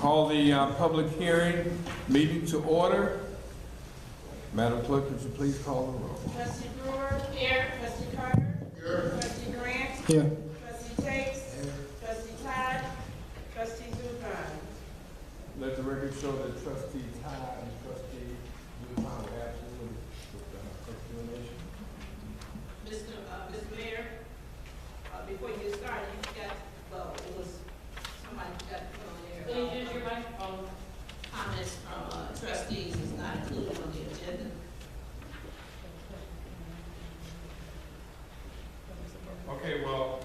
Call the public hearing meeting to order. Madam Clerk, would you please call the roll? Trustee Brewer. Here. Trustee Carter. Here. Trustee Grant. Here. Trustee Tate. Trustee Todd. Trustee Zupan. Let the record show that Trustee Todd and Trustee Zupan were absent with explanation. Mr. Mayor, before you get started, you got, well, it was, somebody got to put on there. Please use your microphone. Comments from trustees is not included on the agenda. Okay, well,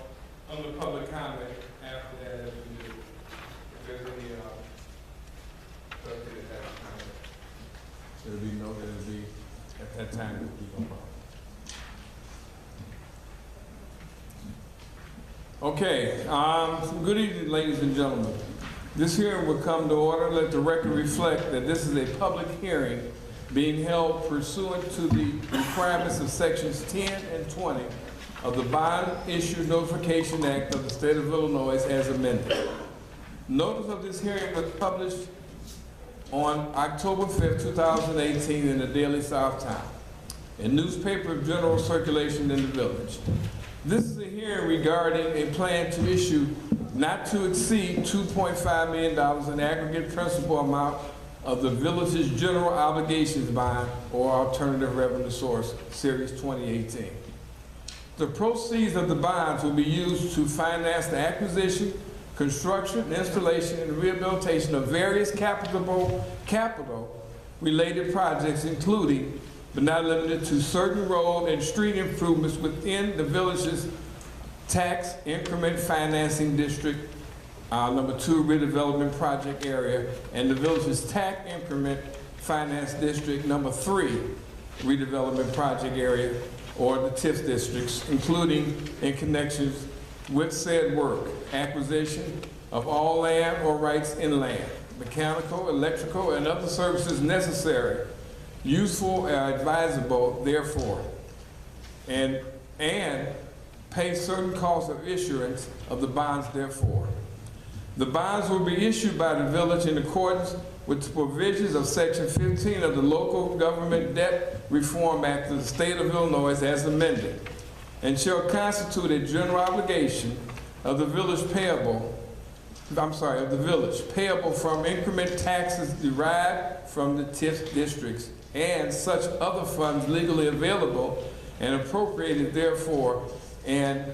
under public comment, after that, as we do, if there's any, trustee that has comment, it'll be noted, it'll be, at that time, it'll be no problem. Okay, good evening, ladies and gentlemen. This hearing will come to order. Let the record reflect that this is a public hearing being held pursuant to the requirements of sections 10 and 20 of the Bond Issue Notification Act of the State of Illinois as amended. Notice of this hearing was published on October 5th, 2018 in the Daily South Times, a newspaper of general circulation in the village. This is a hearing regarding a plan to issue not to exceed $2.5 million in aggregate principal amount of the village's general obligations bond or alternative revenue source, Series 2018. The proceeds of the bonds will be used to finance the acquisition, construction, installation, and rehabilitation of various capital-related projects, including, but not limited to, certain road and street improvements within the village's tax increment financing district, number 2 redevelopment project area, and the village's tax increment finance district, number 3 redevelopment project area, or the TIF districts, including in connections with said work, acquisition of all land or rights in land, mechanical, electrical, and other services necessary, useful, or advisable, therefore, and pay certain costs of issuance of the bonds, therefore. The bonds will be issued by the village in accordance with the provisions of Section 15 of the Local Government Debt Reform Act of the State of Illinois as amended, and shall constitute a general obligation of the village payable from increment taxes derived from the TIF districts and such other funds legally available and appropriated therefore, and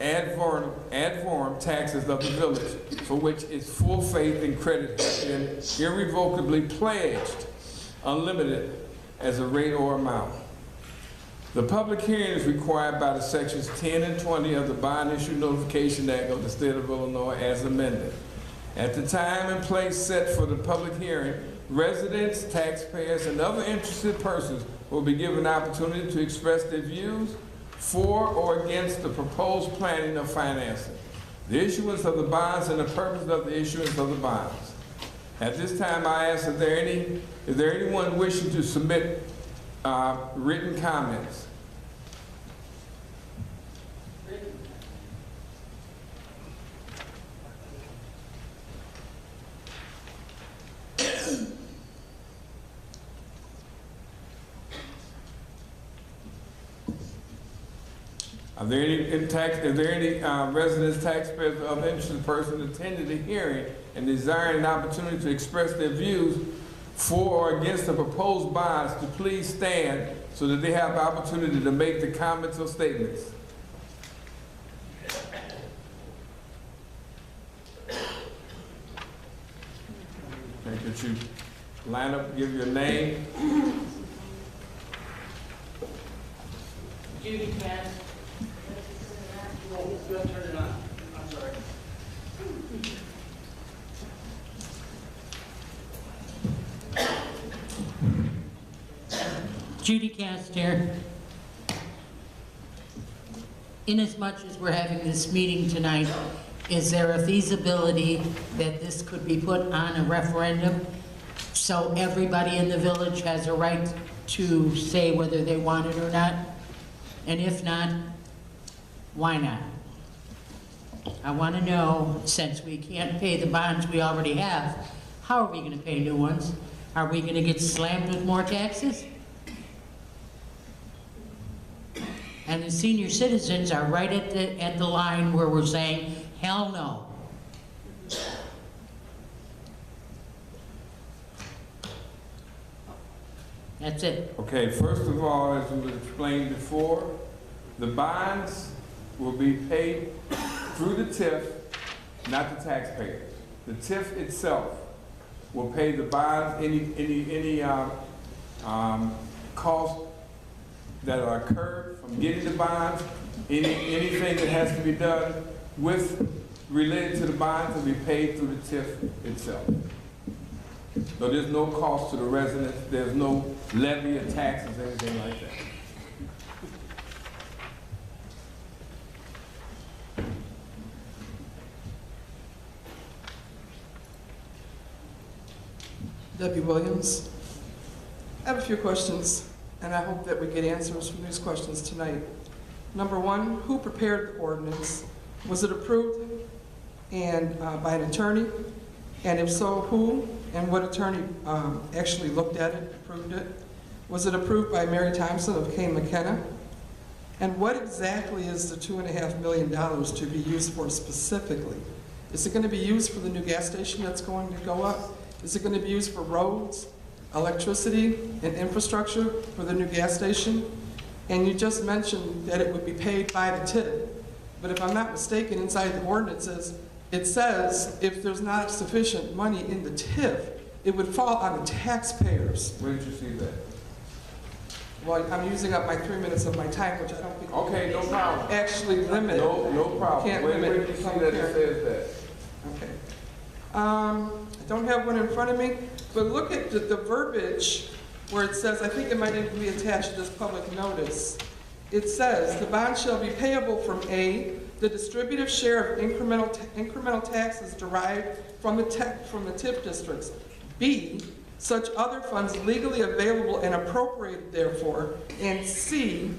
ad valorem taxes of the village, for which its full faith and credit have been irrevocably pledged, unlimited as a rate or amount. The public hearing is required by the sections 10 and 20 of the Bond Issue Notification Act of the State of Illinois as amended. At the time and place set for the public hearing, residents, taxpayers, and other interested persons will be given an opportunity to express their views for or against the proposed planning of financing, the issuance of the bonds, and the purpose of the issuance of the bonds. At this time, I ask, is there anyone wishing to submit written comments? Are there any residents, taxpayers, or other interested persons attending the hearing and desiring an opportunity to express their views for or against the proposed bonds to please stand so that they have the opportunity to make the comments or statements? Okay, could you line up, give your name? Judy Cass. Oh, you have to turn it on. I'm sorry. Judy Caster. Inasmuch as we're having this meeting tonight, is there a feasibility that this could be put on a referendum so everybody in the village has a right to say whether they want it or not? And if not, why not? I want to know, since we can't pay the bonds we already have, how are we gonna pay new ones? Are we gonna get slammed with more taxes? And the senior citizens are right at the line where we're saying, hell no. That's it. Okay, first of all, as was explained before, the bonds will be paid through the TIF, not the taxpayers. The TIF itself will pay the bonds, any costs that are incurred from getting the bonds, anything that has to be done related to the bonds will be paid through the TIF itself. So there's no cost to the residents, there's no levy of taxes, anything like that. Debbie Williams. I have a few questions, and I hope that we get answers from these questions tonight. Number one, who prepared the ordinance? Was it approved by an attorney? And if so, who and what attorney actually looked at it, approved it? Was it approved by Mary Thompson of Kane McKenna? And what exactly is the $2.5 million to be used for specifically? Is it going to be used for the new gas station that's going to go up? Is it going to be used for roads, electricity, and infrastructure for the new gas station? And you just mentioned that it would be paid by the TIF. But if I'm not mistaken, inside the ordinances, it says if there's not sufficient money in the TIF, it would fall on the taxpayers. Where did you see that? Well, I'm using up my 3 minutes of my time, which I don't think Okay, no problem. actually limit. No problem. Can't Where limit did you see that public it hearing. says that? Okay. I don't have one in front of me, but look at the verbiage where it says, I think it might even be attached to this public notice. It says, the bond shall be payable from A, the distributive share of incremental taxes derived from the TIF districts. B, such other funds legally available and appropriated therefore. And C,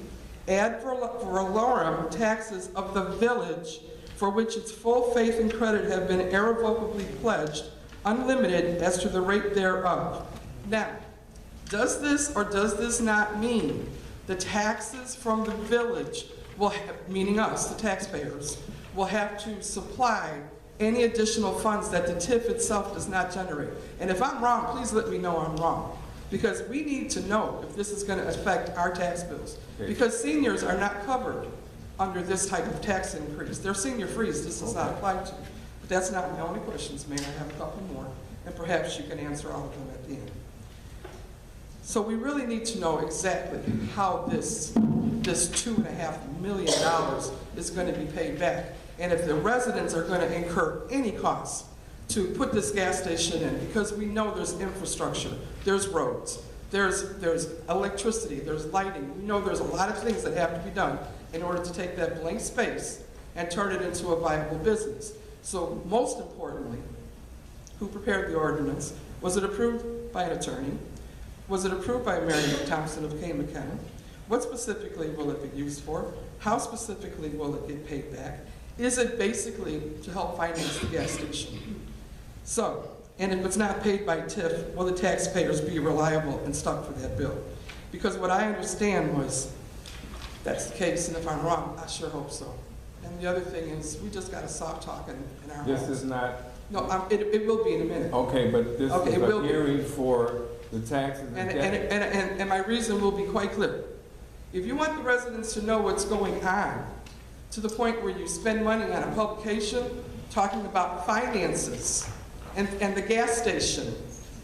ad valorem taxes of the village for which its full faith and credit have been irrevocably pledged, unlimited as to the rate thereof. Now, does this or does this not mean the taxes from the village will have, meaning us, the taxpayers, will have to supply any additional funds that the TIF itself does not generate? And if I'm wrong, please let me know I'm wrong. Because we need to know if this is going to affect our tax bills. Because seniors are not covered under this type of tax increase. They're senior freeze, this does not apply to. But that's not my only questions, Mayor. I have a couple more, and perhaps you can answer all of them at the end. So we really need to know exactly how this $2.5 million is going to be paid back. And if the residents are going to incur any costs to put this gas station in, because we know there's infrastructure, there's roads, there's electricity, there's lighting. We know there's a lot of things that have to be done in order to take that blank space and turn it into a viable business. So most importantly, who prepared the ordinance? Was it approved by an attorney? Was it approved by Mary Thompson of Kane McKenna? What specifically will it be used for? How specifically will it get paid back? Is it basically to help finance the gas station? So, and if it's not paid by TIF, will the taxpayers be reliable and stuck for that bill? Because what I understand was that's the case, and if I'm wrong, I sure hope so. And the other thing is, we just got a soft talk in our This homes. is not, No, it will be in a minute. okay, but this Okay, is it will a be. hearing for the taxes and debt. And my reason will be quite clear. If you want the residents to know what's going on, to the point where you spend money on a publication talking about finances and the gas station,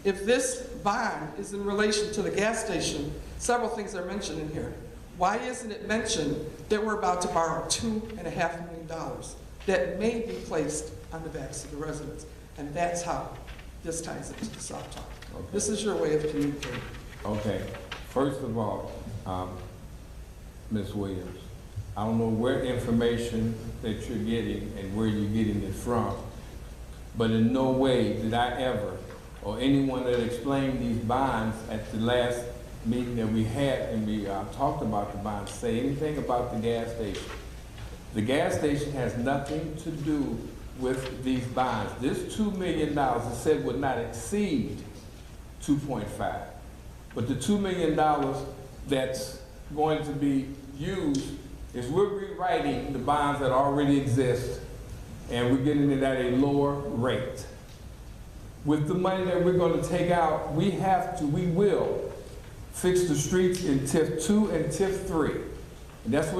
if this bond is in relation to the gas station, several things are mentioned in here. Why isn't it mentioned that we're about to borrow $2.5 million that may be placed on the backs of the residents? And that's how this ties into the soft talk. Okay. This is your way of communicating. Okay, first of all, Ms. Williams, I don't know where information that you're getting and where you're getting it from, but in no way did I ever, or anyone that explained these bonds at the last meeting that we had and we talked about the bonds, say anything about the gas station. The gas station has nothing to do with these bonds. This $2 million, it said would not exceed 2.5. But the $2 million that's going to be used is we're rewriting the bonds that already exist, and we're getting it at a lower rate. With the money that we're going to take out, we will fix the streets in TIF 2 and TIF 3. And that's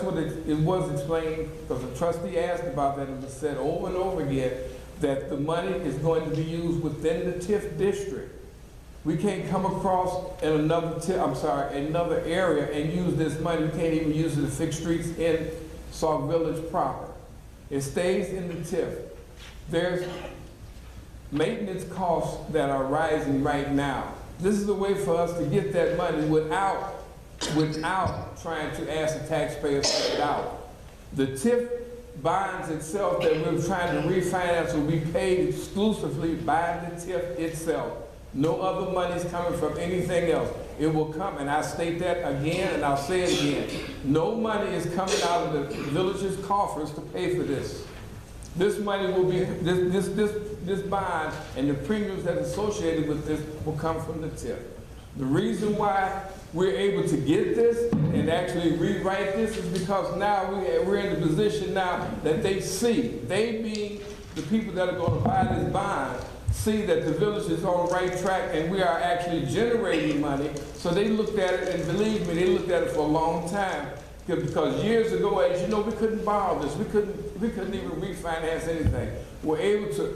what it was explained, because the trustee asked about that, and it was said over and over again that the money is going to be used within the TIF district. We can't come across in another area and use this money. We can't even use it to fix streets in Sauk Village proper. It stays in the TIF. There's maintenance costs that are rising right now. This is a way for us to get that money without trying to ask the taxpayers to take it out. The TIF bonds itself that we're trying to refinance will be paid exclusively by the TIF itself. No other money is coming from anything else. It will come, and I state that again, and I'll say it again. No money is coming out of the village's coffers to pay for this. This money will be, this bond and the premiums that are associated with this will come from the TIF. The reason why we're able to get this and actually rewrite this is because now we're in the position now that they being the people that are going to buy this bond, see that the village is on the right track and we are actually generating money. So they looked at it, and believe me, they looked at it for a long time. Because years ago, as you know, we couldn't borrow this. We couldn't even refinance anything. We're able to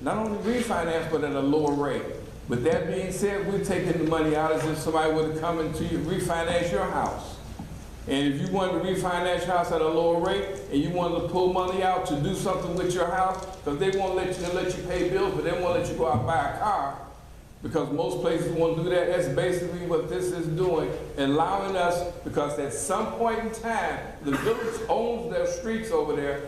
not only refinance, but at a lower rate. But that being said, we're taking the money out as if somebody would have come into you, refinance your house. And if you wanted to refinance your house at a lower rate, and you wanted to pull money out to do something with your house, because they won't let you pay bills, but they won't let you go out and buy a car, because most places won't do that. That's basically what this is doing, allowing us, because at some point in time, the village owns their streets over there.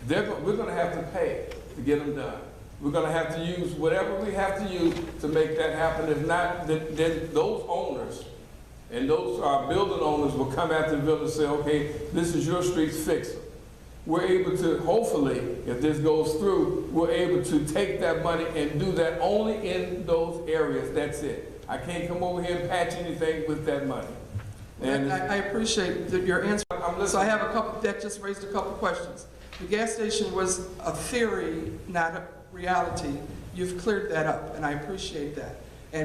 We're going to have to pay to get them done. We're going to have to use whatever we have to use to make that happen. If not, then those owners and those building owners will come after the village and say, okay, this is your streets, fix them. We're able to, hopefully, if this goes through, we're able to take that money and do that only in those areas. That's it. I can't come over here and patch anything with that money. And I appreciate your answer. So I have that just raised a couple questions. The gas station was a theory, not a reality. You've cleared that up, and I appreciate that.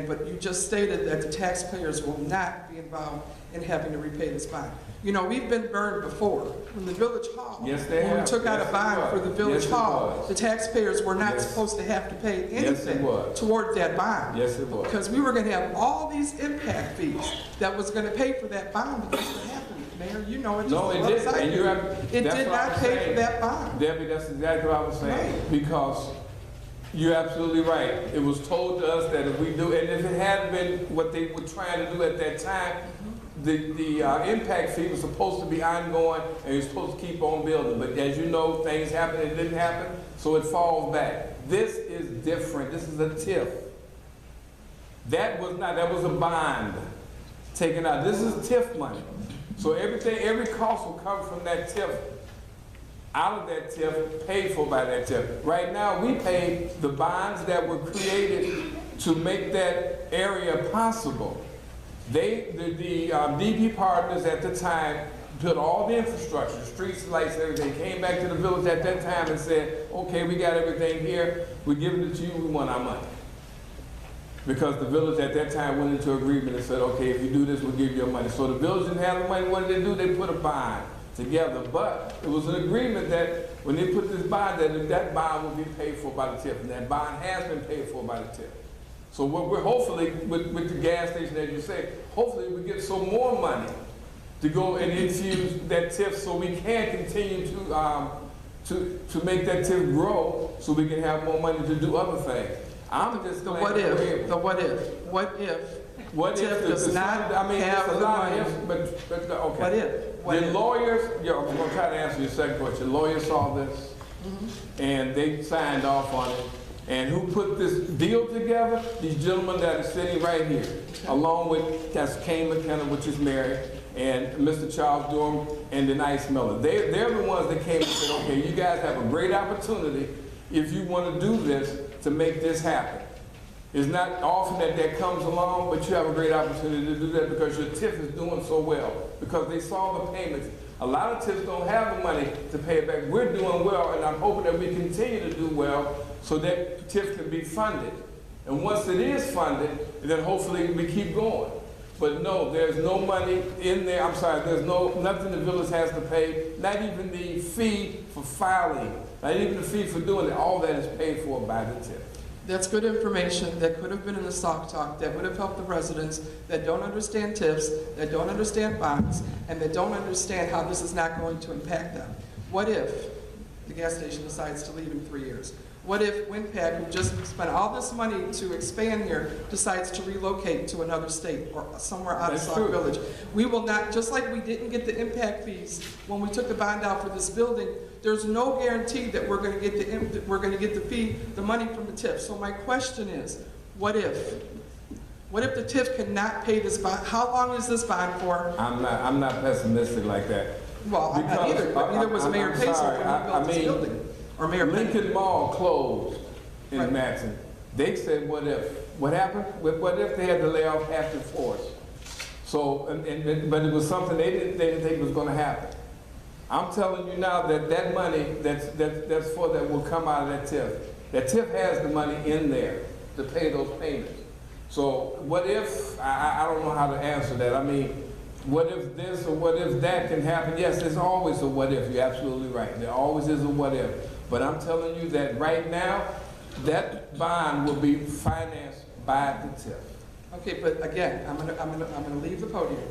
But you just stated that the taxpayers will not be involved in having to repay this bond. You know, we've been burned before. When the village hall, yes, they when have. we took out a bond for the village hall, the taxpayers were not supposed to have to pay anything toward that bond. Yes, it was. Because we were going to have all these impact fees that was going to pay for that bond. But that's what happened, Mayor. You know it. No, it didn't. It did not pay for that bond. Debbie, that's exactly what I was saying. Right. Because you're absolutely right. It was told to us that if we do, and if it had been what they were trying to do at that time, the impact fee was supposed to be ongoing, and you're supposed to keep on building. But as you know, things happen, it didn't happen, so it falls back. This is different. This is a TIF. That was a bond taken out. This is TIF money. So every cost will come from that TIF. Out of that TIF, paid for by that TIF. Right now, we pay the bonds that were created to make that area possible. The DP partners at the time put all the infrastructure, streets, lights, everything, came back to the village at that time and said, okay, we got everything here, we're giving it to you, we want our money. Because the village at that time went into agreement and said, okay, if you do this, we'll give you your money. So the village didn't have the money. What did they do? They put a bond together. But it was an agreement that when they put this bond, that bond will be paid for by the TIF. And that bond has been paid for by the TIF. So what we're hopefully, with the gas station, as you say, hopefully we get some more money to go and infuse that TIF so we can continue to make that TIF grow so we can have more money to do other things. I'm just What if TIF does not have the money? Okay. What if? The lawyers, I'm going to try to answer your second question. Lawyers saw this, and they signed off on it. And who put this deal together? These gentlemen that are sitting right here, along with, that's Kane McKenna, which is Mary, and Mr. Charles Durham and Denise Miller. They're the ones that came and said, okay, you guys have a great opportunity if you want to do this to make this happen. It's not often that that comes along, but you have a great opportunity to do that because your TIF is doing so well, because they saw the payments. A lot of TIFs don't have the money to pay it back. We're doing well, and I'm hoping that we continue to do well so that TIF can be funded. And once it is funded, then hopefully we keep going. But no, there's no money in there. I'm sorry, there's nothing the village has to pay, not even the fee for filing, not even the fee for doing it. All that is paid for by the TIF. That's good information that could have been in the Sauk Talk, that would have helped the residents that don't understand TIFs, that don't understand bonds, and that don't understand how this is not going to impact them. What if the gas station decides to leave in 3 years? What if WinPAC, who just spent all this money to expand here, decides to relocate to another state or somewhere out of Sauk Village? We will not, just like we didn't get the impact fees when we took the bond out for this building, there's no guarantee that we're going to get the money from the TIF. So my question is, what if? What if the TIF cannot pay this bond? How long is this bond for? I'm not pessimistic like that. Well, I'm not either, but neither was Mayor Pacer when he built this building. Or Mayor Lincoln Mall closed in Right. Matson. They said, what if? What happened? What if they had to lay off half the force? So, but it was something they didn't think was going to happen. I'm telling you now that that money that's for that will come out of that TIF. That TIF has the money in there to pay those payments. So what if, I don't know how to answer that. I mean, what if this or what if that can happen? Yes, there's always a what if. You're absolutely right. There always is a what if. But I'm telling you that right now, that bond will be financed by the TIF. Okay, but again, I'm gonna leave the podium.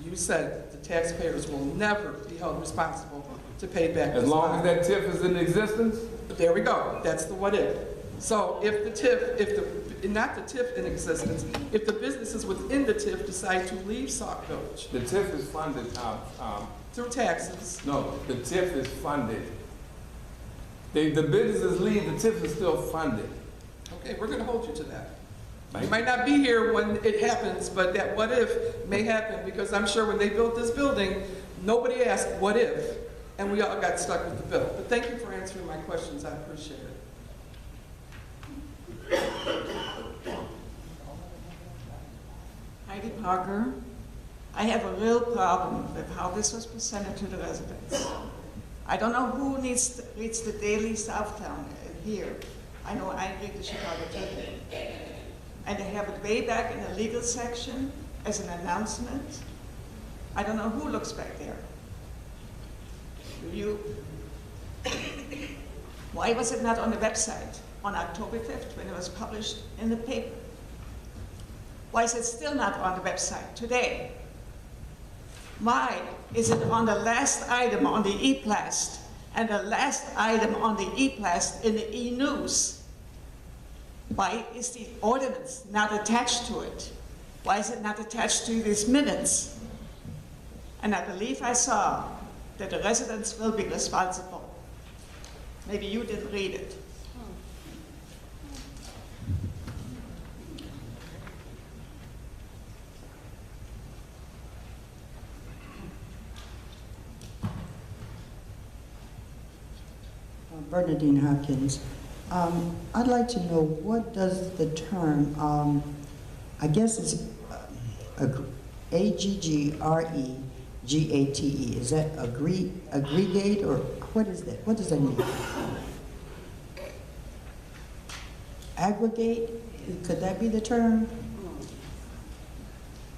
You said the taxpayers will never be held responsible to pay back this As long as bond. that TIF is in existence? There we go. That's the what if. So if the TIF, not the TIF in existence, if the businesses within the TIF decide to leave Sauk Village The TIF is funded, through taxes, no, the TIF is funded. The businesses leave, the TIF is still funded. okay, we're gonna hold you to that. Thank You might not be here when it happens, but that what if may happen, because I'm sure when they built this building, nobody asked what if, and we all got stuck with the bill. But thank you for answering my questions, I appreciate it. Heidi Parker. I have a real problem with how this was presented to the residents. I don't know who reads the Daily Southtown here. I know I read the Chicago Tribune. And they have it way back in the legal section as an announcement. I don't know who looks back there. Do you? Why was it not on the website on October 5th when it was published in the paper? Why is it still not on the website today? Why is it on the last item on the e-blast and the last item on the e-blast in the e-news? Why is the ordinance not attached to it? Why is it not attached to these minutes? And I believe I saw that the residents will be responsible. Maybe you didn't read it. Bernadine Hopkins. I'd like to know, what does the term, I guess it's A-G-G-R-E-G-A-T-E, is that aggregate, or what is that? What does that mean? Aggregate? Could that be the term?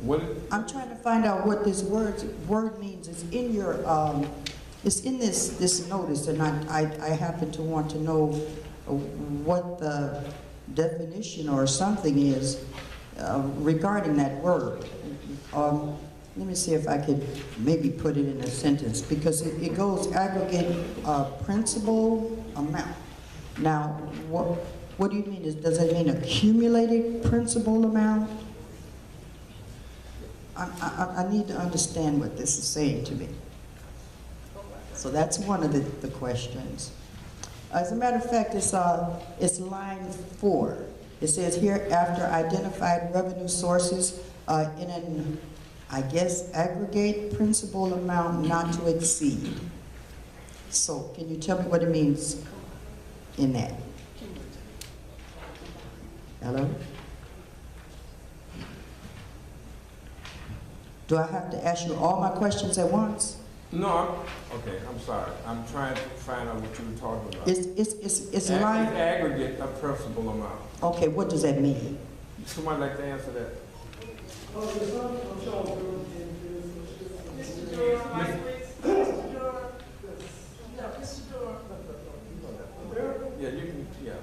What? I'm trying to find out what this word means. It's in your, it's in this notice, and I happen to want to know what the definition or something is regarding that word. Let me see if I could maybe put it in a sentence, because it goes aggregate principal amount. Now, what do you mean? Does it mean accumulated principal amount? I need to understand what this is saying to me. So that's one of the questions. As a matter of fact, it's line 4. It says here, after identified revenue sources in an I guess, aggregate principal amount not to exceed. So can you tell me what it means in that? Hello? Do I have to ask you all my questions at once? No, I'm sorry. I'm trying to find out what you were talking about. It's line, Aggregate a principal amount. okay, what does that mean? Somebody like to answer that? Yeah, you can, yeah.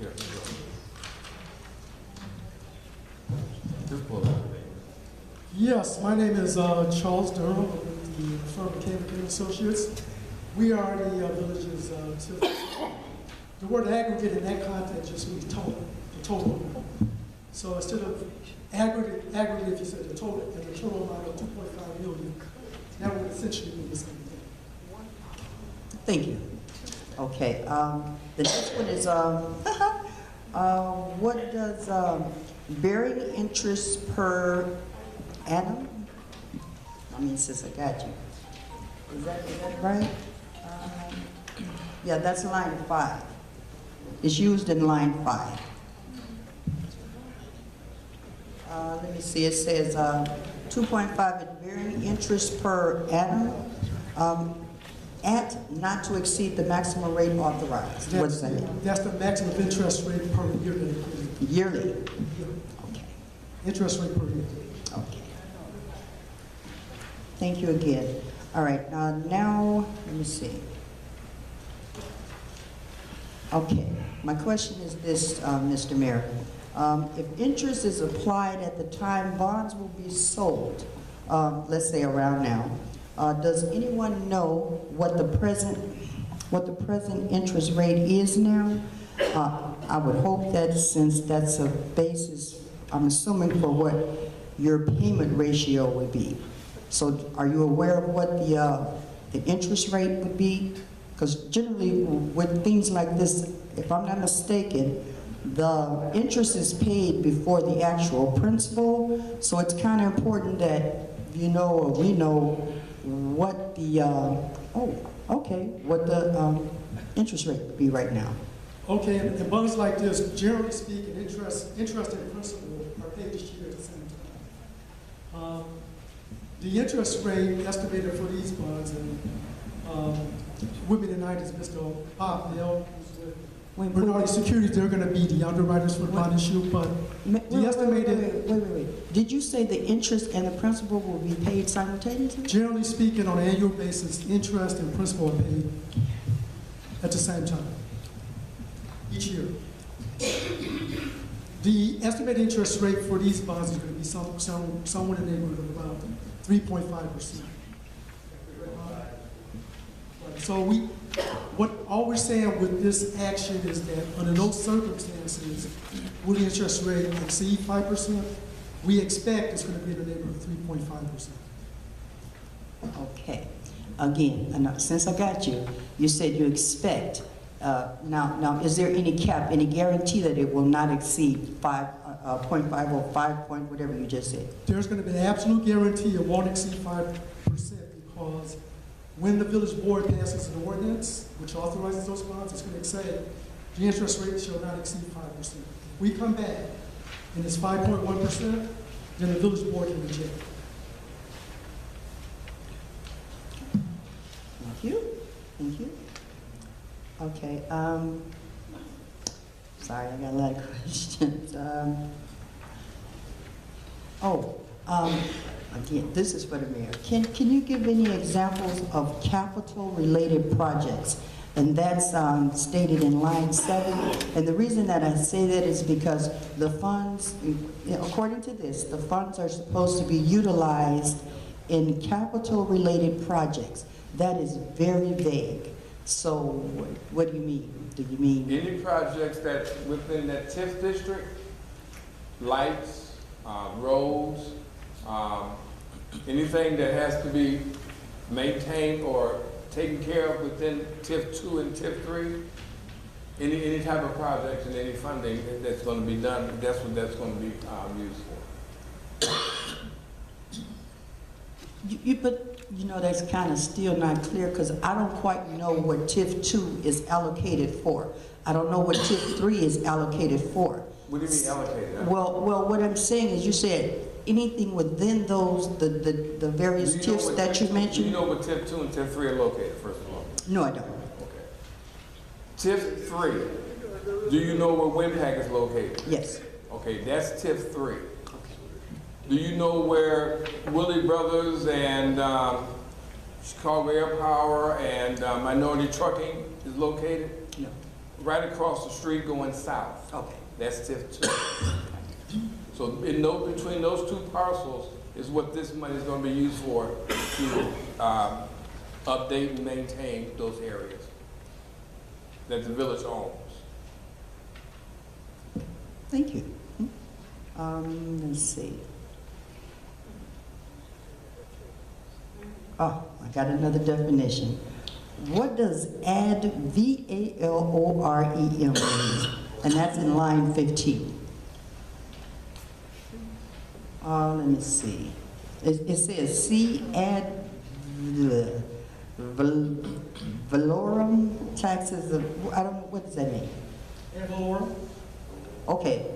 Yeah. Just pull it out. Yes, my name is Charles Durham of the firm of Cambridge Associates. We are the village's the word aggregate in that context just means total, the total. So instead of aggregate, if you said the total, and the total amount of 2.5 million, that would essentially be the same thing. Thank you. Okay, the next one is, what does bearing interest per annum? I mean, sis, I got you. Is that right? Yeah, that's line 5. It's used in line 5. Let me see, it says 2.5 in bearing interest per annum at not to exceed the maximum rate authorized. What does that mean? That's the maximum interest rate per year. Yearly? Okay. Interest rate per year. Okay. Thank you again. All right, now, let me see. Okay, my question is this, Mr. Mayor. If interest is applied at the time bonds will be sold, let's say around now, does anyone know what the present interest rate is now? I would hope that since that's a basis, I'm assuming for what your payment ratio would be. So are you aware of what the interest rate would be? Because generally with things like this, if I'm not mistaken, the interest is paid before the actual principal. So it's kind of important that you know, or we know what the, what the interest rate would be right now. Okay, in bonds like this, generally speaking, interest and principal are paid each year at the same time. The interest rate estimated for these bonds, and with me tonight is Mr. Bob Bell, who's with Bernardi Securities. They're going to be the underwriters for the bond issue, but the estimated... Wait. Did you say the interest and the principal will be paid simultaneously? Generally speaking, on an annual basis, interest and principal are paid at the same time, each year. The estimated interest rate for these bonds is going to be somewhere in the neighborhood of about 3.5%. So all we're saying with this action is that under those circumstances, will the interest rate exceed 5%? We expect it's going to be in the neighborhood of 3.5%. Okay. Again, since I got you, you said you expect. Now, is there any cap, any guarantee that it will not exceed 5.5 or 5 point, whatever you just said? There's going to be an absolute guarantee it won't exceed 5% because when the village board passes an ordinance which authorizes those bonds, it's going to say the interest rate shall not exceed 5%. If we come back and it's 5.1%, then the village board can reject it. Thank you. Okay, sorry, I got a lot of questions. Again, this is for the mayor. Can you give any examples of capital-related projects? And that's stated in line 7. And the reason that I say that is because the funds, according to this, the funds are supposed to be utilized in capital-related projects. That is very vague. So what do you mean? Do you mean? Any projects that within that TIF district, lights, roads, anything that has to be maintained or taken care of within TIF 2 and TIF 3? Any type of project and any funding that's gonna be done, that's what that's gonna be, used for. But, you know, that's kind of still not clear, because I don't quite know what TIF 2 is allocated for. I don't know what TIF 3 is allocated for. What do you mean allocated? Well, what I'm saying is, you said anything within those, the various Do you know TIFs what that TIF you 2 mentioned? Do you know what TIF 2 and TIF 3 are located, first of all? No, I don't. Okay. TIF 3, do you know where WIMPAC is located? Yes. Okay, that's TIF 3. Do you know where Willie Brothers and Chicago Air Power and Minority Trucking is located? No. Right across the street going south. Okay. That's TIF 2. So between those two parcels is what this money is going to be used for to update and maintain those areas that the village owns. Thank you. Let's see. Oh, I got another definition. What does add, VALOREM, mean? And that's in line 15. Let me see. It says C add valorum taxes of, I don't know, what does that mean? Ad valorem? Okay,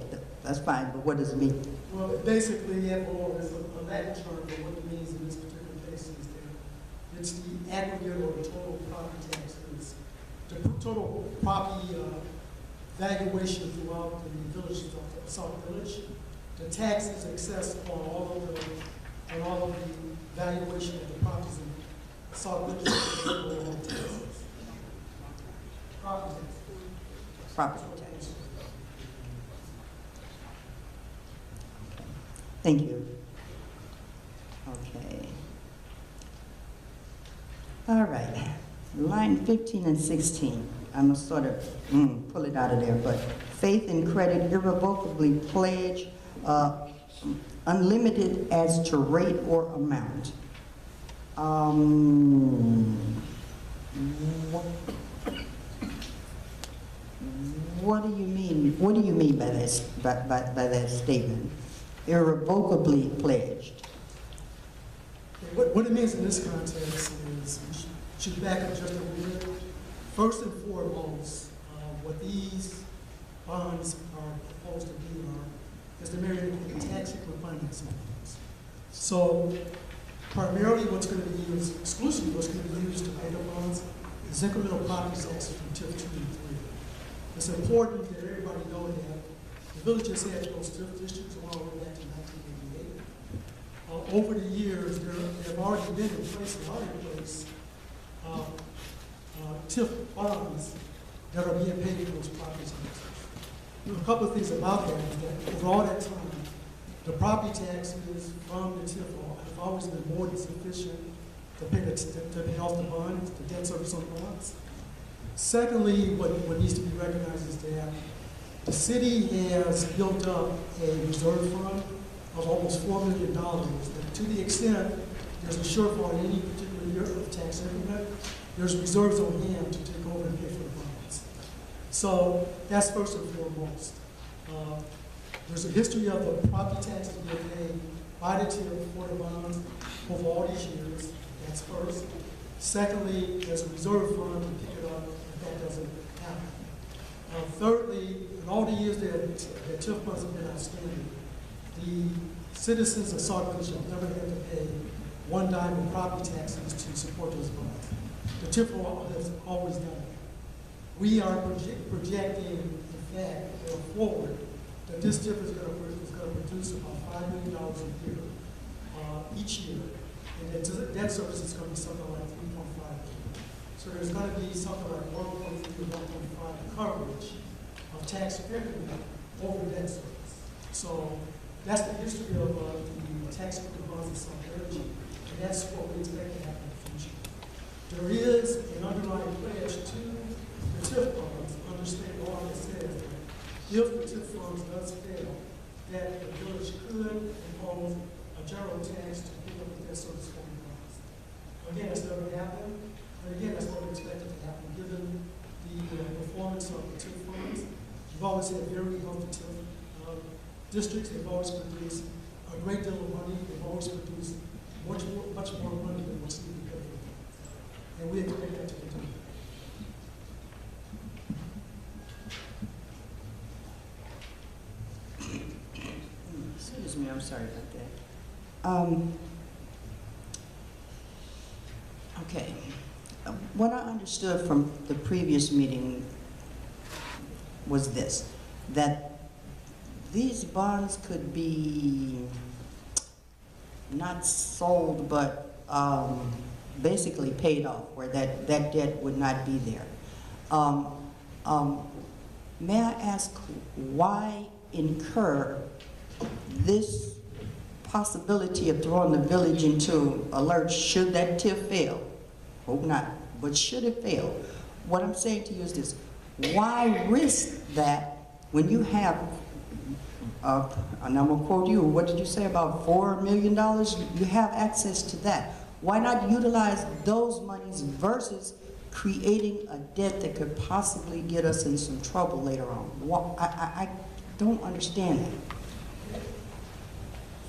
that's fine, but what does it mean? Well, basically, ad valorem is a Latin term, but what it means in this particular case is that it's the aggregate or the total property taxes, the total property valuation throughout the villages of Sauk Village. The tax is assessed on all of the valuation of the properties in Sauk Village. Taxes. Property taxes. Property tax. Thank you. Okay. All right. Line 15 and 16. I'm gonna sort of pull it out of there, but faith and credit irrevocably pledge unlimited as to rate or amount. What do you mean? What do you mean by that, by that statement? Irrevocably pledged. What it means in this context is, we should back up just a little bit. First and foremost, what these bonds are proposed to be is to marry the tax equal financing bonds. So primarily what's going to be used, exclusively what's going to be used to pay the bonds is incremental property taxes from TIF 2 and 3. It's important that everybody know that the village has had those TIF districts all the way back to 1988. Over the years, there have already been in place, a lot in place, TIF bonds that are being paid for those property taxes. A couple of things about that is that over all that time, the property taxes from the TIF have always been more than sufficient to pay off the bonds, the debt service on the bonds. Secondly, what needs to be recognized is that the city has built up a reserve fund of almost $4 million. That to the extent there's a shortfall in any particular year of tax increment, there's reserves on hand to take over and pay for the bonds. So that's first and foremost. There's a history of the property taxes being paid by the TIF for the bonds over all these years. That's first. Secondly, there's a reserve fund to pick it up if that doesn't happen. Thirdly, in all the years that TIF funds have been outstanding, the citizens of Sauk Village have never had to pay one dime in property taxes to support those bonds. The TIF has always done it. We are projecting, in fact, going forward, that this TIF is going to produce about $5 million a year, each year. And that debt service is going to be something like $3.5 million. So there's going to be something like 1.3 to 1.5 coverage of tax increment over debt service. So that's the history of the tax increment bonds in Sauk Village, and that's what we expect to happen in the future. There is an underlying pledge to the TIF funds under state law that says that if the TIF funds does fail, that the village could impose a general tax to pick up the debt service for the bonds. Again, that's never happened, but again, that's what we expected to happen given the performance of the TIF always had very healthy districts. They've always produced a great deal of money. They've always produced much more money than what's needed for them. And we expect that to continue. Excuse me, I'm sorry about that. Okay. What I understood from the previous meeting was this, that these bonds could be not sold, but basically paid off, where that debt would not be there. May I ask why incur this possibility of throwing the village into a lurch should that TIF fail? Hope not, but should it fail? What I'm saying to you is this: why risk that when you have, and I'm gonna quote you, what did you say about $4 million? You have access to that. Why not utilize those monies versus creating a debt that could possibly get us in some trouble later on? I don't understand that.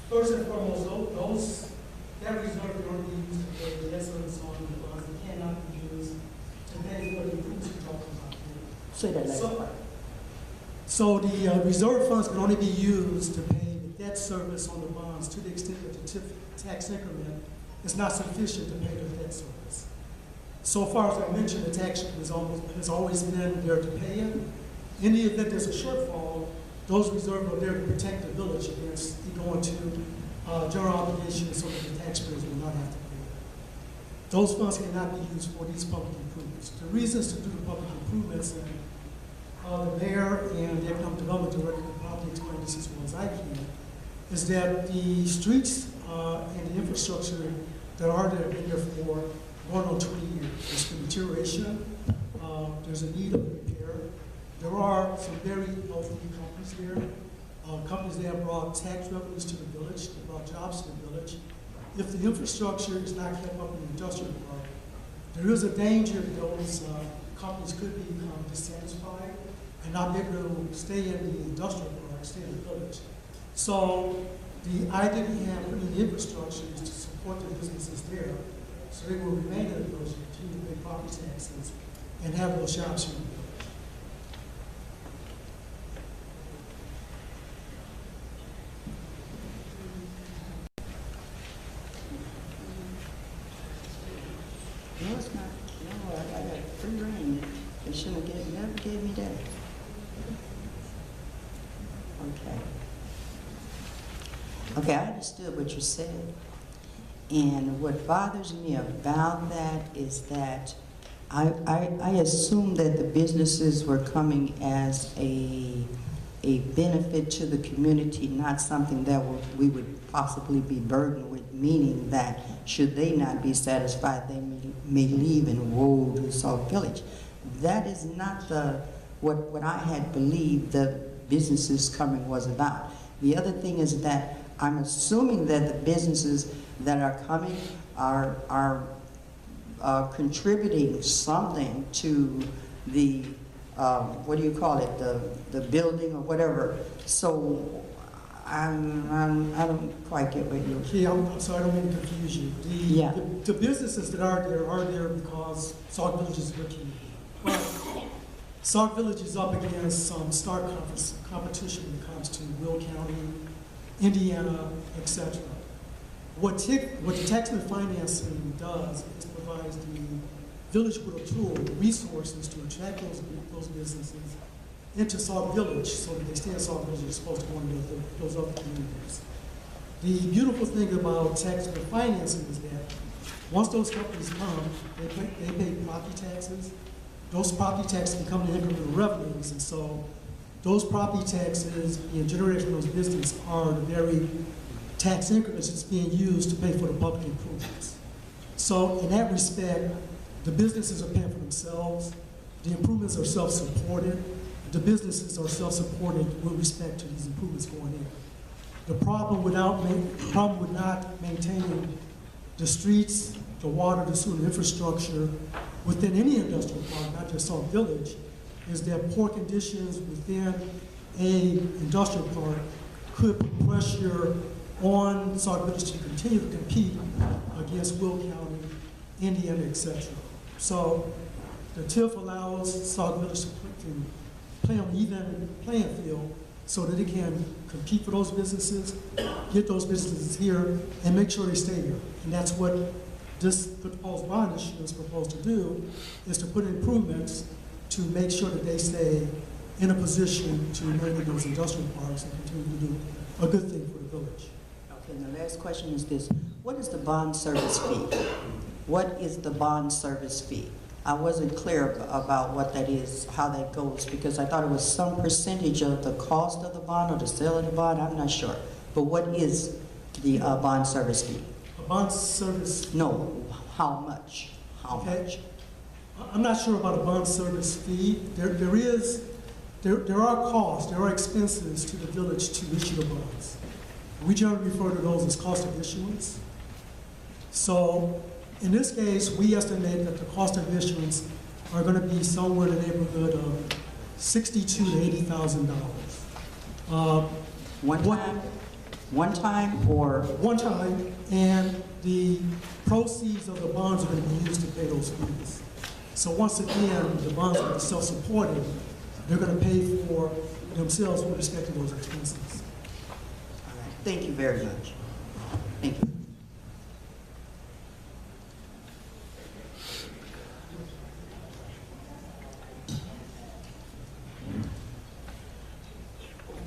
First and foremost, that reserve can only be used to pay the debt service on the bonds. It cannot be used to pay for the improvements we're talking about. Say that last part. So the reserve funds can only be used to pay the debt service on the bonds to the extent that the TIF tax increment is not sufficient to pay the debt service. So far as I mentioned, the tax has always been there to pay it. In the event there's a shortfall, those reserves are there to protect the village against it going to general obligations so that the taxpayers will not have to pay it. Those funds cannot be used for these public improvements. The reasons to do the public improvements, and the mayor and the economic development director will probably explain this as well as I can, is that the streets and the infrastructure that are there have been there for going on 20 years. There's been deterioration, there's a need of repair. There are some very healthy companies there, companies that have brought tax revenues to the village, that brought jobs to the village. If the infrastructure is not kept up in the industrial park, there is a danger that those companies could become dissatisfied and not be able to stay in the industrial park, stay in the village. So the idea we have putting the infrastructure is to support the businesses there, so they will remain in the village, continue to pay property taxes, and have those shops here in the village. No, it's not. No, I got free reign. They shouldn't have never gave me that. Okay. Okay, I understood what you said. And what bothers me about that is that I assume that the businesses were coming as a benefit to the community, not something that we would possibly be burdened with, meaning that should they not be satisfied, they may leave and roll to Sauk Village. That is not what I had believed the businesses coming was about. The other thing is that I'm assuming that the businesses that are coming are contributing something to the what do you call it, the building or whatever. So I don't quite get what you're. Yeah, I'm sorry, I don't mean to confuse you. The businesses that are there because Sauk Village is good community. Well, Sauk Village is up against some stark competition when it comes to Will County, Indiana, etc. What the taxman financing does is provides the village with a tool, resources to attract those businesses into Sauk Village so that they stay in Sauk Village as opposed to going to those other communities. The beautiful thing about taxman financing is that once those companies come, they pay property taxes. Those property taxes become the incremental revenues, and so those property taxes being generated from those businesses are the very tax increments that's being used to pay for the public improvements. So in that respect, the businesses are paying for themselves, the improvements are self-supported, the businesses are self-supported with respect to these improvements going in. The problem with not maintaining the streets, the water, the sewer, the infrastructure within any industrial park, not just Sauk Village, is that poor conditions within a industrial park could put pressure on Sauk Village to continue to compete against Will County, Indiana, etc. So the TIF allows Sauk Village to play on an even playing field so that it can compete for those businesses, get those businesses here, and make sure they stay here. And that's what this proposed bond issue is proposed to do, is to put improvements to make sure that they stay in a position to remain in those industrial parks and continue to do a good thing for the village. Okay, and the last question is this. What is the bond service fee? What is the bond service fee? I wasn't clear about what that is, how that goes, because I thought it was some percentage of the cost of the bond or the sale of the bond. I'm not sure. But what is the bond service fee? A bond service, No, how much? How Okay. much? I'm not sure about a bond service fee. There are costs, there are expenses to the village to issue the bonds. We generally refer to those as cost of issuance. So in this case, we estimate that the cost of issuance are going to be somewhere in the neighborhood of $62,000 to $80,000. One time or? One time, and the proceeds of the bonds are going to be used to pay those fees. So once again, the bonds are self-supporting. They're going to pay for themselves with respect to those expenses. All right. Thank you very much. Thank you.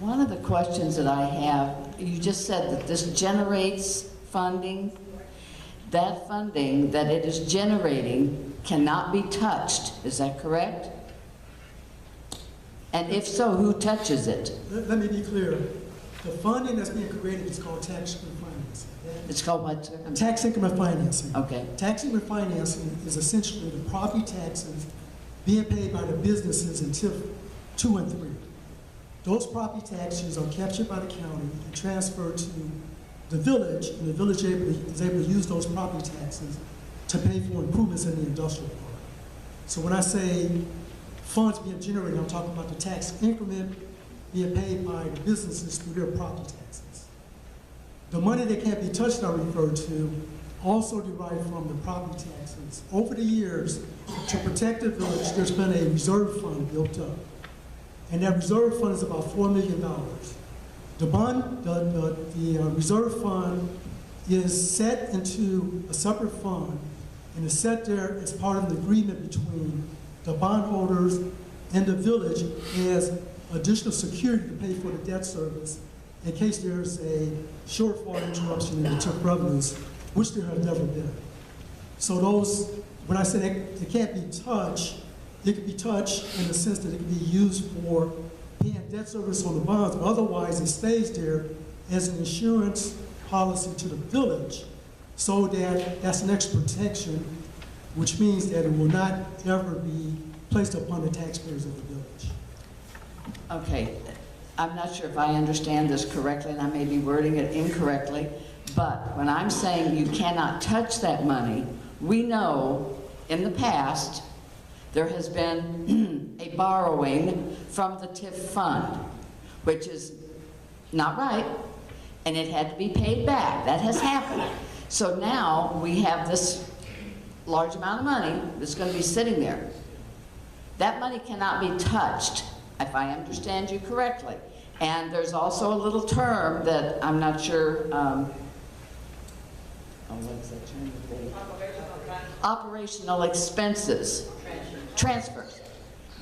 One of the questions that I have, you just said that this generates funding. That funding that it is generating cannot be touched, is that correct? And if so, who touches it? Let me be clear. The funding that's being created is called tax increment financing. It's called what, sir? Tax increment financing. Okay. Tax increment financing is essentially the property taxes being paid by the businesses in TIF 2 and 3. Those property taxes are captured by the county and transferred to the village, and the village is able to use those property taxes to pay for improvements in the industrial park. So when I say funds being generated, I'm talking about the tax increment being paid by the businesses through their property taxes. The money that can't be touched I referred to also derived from the property taxes. Over the years, to protect the village, there's been a reserve fund built up. And that reserve fund is about $4 million. The reserve fund is set into a separate fund and is set there as part of an agreement between the bondholders and the village as additional security to pay for the debt service in case there's a shortfall interruption in the TIF revenues, which there have never been. So those, when I say it can't be touched, it can be touched in the sense that it can be used for paying debt service on the bonds, but otherwise it stays there as an insurance policy to the village so that that's an extra protection, which means that it will not ever be placed upon the taxpayers of the village. Okay, I'm not sure if I understand this correctly, and I may be wording it incorrectly, but when I'm saying you cannot touch that money, we know in the past there has been a borrowing from the TIF fund, which is not right, and it had to be paid back. That has happened. So now we have this large amount of money that's going to be sitting there. That money cannot be touched, if I understand you correctly. And there's also a little term that I'm not sure, what's that term? Operational expenses. Transfers.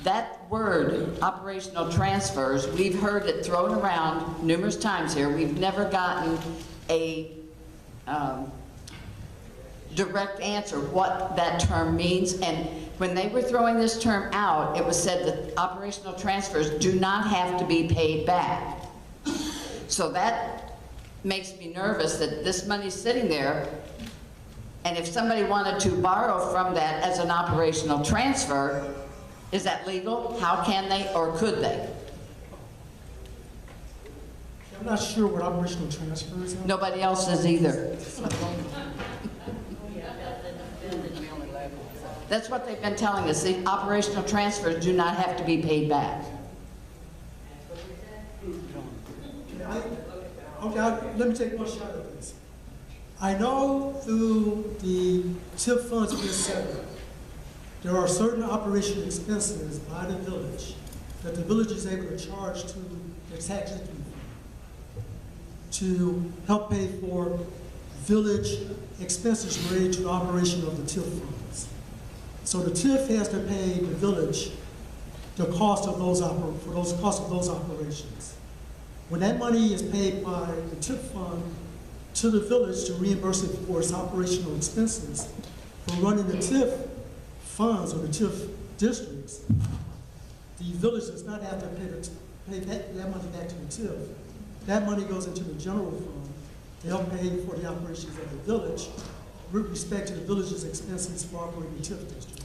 That word, operational transfers, we've heard it thrown around numerous times here. We've never gotten a direct answer what that term means. And when they were throwing this term out, it was said that operational transfers do not have to be paid back. So that makes me nervous that this money's sitting there, and if somebody wanted to borrow from that as an operational transfer, is that legal? How can they or could they? I'm not sure what operational transfers are. Nobody else is either. That's what they've been telling us. The operational transfers do not have to be paid back. Let me take one shot at this. I know through the TIP funds being set up, there are certain operational expenses by the village that the village is able to charge to the tax entry fund to help pay for village expenses related to the operation of the TIP funds. So the TIF has to pay the village the cost of those operations. When that money is paid by the TIF fund to the village to reimburse it for its operational expenses for running the TIF funds or the TIF districts, the village does not have to pay that money back to the TIF. That money goes into the general fund to help pay for the operations of the village with respect to the village's expenses for operating the TIF district.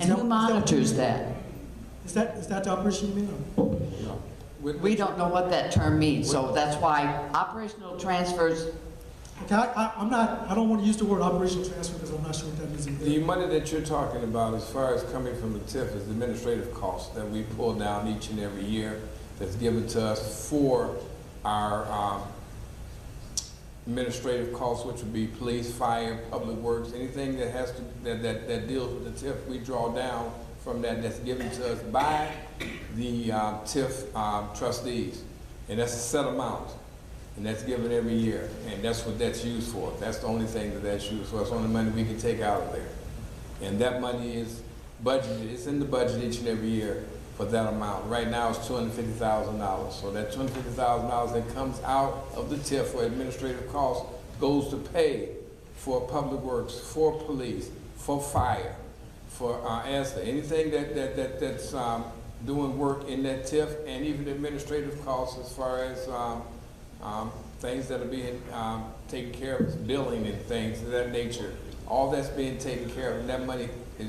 And who monitors that? Is that the operation you mean? We don't know what that term means, so that's why operational transfers, Okay, I don't want to use the word operational transfer because I'm not sure what that means either. The money that you're talking about, as far as coming from the TIF, is administrative costs that we pull down each and every year that's given to us for our administrative costs, which would be police, fire, public works, anything that has to that deals with the TIF, we draw down from that's given to us by the TIF trustees, and that's a set amount. And that's given every year, and that's what that's used for. That's the only thing that's used for. It's the only money we can take out of there. And that money is budgeted, it's in the budget each and every year for that amount. Right now it's $250,000. So that $250,000 that comes out of the TIF for administrative costs goes to pay for public works, for police, for fire, for ASTA, anything that's doing work in that TIF, and even administrative costs as far as things that are being taken care of, billing and things of that nature. All that's being taken care of, and that money is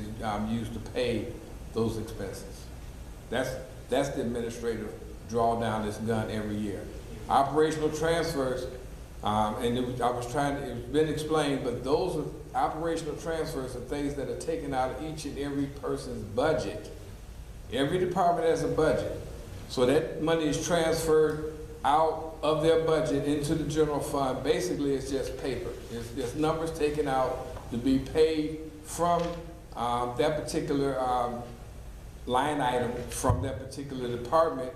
used to pay those expenses. That's the administrative drawdown that's done every year. Operational transfers, it's been explained, but those are operational transfers are things that are taken out of each and every person's budget. Every department has a budget. So that money is transferred out of their budget into the general fund. Basically, it's just paper. It's just numbers taken out to be paid from that particular line item from that particular department,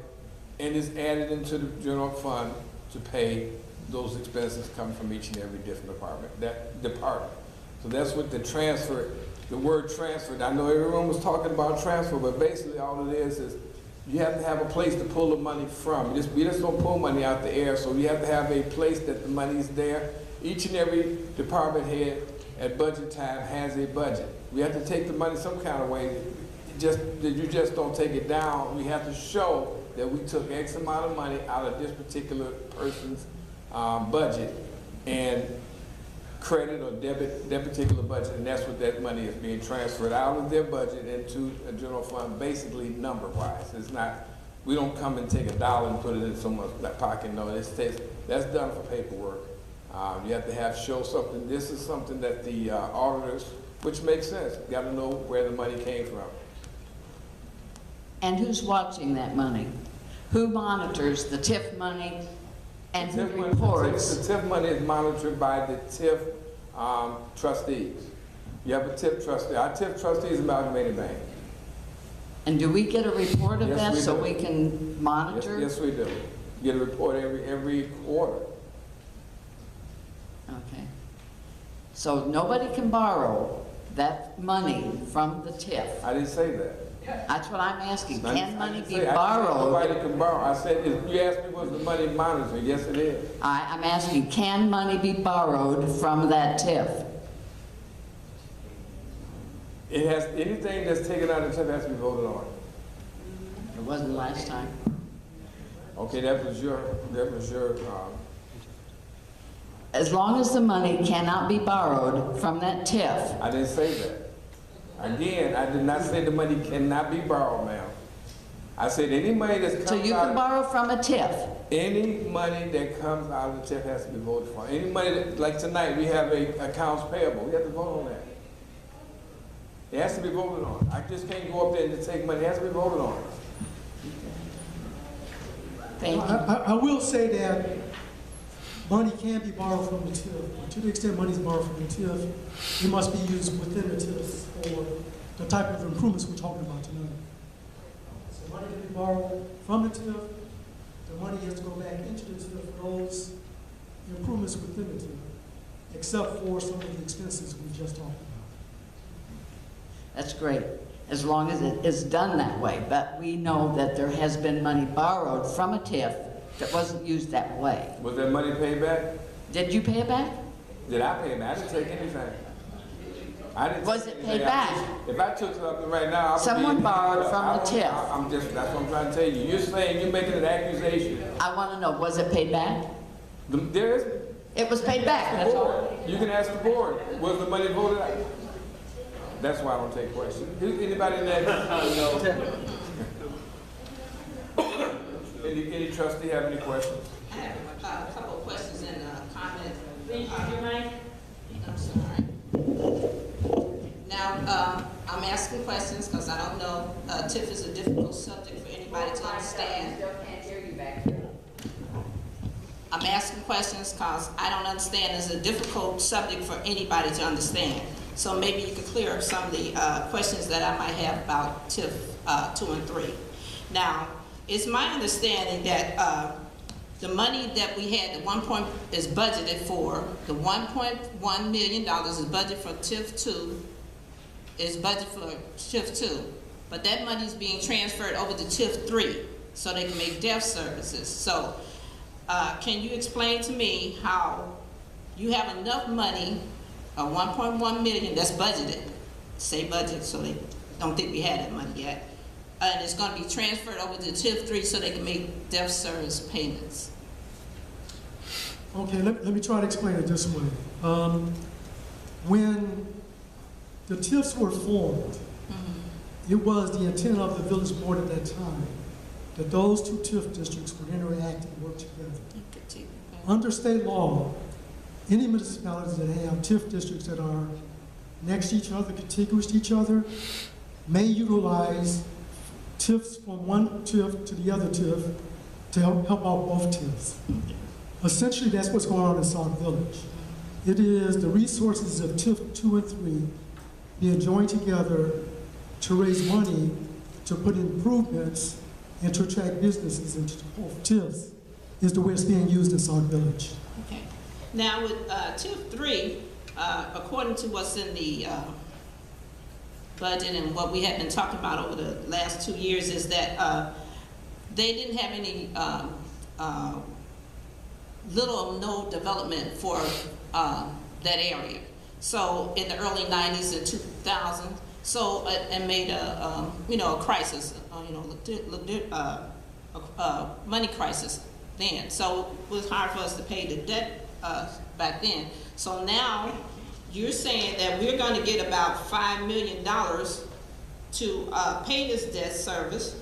and is added into the general fund to pay those expenses coming from each and every different department. So that's what the word transfer, I know everyone was talking about transfer, but basically all it is you have to have a place to pull the money from. We just don't pull money out the air, so you have to have a place that the money's there. Each and every department head at budget time has a budget. We have to take the money some kind of way. You just don't take it down. We have to show that we took X amount of money out of this particular person's budget and credit or debit that particular budget, and that's what that money is being transferred out of their budget into a general fund, basically number-wise. It's not, we don't come and take $1 and put it in someone's pocket. No, that's done for paperwork. You have to show something. This is something that the auditors, which makes sense, got to know where the money came from. and who's watching that money? Who monitors the TIF money and who reports? The TIF money is monitored by the TIF trustees. You have a TIF trustee. Our TIF trustee is Amalgamated Bank. And do we get a report of Yes, that we so do. we can monitor? Yes, we do. You get a report every quarter. Okay. So nobody can borrow that money from the TIF? I didn't say that. That's what I'm asking. I Can money didn't be say- I didn't say borrowed? nobody can borrow. I said, if you asked me was the money monitored, yes it is. I'm asking, can money be borrowed from that TIF? It has, anything that's taken out of the TIF has to be voted on. It wasn't last time. Okay, that was your, As long as the money cannot be borrowed from that TIF, I didn't say that. Again, I did not say the money cannot be borrowed, ma'am. I said any money that's comes so you can out, borrow from a TIF. any money that comes out of the TIF has to be voted for. Any money that, like tonight, we have a accounts payable. We have to vote on that. It has to be voted on. I just can't go up there and just take money. It has to be voted on. Thank you. I will say that money can be borrowed from the TIF. To the extent money is borrowed from the TIF, it must be used within the TIF for the type of improvements we're talking about tonight. So money can be borrowed from the TIF. The money has to go back into the TIF for those improvements within the TIF, except for some of the expenses we just talked about. That's great, as long as it is done that way. But we know that there has been money borrowed from a TIF that wasn't used that way. Was that money paid back? Did you pay it back? Did I pay it back? I didn't take anything. I didn't Was take it anything. paid back? If I took something right now, I would Someone be, borrowed from the TIF. I'm just, that's what I'm trying to tell you. You're saying, you're making an accusation. I want to know, was it paid back? There is, It was paid back, the that's all. board. You can ask the board, was the money voted out? That's why I don't take questions. Anybody in that? Any trustee have any questions? I have a couple of questions and comments. Please use your mic. I'm sorry. Now, I'm asking questions because I don't know. TIF is a difficult subject for anybody to understand. I'm asking questions because I don't understand. It's a difficult subject for anybody to understand. So maybe you could clear up some of the questions that I might have about TIF 2 and 3. Now, it's my understanding that the money that we had, is budgeted for, the $1.1 million is budgeted for TIF 2, is budgeted for TIF 2. But that money is being transferred over to TIF 3 so they can make debt services. So can you explain to me how you have enough money, 1.1 million that's budgeted, say budget so they don't think we had that money yet, and it's going to be transferred over to TIF 3 so they can make debt service payments? Okay, let me try to explain it this way. When the TIFs were formed, it was the intent of the village board at that time that those two TIF districts would interact and work together. Under state law, any municipalities that have TIF districts that are next to each other, contiguous to each other, may utilize TIFs from one TIF to the other TIF to help out both TIFs. Essentially, that's what's going on in Sauk Village. It is the resources of TIF 2 and 3 being joined together to raise money to put improvements and to attract businesses into both TIFs is the way it's being used in Sauk Village. Okay. Now with TIF 3, according to what's in the budget and what we have been talking about over the last 2 years, is that they didn't have any little or no development for that area. So in the early 90s and 2000s, so and made a a crisis, money crisis then. So it was hard for us to pay the debt back then. So now you're saying that we're going to get about $5 million to pay this debt service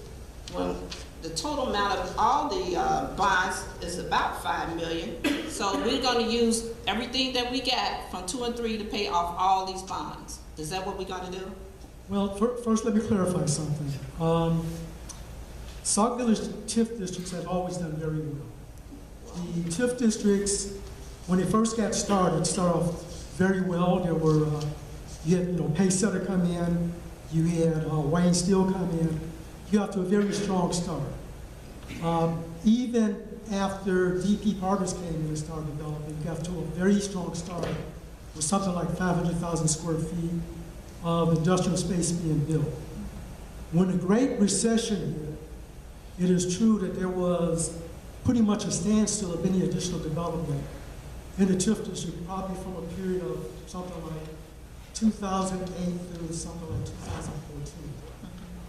when the total amount of all the bonds is about $5 million. So we're going to use everything that we got from 2 and 3 to pay off all these bonds. Is that what we're going to do? Well, first let me clarify something. Sauk Village TIF districts have always done very well. The TIF districts, when they first got started off very well. There were, you had, Paysetter come in, you had Wayne Steele come in. You got to a very strong start. Even after DP Partners came in and started developing, you got to a very strong start with something like 500,000 square feet of industrial space being built. When the Great Recession hit, it is true that there was pretty much a standstill of any additional development in the TIF district, probably from a period of something like 2008 through something like 2014.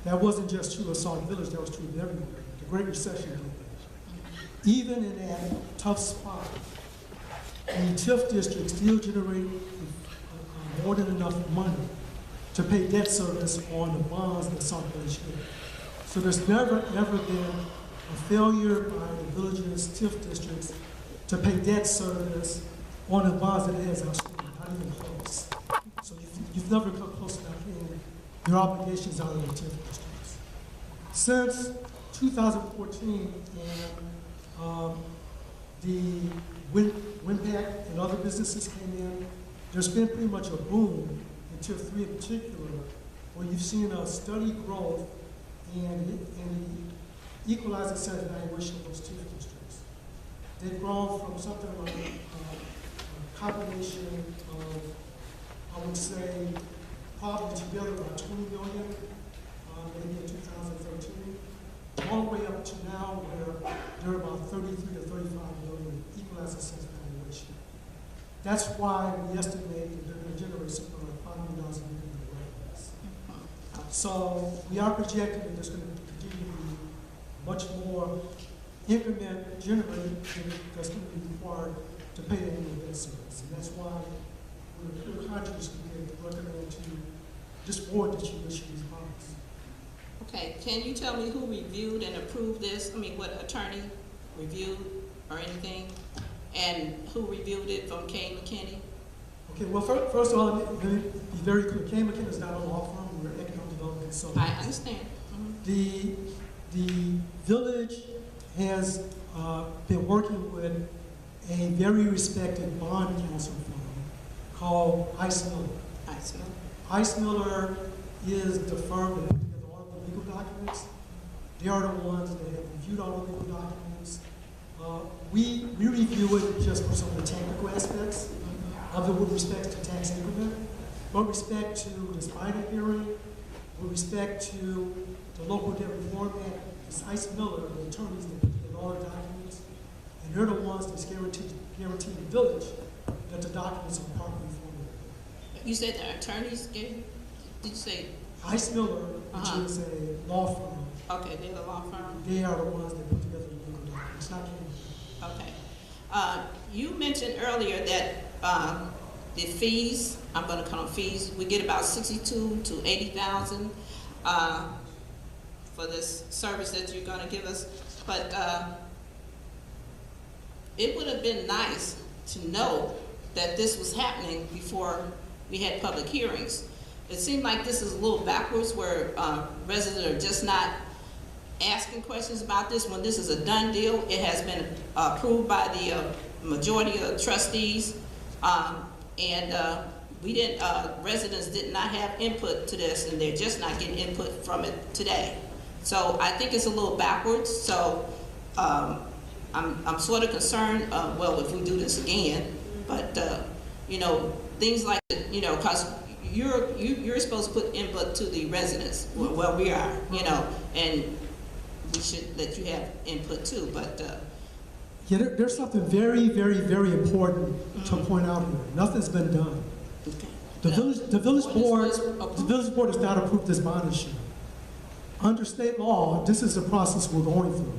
That wasn't just true of Sauk Village, that was true of everywhere. The Great Recession did that. Even in that tough spot, the TIF district still generated more than enough money to pay debt service on the bonds that Sauk Village had. So there's never, ever been a failure by the village's TIF districts to pay debt service on the bonds that it has outstanding, not even close. So you've never come close to not paying their obligations out of the TIF districts. Since 2014, and the WinPac and other businesses came in, there's been pretty much a boom in Tier 3 in particular, where you've seen a steady growth in the equalizing set evaluation of those TIF districts. They've grown from something like a combination of, I would say, probably together about 20 million, maybe in 2013, all the way up to now where they're about 33 to 35 million equalizing set evaluation. That's why we estimate that they're going to generate something like $5 million in revenues. So we are projecting that there's going to continue to be much more increment generated that's going to be required to pay the annual debt service. And that's why we're conscious we recommend to this board that you issue these bonds. Okay, can you tell me who reviewed and approved this? I mean, what attorney reviewed or anything? And who reviewed it from Kane McKinney? Okay, well, first of all, let me be very clear. Kane McKinney is not a law firm. We're an economic development consultant. I understand. The village has been working with a very respected bond counsel firm called Ice Miller. Ice Miller. Ice Miller is the firm that put together all of the legal documents. They are the ones that have reviewed all the legal documents. We review it just for some of the technical aspects of it with respect to tax increment, with respect to this minor hearing, with respect to the local debt reform act. It's Ice Miller, the attorneys that put together all the documents, and they're the ones that's guarantee the village that the documents are properly formulated. You said the attorneys gave, did you say? Ice Miller, which is a law firm. Okay, they're the law firm. They are the ones that put together the legal documents, not Kane. Okay. You mentioned earlier that the fees, I'm going to call them fees, we get about $62,000 to $80,000 for this service that you're going to give us. But it would have been nice to know that this was happening before we had public hearings. It seemed like this is a little backwards where residents are just not asking questions about this when this is a done deal. It has been approved by the majority of the trustees, we didn't. Residents did not have input to this, and they're just not getting input from it today. So I think it's a little backwards. So I'm sort of concerned. Well, if we do this again, but you know, things like because you're supposed to put input to the residents. Well, we are, and we should let you have input too, but. Yeah, there's something very, very, very important to point out here. Nothing's been done. Okay. The village board has not approved this bond issue. Under state law, this is the process we're going through.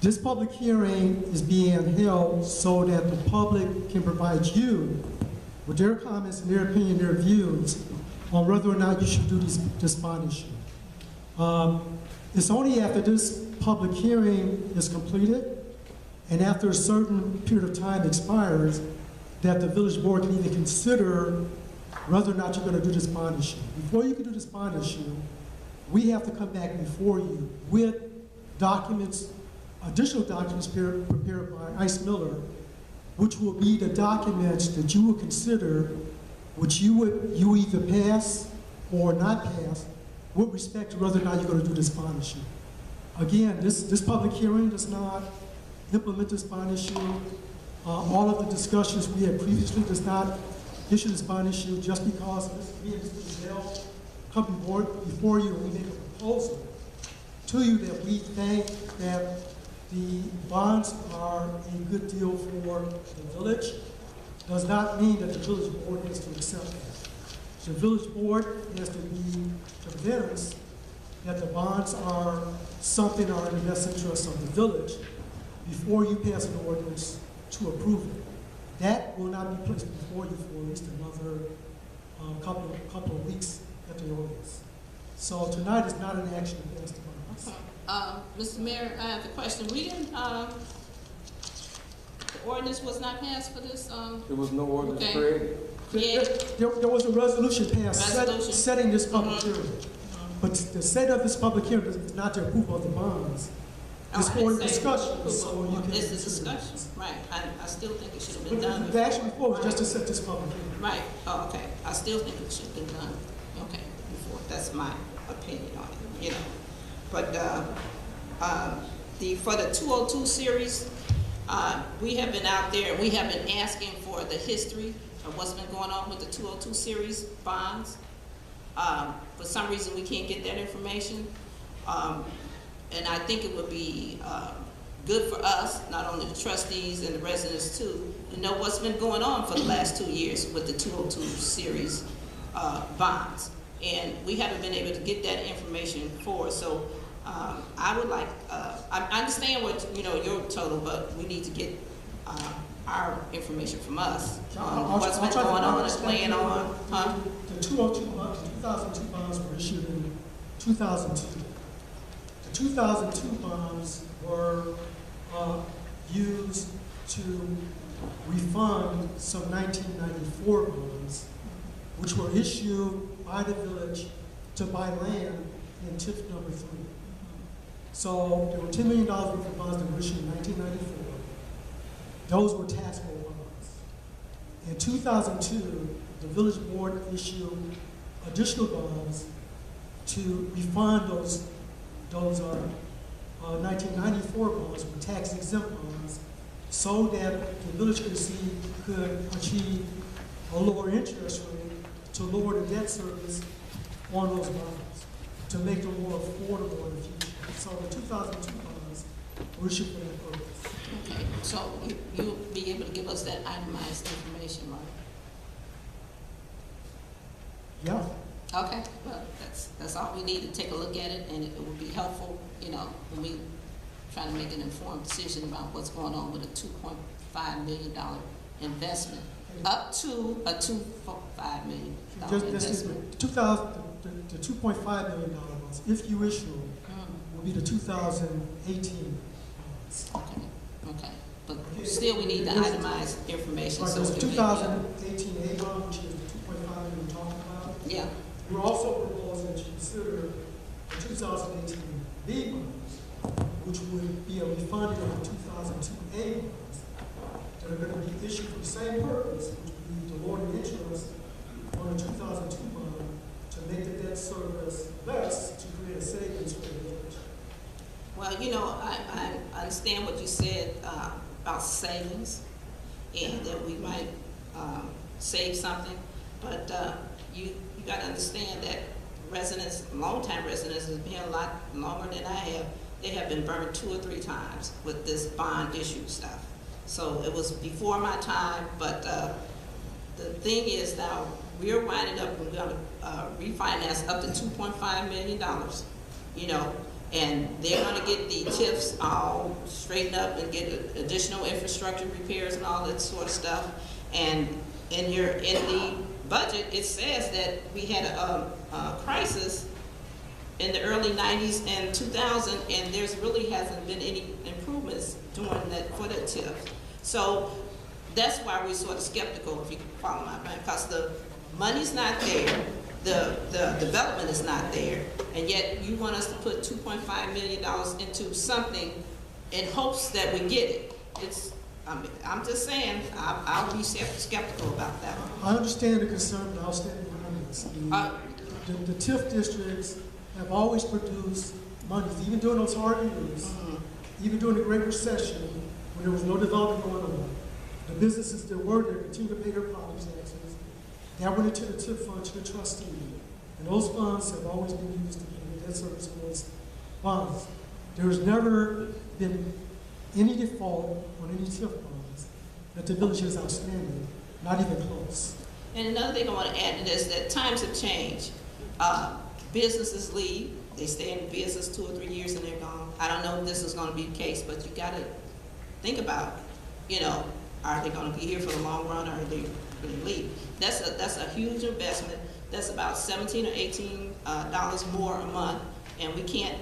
This public hearing is being held so that the public can provide you with their comments and their opinion, their views on whether or not you should do this bond issue. It's only after this public hearing is completed and after a certain period of time expires that the village board can even consider whether or not you're going to do this bond issue. Before you can do this bond issue, we have to come back before you with documents, additional documents prepared by Ice Miller, which will be the documents that you will consider, which you either pass or not pass with respect to whether or not you're going to do this bond issue. Again, this public hearing does not implement this bond issue. All of the discussions we had previously does not issue this bond issue just because we and Mr. Bell come before you and we make a proposal to you that we think that the bonds are a good deal for the village. Does not mean that the village board has to accept that. The village board has to be convinced that the bonds are something that are in the best interest of the village before you pass an ordinance to approve it. That will not be placed before you for at least another couple of weeks at the ordinance. So tonight is not an action against the bonds. Mr. Mayor, I have a question. We didn't, the ordinance was not passed for this? There was no ordinance Okay. created. There was a resolution passed Resolution. setting this public hearing. But the set of this public hearing is not the approval of the bonds. It's for discussion, so you can. It's a discussion, right. I still think it should have been done. But the action before was just to set this public hearing. Right, oh, okay. I still think it should have been done, okay, before. That's my opinion on it, you know. But, for the 202 series, we have been out there and we have been asking for the history of what's been going on with the 202 series bonds. For some reason, we can't get that information. And I think it would be good for us, not only the trustees and the residents too, to know what's been going on for the last 2 years with the 202 series bonds. And we haven't been able to get that information forward. So I would like, I understand what, you know, your total, but we need to get our information from us on what's been going on and playing on, huh? The 202 bonds, the 2002 bonds were issued in 2002. The 2002 bonds were used to refund some 1994 bonds, which were issued by the village to buy land in TIF number 3. So there were $10 million worth of bonds that were issued in 1994. Those were taxable bonds. In 2002, the village board issued additional bonds to refund those 1994 bonds were tax exempt bonds, so that the village could achieve a lower interest rate to lower the debt service on those bonds, to make them more affordable in the future. So the 2002 bonds were issued for that purpose. Okay, so you'll be able to give us that itemized information, right? Yeah. Okay, well, that's all we need to take a look at it, and it would be helpful, you know, when we try to make an informed decision about what's going on with a $2.5 million investment, up to a $2.5 million investment. The $2.5 million bonds, if you issue, will be the 2018 bonds. Okay, but still we need the itemized information. Right, So there's we the can 2018 A bond, which is the 2.5 million we're talking about. yeah, We're also proposing that you consider the 2018 B bonds, which would be a refunding of the 2002 A bonds that are going to be issued for the same purpose, which would be to lower the interest on the 2002 bond to make the debt service less to create a savings for the village. well, you know, I understand what you said about savings, and that we might save something, but you got to understand that residents, longtime residents, has been a lot longer than I have. They have been burned 2 or 3 times with this bond issue stuff. So it was before my time, but the thing is now we're winding up, we're going to refinance up to $2.5 million, you know, and they're going to get the TIFs all straightened up and get additional infrastructure repairs and all that sort of stuff. And in the budget, it says that we had a crisis in the early 90s and 2000, and there's really hasn't been any improvements during that for that TIF. So that's why we're sort of skeptical, if you can follow my mind, because the money's not there, the development is not there, and yet you want us to put $2.5 million into something in hopes that we get it. I'm just saying, I'll be skeptical about that one. I understand the concern, but I'll stand behind this. The TIF districts have always produced money, even during those hard years, even during the Great Recession, when there was no development going on. The businesses that were there continued to pay their property taxes. That went into the TIF fund to the trustee. And those funds have always been used to pay the debt service on those bonds. There's never been any default on any TIF bonds that the village is outstanding, not even close. And another thing I want to add to this, that times have changed. Businesses leave, they stay in business 2 or 3 years and they're gone. I don't know if this is going to be the case, but you got to think about, you know, are they going to be here for the long run, or are they going to leave? That's a huge investment. That's about $17 or $18 more a month, and we can't,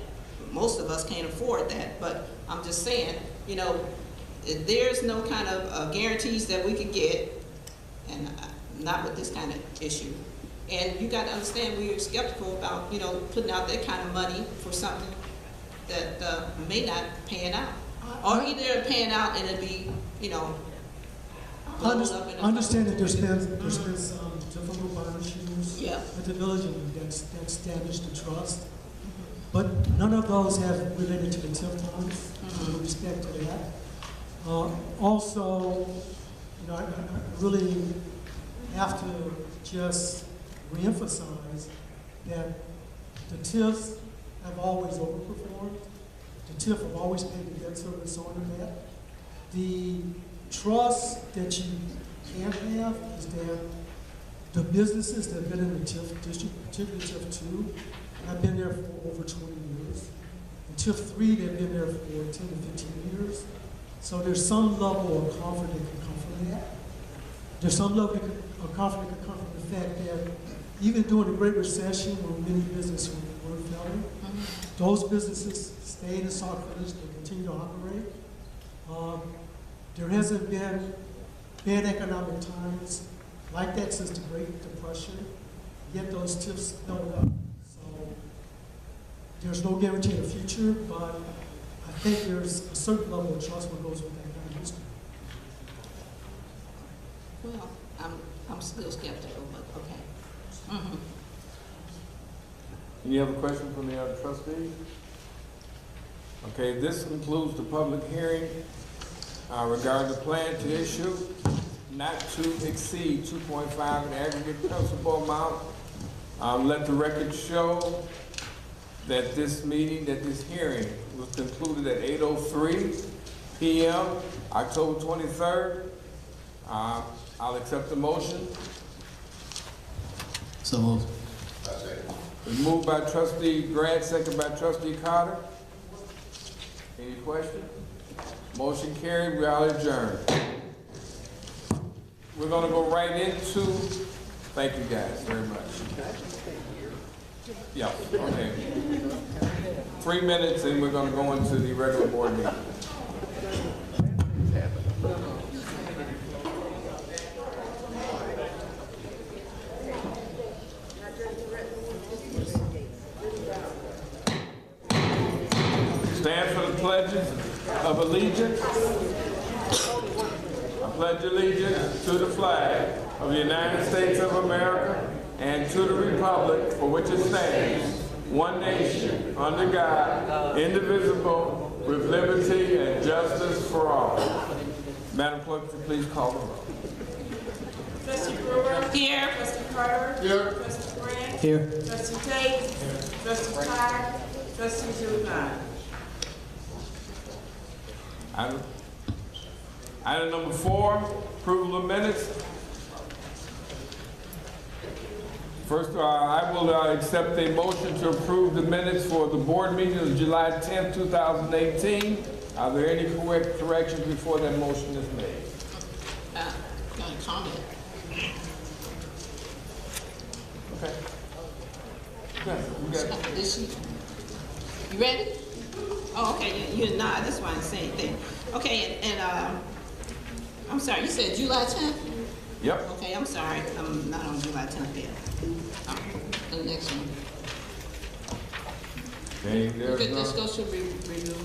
most of us can't afford that. But I'm just saying, you know, if there's no kind of guarantees that we could get, and not with this kind of issue. And you got to understand, we are skeptical about, you know, putting out that kind of money for something that may not pan out. Or either they're paying out and it'll be, you know, blown up in a Understand that there's been some difficult bond issues Yeah. at the village, and that's damaged the trust. But none of those have related to the TIF funds, with respect to that. Also, you know, I really have to just reemphasize that the TIFs have always overperformed. The TIF have always paid the debt service on that. The trust that you can't have is that the businesses that have been in the TIF district, particularly TIF 2, have been there for over 20 years. In TIF 3, they've been there for 10 to 15 years. So there's some level of comfort that can come from that. There's some level of comfort that can come from the fact that even during the Great Recession, when many businesses were failing, those businesses stayed in Sauk Village, they continue to operate. There hasn't been bad economic times like that since the Great Depression, yet those TIFs held up. So there's no guarantee of the future, but I think there's a certain level of trust that goes with that kind of history. Well, I'm still skeptical, but okay. Any other questions from the other trustees? Okay, this concludes the public hearing regarding the plan to issue not to exceed 2.5 in aggregate principal amount. Let the record show that this hearing was concluded at 8:03 p.m., October 23rd. I'll accept the motion. So moved. It's moved by trustee Grant, second by trustee Carter. Any questions? Motion carried, we are adjourned. We're gonna go right into, thank you guys very much. Yeah, okay. 3 minutes and we're gonna go into the regular board meeting. Stand for the pledges of allegiance. I pledge allegiance to the flag of the United States of America and to the republic for which it stands, one nation, under God, indivisible, with liberty and justice for all. Madam Clerk, would you please call the roll? Trustee Brewer? Here. Trustee Carter? Here. Trustee Grant? Here. Trustee Tate? Here. Trustee Todd? Trustee Zupan? Item number 4, approval of minutes. First, I will accept a motion to approve the minutes for the board meeting of July 10th, 2018. Are there any corrections before that motion is made? Got a comment. Okay. Good. You got it. Did she? You ready? Oh, okay, you're not, that's why I'm saying thing. Okay, and I'm sorry, you said July 10th? Yep. Okay, I'm sorry, I'm not on July 10th yet. The next one. Okay, Look there's at this, none. go to review.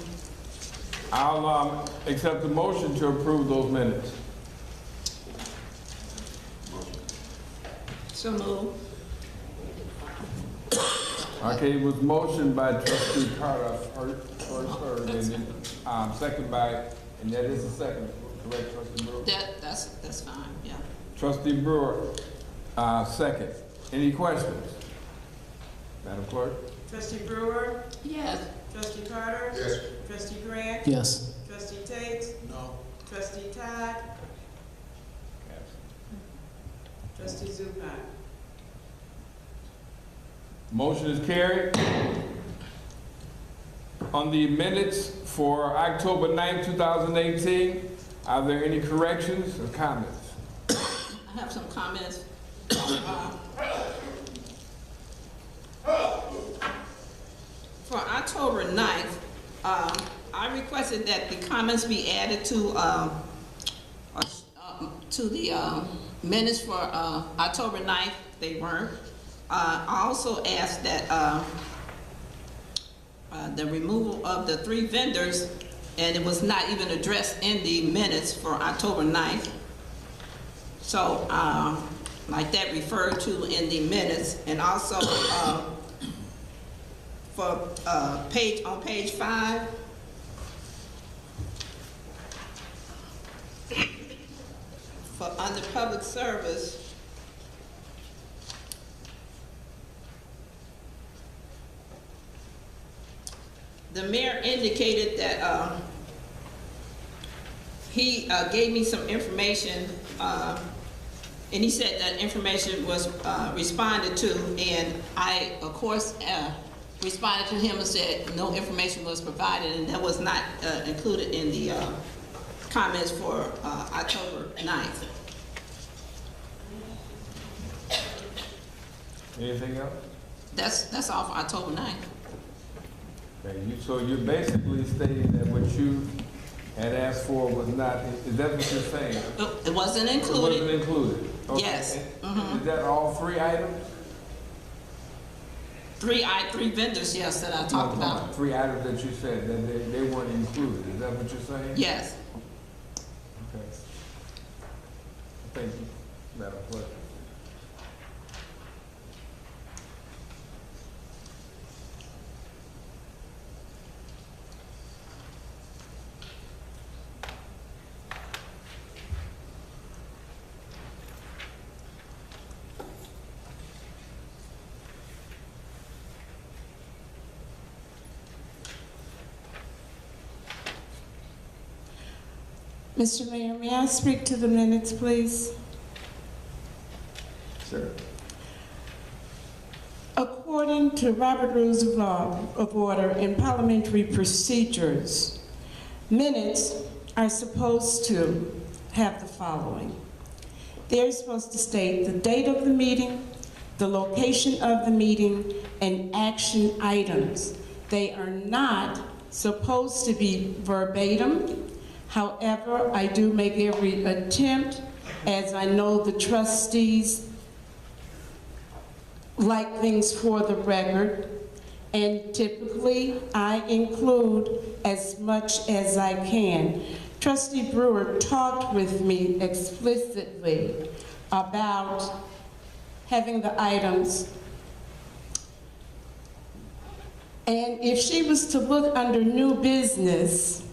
I'll accept the motion to approve those minutes. So move. Okay, it was motioned by trustee Carter, first heard, and then second by, and that is a second, correct, trustee Brewer? That's fine, yeah. Trustee Brewer, second. Any questions? Madam Clerk? Trustee Brewer? Yes. Trustee Carter? Yes. Trustee Grant? Yes. Trustee Tate? No. Trustee Todd? Trustee Zupan? Motion is carried. On the minutes for October 9, 2018, are there any corrections or comments? I have some comments. For October 9th, I requested that the comments be added to the minutes for October 9th, they weren't. I also asked that the removal of the 3 vendors, and it was not even addressed in the minutes for October 9th. So, like that referred to in the minutes, and also for on page 5, for under public service, the mayor indicated that he gave me some information, and he said that information was responded to, and I, of course, responded to him and said no information was provided, and that was not included in the comments for October 9th. Anything else? That's all for October 9th. Okay, so you're basically stating that what you had asked for was not, is that what you're saying? It wasn't It included. wasn't included? Okay. Yes. And is that all 3 items? 3 vendors, yes, that I talked No, about. 3 items that you said that they weren't included, is that what you're saying? Yes. Okay. Thank you, Madam Clerk. Mr. Mayor, may I speak to the minutes, please? Sure. According to Robert Rules of Law of Order and Parliamentary Procedures, minutes are supposed to have the following. They're supposed to state the date of the meeting, the location of the meeting, and action items. They are not supposed to be verbatim. However, I do make every attempt, as I know the trustees like things for the record, and typically I include as much as I can. Trustee Brewer talked with me explicitly about having the items, and if she was to look under new business,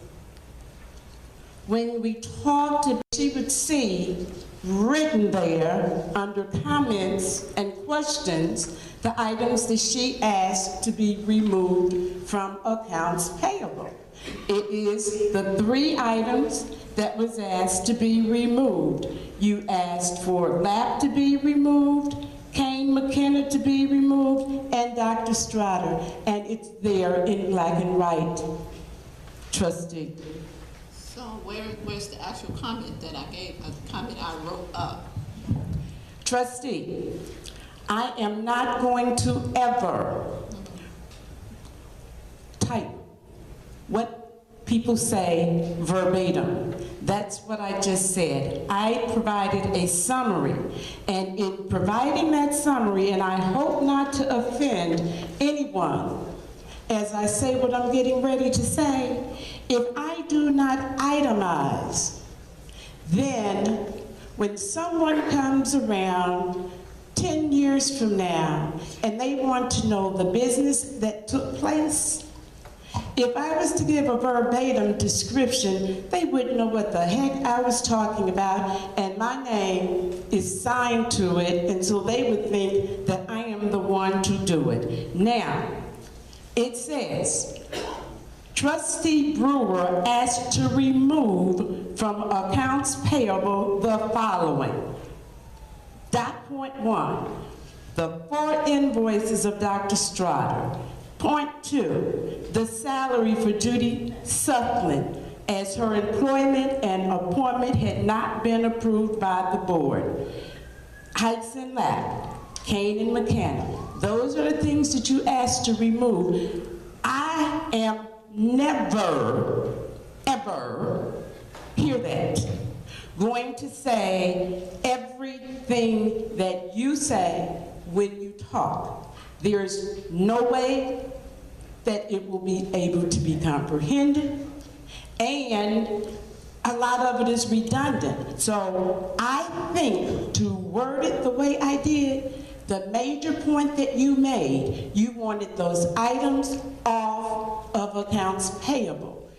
when we talked, she would see written there under comments and questions the items that she asked to be removed from accounts payable. It is the 3 items that was asked to be removed. You asked for Lap to be removed, Kane McKenna to be removed, and Dr. Strader, and it's there in black and white, trustee. So where's the actual comment that I gave, a comment I wrote up? Trustee, I am not going to ever type what people say verbatim. That's what I just said. I provided a summary, and in providing that summary, and I hope not to offend anyone, as I say what I'm getting ready to say, if I do not itemize, then when someone comes around 10 years from now and they want to know the business that took place, if I was to give a verbatim description, they wouldn't know what the heck I was talking about, and my name is signed to it, and so they would think that I am the one to do it. Now, it says, Trustee Brewer asked to remove from accounts payable the following. Dot point 1, the 4 invoices of Dr. Strader. Point 2, the salary for Judy Suckling, as her employment and appointment had not been approved by the board. Heights and Lap, Kane and McKenna. Those are the things that you asked to remove. I am never, ever, hear that, going to say every everything that you say when you talk. There's no way that it will be able to be comprehended, and a lot of it is redundant. So I think to word it the way I did, the major point that you made, you wanted those items off of accounts payable.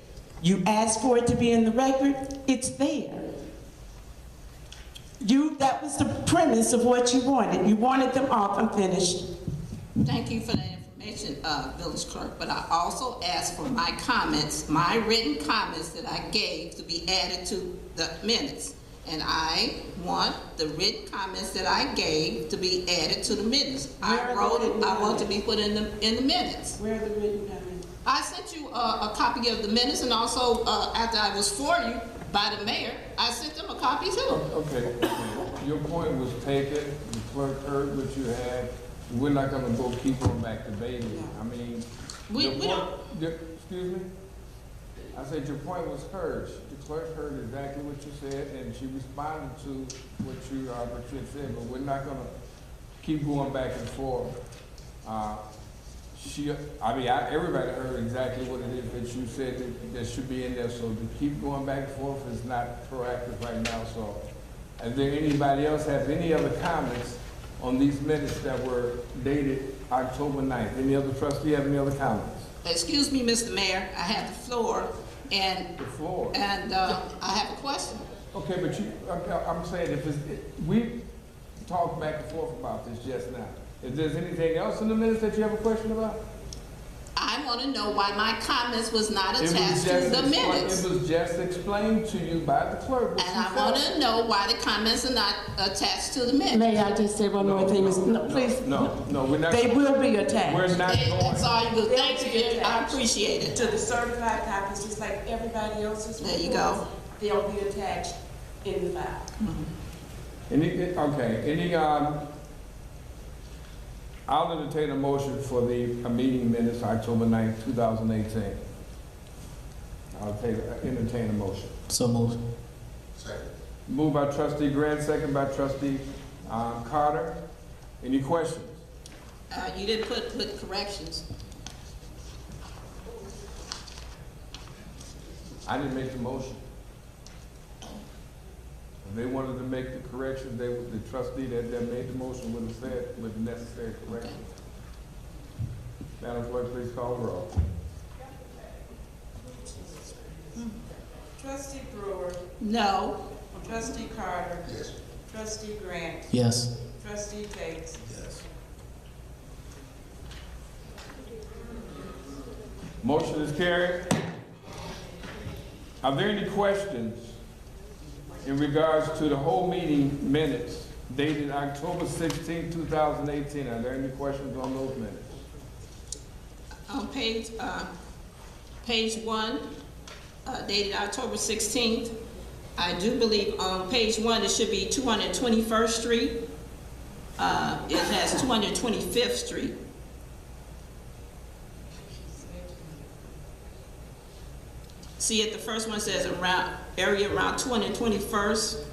You asked for it to be in the record, it's there. That was the premise of what you wanted. You wanted them off. I'm finished. Thank you for that information, Village Clerk, but I also asked for my comments, my written comments that I gave to be added to the minutes. And I want the written comments that I gave to be added to the minutes. I wrote it, I want to be put in the minutes. Where are the written comments? I sent you a copy of the minutes, and also after I was for you by the mayor, I sent them a copy too. Okay, your point was taken, the clerk heard what you had. We're not gonna go keep on back debating. I mean, excuse me? I said your point was heard. The clerk heard exactly what you said, and she responded to what you had said, but we're not gonna keep going back and forth. Everybody heard exactly what it is that you said that should be in there, so to keep going back and forth is not proactive right now, so. Is there anybody else have any other comments on these minutes that were dated October 9th? Any other trustee have any other comments? Excuse me, Mr. Mayor, I have the floor, and The floor. and I have a question. Okay, but I'm saying we talked back and forth about this just now. If there's anything else in the minutes that you have a question about? I want to know why my comments was not attached to the minutes. It was just explained to you by the clerk. And I want to know why the comments are not attached to the minutes. May I just say one more thing? No, please. No, we're not. They will be attached. We're not going. That's all you do. Thank you, I appreciate it. To the certified copies, just like everybody else's. There you go. They'll be attached in the file. I'll entertain a motion for the meeting minutes, October 9th, 2018. I'll entertain a motion. So moved. Second. Moved by trustee Grant, second by trustee Carter. Any questions? You didn't put corrections. I didn't make the motion. If they wanted to make the correction, the trustee that made the motion would have said with the necessary corrections. Madam Clerk, please call the roll. Trustee Brewer. No. Trustee Carter. Yes. Trustee Grant. Yes. Trustee Tate. Yes. Motion is carried. Are there any questions in regards to the whole meeting minutes dated October 16, 2018? Are there any questions on those minutes? On page 1, dated October 16th, I do believe on page 1 it should be 221st Street. It has 225th Street. See it, the first one says area around 221st.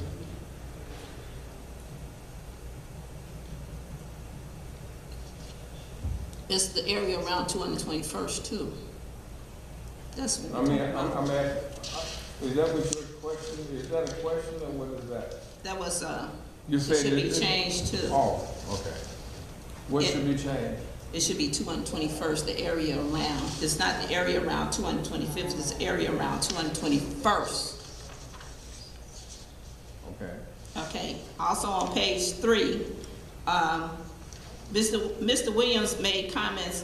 It's the area around 221st too. That's what I'm asking, is that what your question, is that a question or what is that? that was, You it said should be that- changed to, Oh, okay. What should be changed? it should be 221st, the area around. It's not the area around 225th, it's the area around 221st. Okay. Okay, also on page 3, Mr. Williams made comments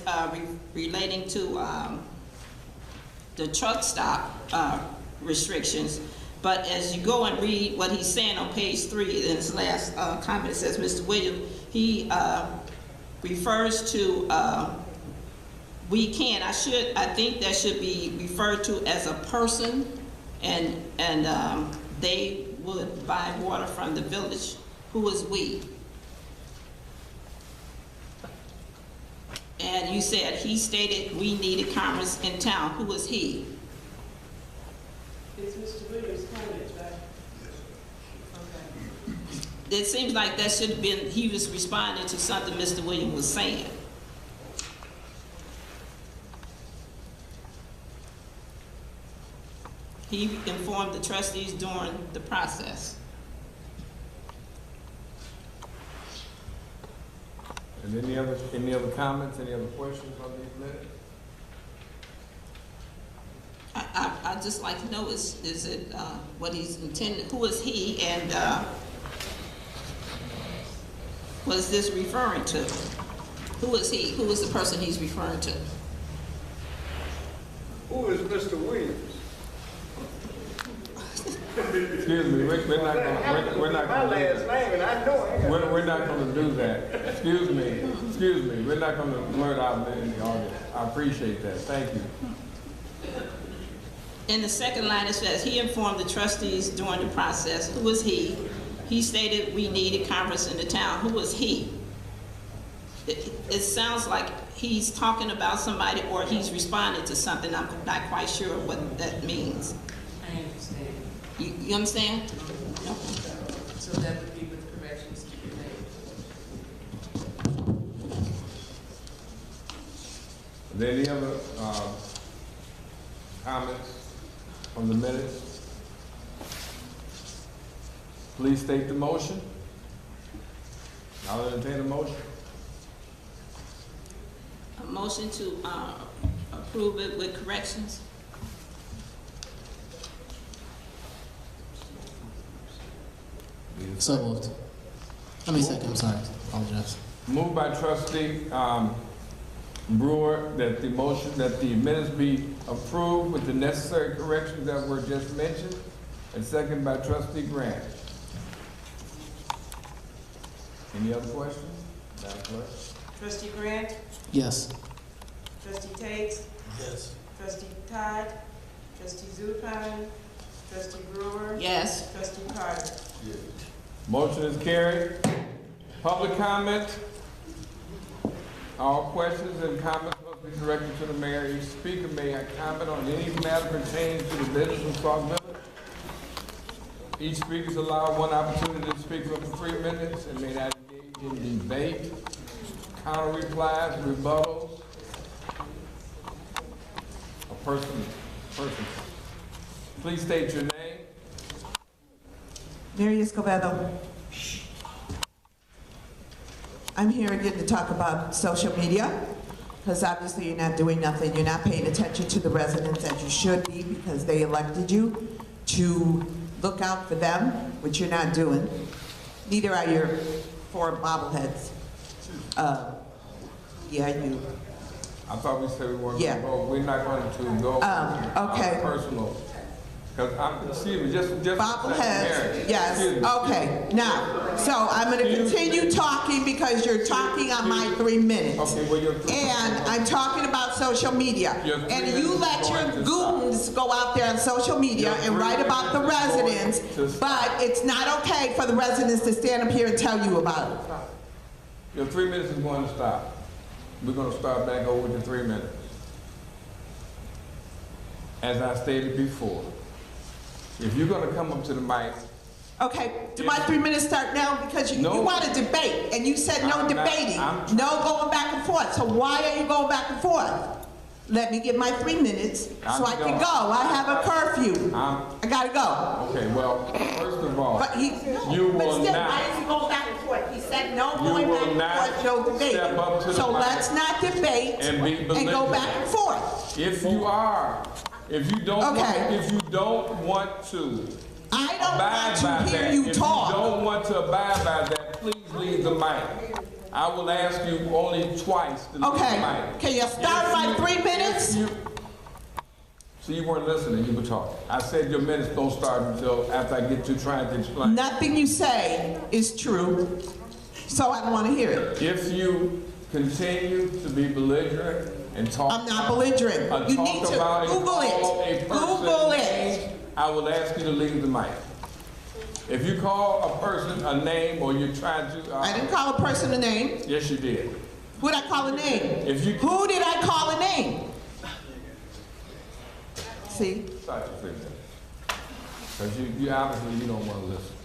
relating to the truck stop restrictions, but as you go and read what he's saying on page 3, in his last comment, says Mr. Williams, he refers to I think that should be referred to as a person, and they would buy water from the village. Who is we? And you said he stated we needed commerce in town. Who is he? It's Mr. Williams' comments, right? Yes. it seems like that should have been, he was responding to something Mr. Williams was saying. He informed the trustees during the process. And any other comments, any other questions on these minutes? I'd just like to know, is it what he's intended, who is he, and what is this referring to? Who is he? Who is the person he's referring to? Who is Mr. Williams? Excuse me, we're not gonna do My that. last name, and I know it. We're not gonna do that. Excuse me, we're not gonna blurt out in the audience. I appreciate that, thank you. In the second line, it says, he informed the trustees during the process. Who is he? He stated we needed conference in the town. Who is he? It sounds like he's talking about somebody or he's responding to something. I'm not quite sure what that means. I understand. You understand? Okay. So that would be with corrections to be made. Are there any other comments on the minutes? Please state the motion. I'll entertain a motion. A motion to approve it with corrections. So moved. How many seconds? I'm sorry. Apologize. Moved by trustee Brewer that the motion, that the minutes be approved with the necessary corrections that were just mentioned, and second by trustee Grant. Any other questions? Madam Clerk? Trustee Grant? Yes. Trustee Tate? Yes. Trustee Todd? Trustee Zupan? Trustee Brewer? Yes. Trustee Carter? Motion is carried. Public comment. All questions and comments must be directed to the mayor. Each speaker may comment on any matter pertaining to the business of Sauk Village. Each speaker is allowed one opportunity to speak for up to 3 minutes and may not engage in debate, counter replies, rebuttals, or person. Please state your name. Mary Escobedo. I'm here again to talk about social media, because obviously you're not doing nothing. You're not paying attention to the residents as you should be, because they elected you to look out for them, which you're not doing. Neither are your 4 bobbleheads. Yeah, you. I thought we said we weren't Yeah. going to vote. We're not going to go okay. personal. Because excuse me, just Bobbleheads, yes, Excuse me. okay. Now, so I'm gonna continue talking because you're talking on my 3 minutes. Okay, well, you're And I'm talking about social media. Your 3 And you minutes let is your going to goons go out there on social media Your and 3 write about the minutes is going residents, to stop. but it's not okay for the residents to stand up here and tell you about it. Your 3 minutes is going to stop. We're going to start back over to 3 minutes. As I stated before, if you're going to come up to the mic, Okay, do my 3 minutes start now? Because you No. want to debate, and you said no I'm not- debating, I'm- no going back and forth. So why are you going back and forth? Let me get my 3 minutes so I can I'm go. I have a curfew. I'm, I gotta go. okay, well, first of all, But he, you but will still, not. why is he going back and forth? He said no You going will back and not forth, no debating. step up to the So mic let's not debate and be and go belligerent. back and forth. If you are, if you don't Okay. want, if you don't want to I don't abide want by to hear that, you if talk. you don't want to abide by that, please leave the mic. I will ask you only twice to leave Okay, the mic. can you start If my you- 3 minutes? So you weren't listening, you were talking. I said your minutes don't start until after I get to trying to explain. Nothing you say is true, so I don't want to hear it. If you continue to be belligerent and talk. I'm not belligerent. You talk need to about and Google call it. a person Google it. name, I will ask you to leave the mic. If you call a person a name or you try to. I didn't call a person a name. Yes, you did. Who did I call a name? If you. Who did I call a name? See? Start your 3 minutes. Because you obviously you don't want to listen.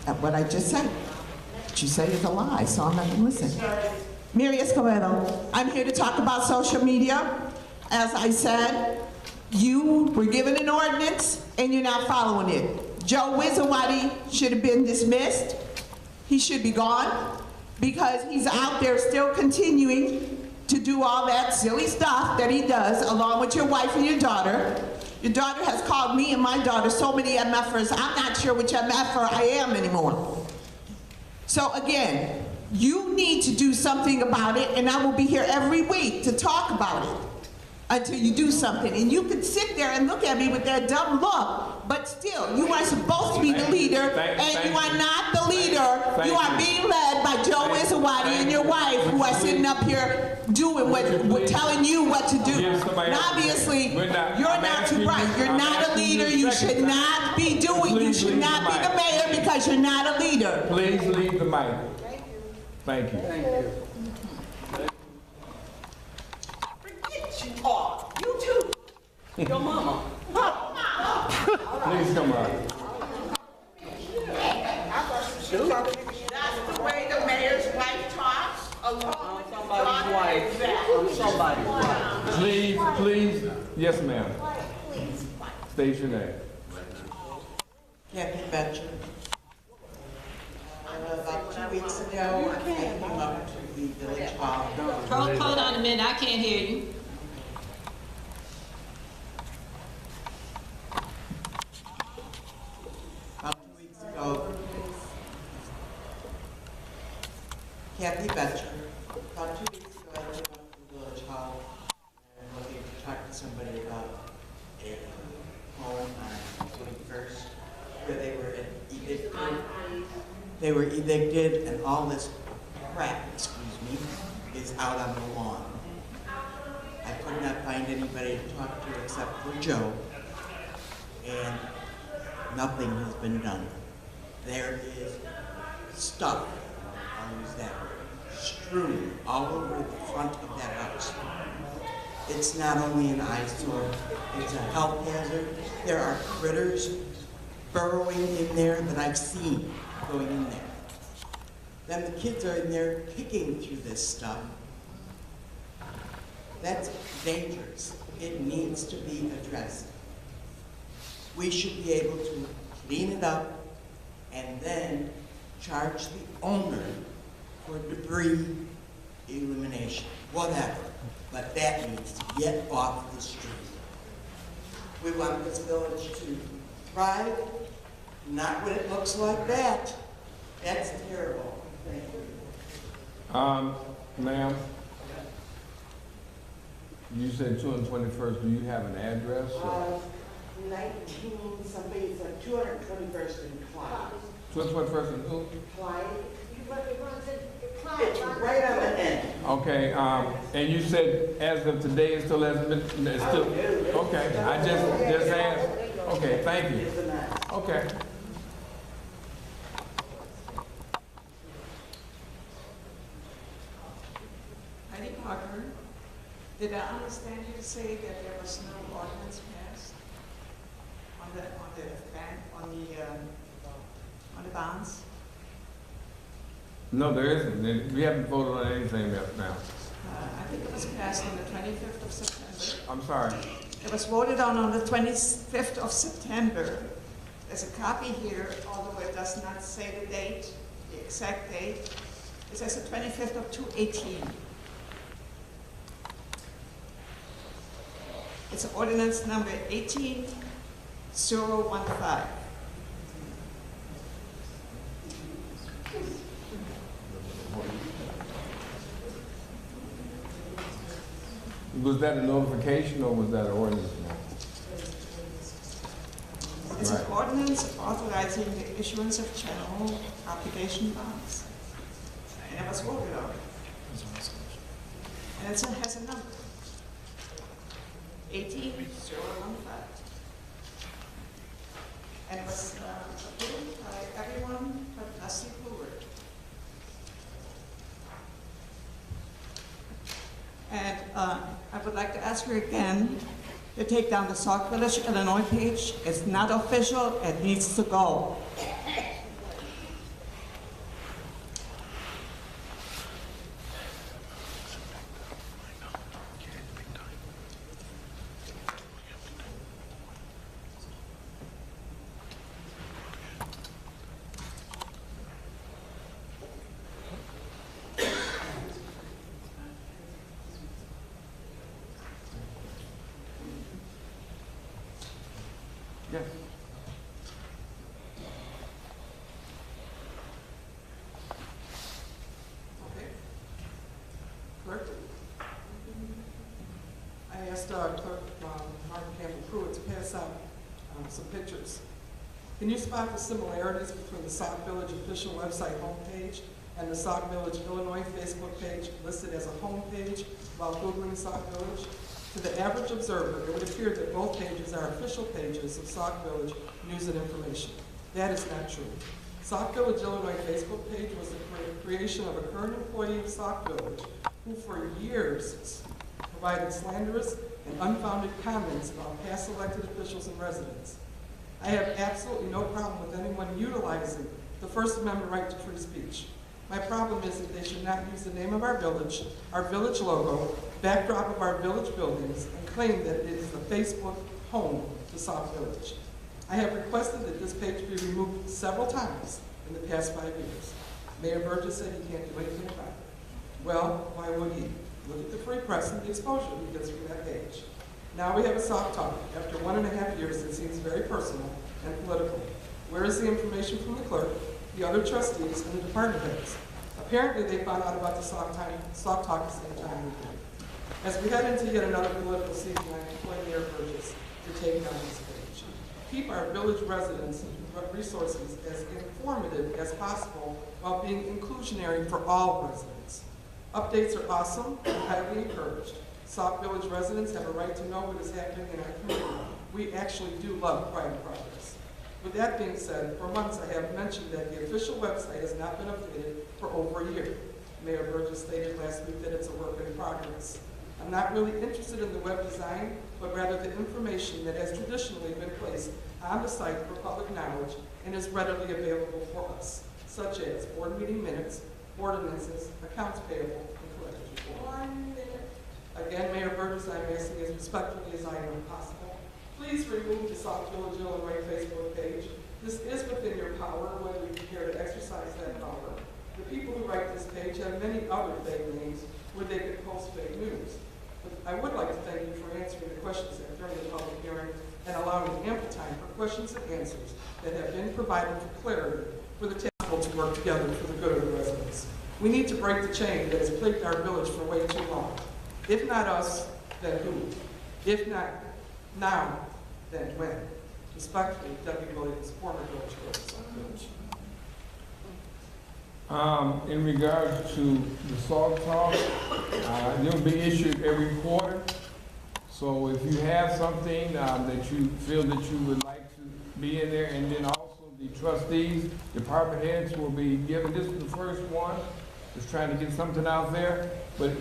at what I just said. What you say is a lie, so I'm not gonna listen. Mary Escobedo, I'm here to talk about social media. As I said, you were given an ordinance and you're not following it. Joe Wizawati should have been dismissed. He should be gone because he's out there still continuing to do all that silly stuff that he does along with your wife and your daughter. Your daughter has called me and my daughter so many MFers, I'm not sure which MFer I am anymore. So again, you need to do something about it, and I will be here every week to talk about it until you do something. And you can sit there and look at me with that dumb look, but still, you are supposed to be the leader, and you are not the leader. You are being led by Joe Wizawati and your wife, who are sitting up here doing what, telling you what to do. And obviously, you're not too bright. You're not a leader. You should not be doing. You should not be the mayor because you're not a leader. Please leave the mic. Thank you. Thank you. Forget you all. You too. Your mama. Please come on. That's the way the mayor's wife talks, along with somebody's wife. Somebody's wife. Please, yes ma'am. State your name. Kathy Betcher. About 2 weeks ago, I came up to the village hall. Hold on a minute, I can't hear you. About 2 weeks ago, Kathy Betcher. About 2 weeks ago, I came up to the village hall and looking to talk to somebody about a home on 21st where they were evicted. They were evicted and all this crap, is out on the lawn. I could not find anybody to talk to except for Joe, and nothing has been done. There is stuff, I'll use that word, strewn all over the front of that house. It's not only an eyesore, it's a health hazard. There are critters burrowing in there that I've seen going in there. Then the kids are in there picking through this stuff. That's dangerous. It needs to be addressed. We should be able to clean it up and then charge the owner for debris elimination, whatever. But that needs to get off the street. We want this village to thrive, not when it looks like that. That's terrible. Thank you. Ma'am, you said 221st. Do you have an address? 19, somebody's on 221st in Clyde. 221st and who? Clyde. It's right on the end. Okay, and you said as of today it still hasn't been, it's still, okay, I just asked. Okay, thank you. Okay. Heidi Parker, did I understand you to say that there was no ordinance passed on the bonds? No, there isn't. We haven't voted on anything else now. I think it was passed on the 25th of September. I'm sorry. It was voted on the 25th of September. There's a copy here, although it does not say the date, the exact date. It says the 25th of 2018. It's ordinance number 18015. Was that a notification or was that an ordinance? It's Right. an ordinance authorizing the issuance of general obligation bonds. And it was voted on. And it has a number. 18015. And it was approved by everyone but Dusty Brewer. And I would like to ask you again to take down the Sauk Village, Illinois page. It's not official, it needs to go. asked Clerk Martin Campbell Pruitt to pass out some pictures. Can you spot the similarities between the Sauk Village official website homepage and the Sauk Village, Illinois Facebook page listed as a homepage while Googling Sauk Village? To the average observer, it would appear that both pages are official pages of Sauk Village news and information. That is not true. Sauk Village, Illinois Facebook page was the creation of a current employee of Sauk Village who for years provided slanderous and unfounded comments about past elected officials and residents. I have absolutely no problem with anyone utilizing the First Amendment right to free speech. My problem is that they should not use the name of our village logo, backdrop of our village buildings, and claim that it is the Facebook home to Sauk Village. I have requested that this page be removed several times in the past 5 years. Mayor Burgess said he can't do anything about it. Well, why would he? Look at the free press and the exposure he gets from that page. Now we have a Sauk Talk. After 1.5 years, it seems very personal and political. Where is the information from the clerk, the other trustees, and the department heads? Apparently, they found out about the Sauk Talk at the same time we did. As we head into yet another political season, I employ Mayor Burgess to take down this page. Keep our village residents' resources as informative as possible while being inclusionary for all residents. Updates are awesome and highly encouraged. Sauk Village residents have a right to know what is happening in our community. We actually do love Pride and Progress. With that being said, for months I have mentioned that the official website has not been updated for over a year. Mayor Burgess stated last week that it's a work in progress. I'm not really interested in the web design, but rather the information that has traditionally been placed on the site for public knowledge and is readily available for us, such as board meeting minutes, ordinances, accounts payable, and collectors report. 1 minute. Again, Mayor Burgess, I'm asking as respectfully as I know possible, please remove the Sauk Village, Illinois Facebook page. This is within your power, whether you care to exercise that power. The people who write this page have many other fake names where they could post fake news. But I would like to thank you for answering the questions during the public hearing and allowing ample time for questions and answers that have been provided for clarity for the table to work together for the good of the residents. We need to break the chain that has plagued our village for way too long. If not us, then who? If not now, then when? Respectfully, Deputy Williams, former village clerk of Sauk Village. In regards to the Sauk Talk, it'll be issued every quarter. So if you have something that you feel that you would like to be in there, and then also the trustees, department heads will be given, this is the first one, just trying to get something out there, but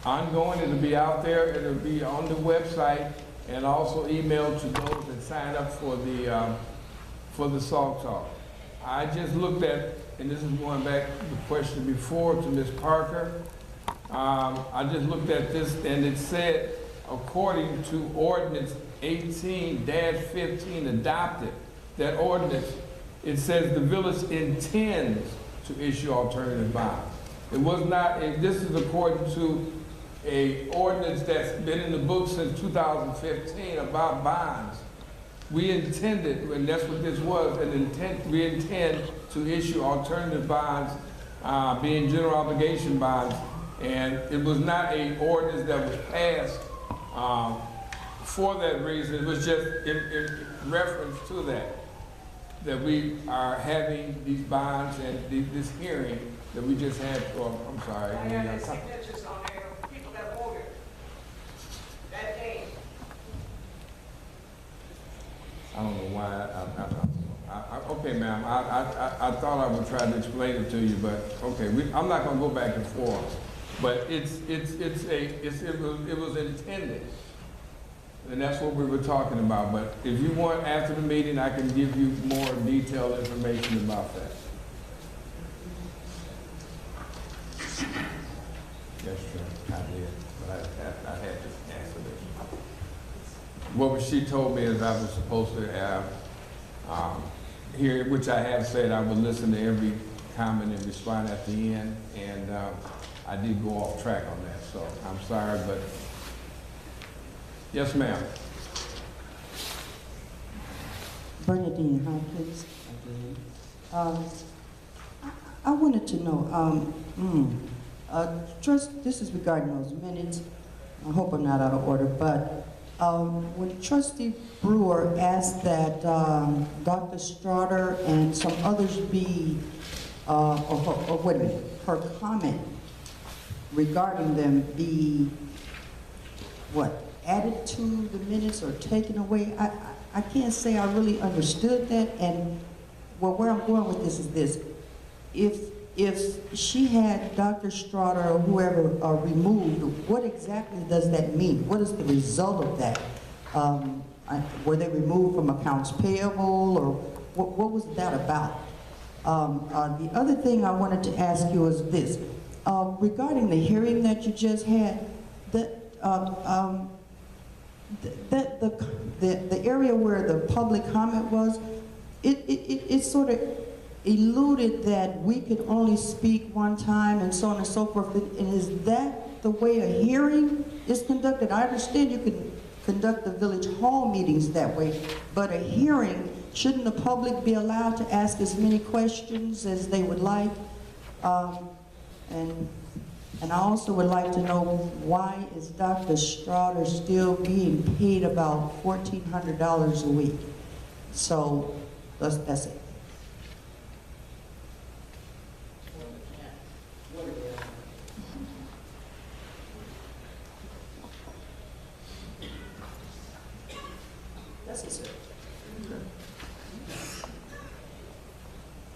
ongoing, it'll be out there, it'll be on the website, and also emailed to those that sign up for the Sauk Talk. I just looked at, and this is going back to the question before to Ms. Parker. I just looked at this, and it said, according to ordinance 18-15 adopted, that ordinance, it says the village intends to issue alternative bonds. It was not, this is according to a ordinance that's been in the book since 2015 about bonds. We intended, and that's what this was, an intent, we intend to issue alternative bonds, being general obligation bonds, and it was not an ordinance that was passed for that reason. It was just in reference to that we are having these bonds and this hearing that we just had, I'm sorry. I had the signatures on there of people that voted that day. I don't know why, okay, ma'am, I thought I would try to explain it to you, but, okay, I'm not gonna go back and forth. But it was intended, and that's what we were talking about. But if you want, after the meeting, I can give you more detailed information about that. That's true, I did, but I had to answer this. What she told me is I was supposed to hear, which I have said, I would listen to every comment and respond at the end, and I did go off track on that, so I'm sorry, but yes, ma'am. Bernadine, hi, please. I wanted to know, this is regarding those minutes. I hope I'm not out of order, but when Trustee Brewer asked that Dr. Strader and some others be, or wait a minute, her comment regarding them be, what, added to the minutes or taken away, I can't say I really understood that, and well, where I'm going with this is this. If she had Dr. Strader or whoever removed, what exactly does that mean? What is the result of that? Were they removed from accounts payable, or what was that about? The other thing I wanted to ask you is this. Regarding the hearing that you just had, the area where the public comment was, it sort of eluded that we could only speak one time and so on and so forth. And is that the way a hearing is conducted? I understand you can conduct the village hall meetings that way, but a hearing, shouldn't the public be allowed to ask as many questions as they would like? And I also would like to know, why is Dr. Strader still being paid about $1,400 a week? So that's it. That's it.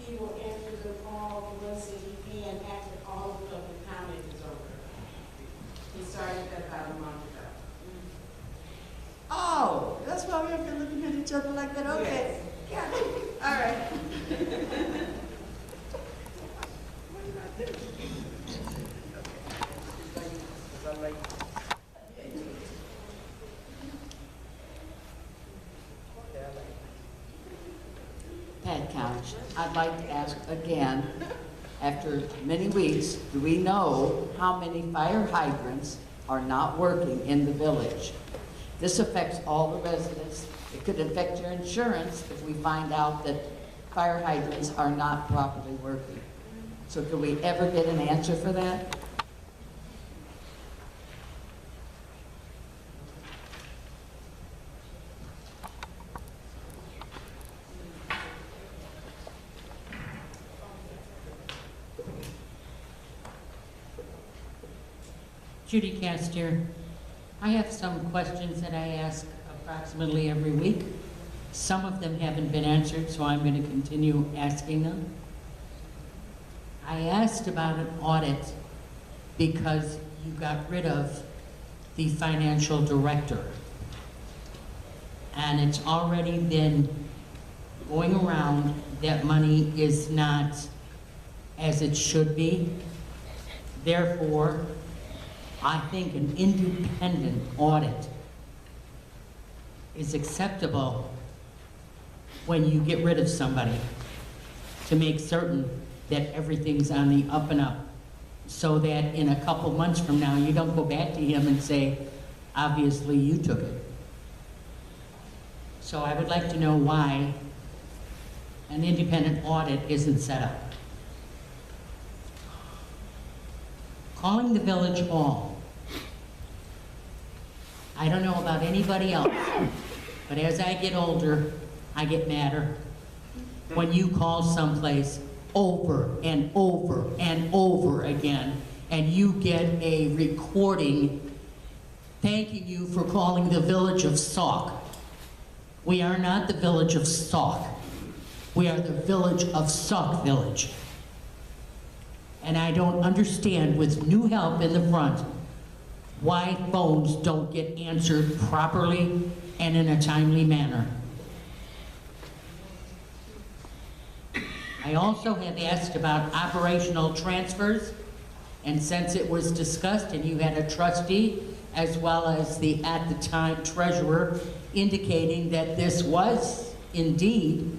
He will answer them all once he can after all of the comment is over. He started that about a month ago. Oh, that's why we have been looking at each other like that. Okay, got you. All right. Pat Couch, I'd like to ask again, after many weeks, do we know how many fire hydrants are not working in the village? This affects all the residents. It could affect your insurance if we find out that fire hydrants are not properly working. So could we ever get an answer for that? Judy Castier, I have some questions that I ask approximately every week. Some of them haven't been answered, so I'm going to continue asking them. I asked about an audit because you got rid of the financial director. And it's already been going around that money is not as it should be. Therefore, I think an independent audit is acceptable when you get rid of somebody, to make certain that everything's on the up and up, so that in a couple months from now, you don't go back to him and say, obviously you took it. So I would like to know why an independent audit isn't set up. Calling the village hall. I don't know about anybody else, but as I get older, I get madder when you call someplace over and over and over again, and you get a recording thanking you for calling the village of Sauk. We are not the village of Sauk. We are the village of Sauk Village. And I don't understand, with new help in the front, why phones don't get answered properly and in a timely manner. I also have asked about operational transfers, and since it was discussed and you had a trustee as well as the, at the time, treasurer indicating that this was indeed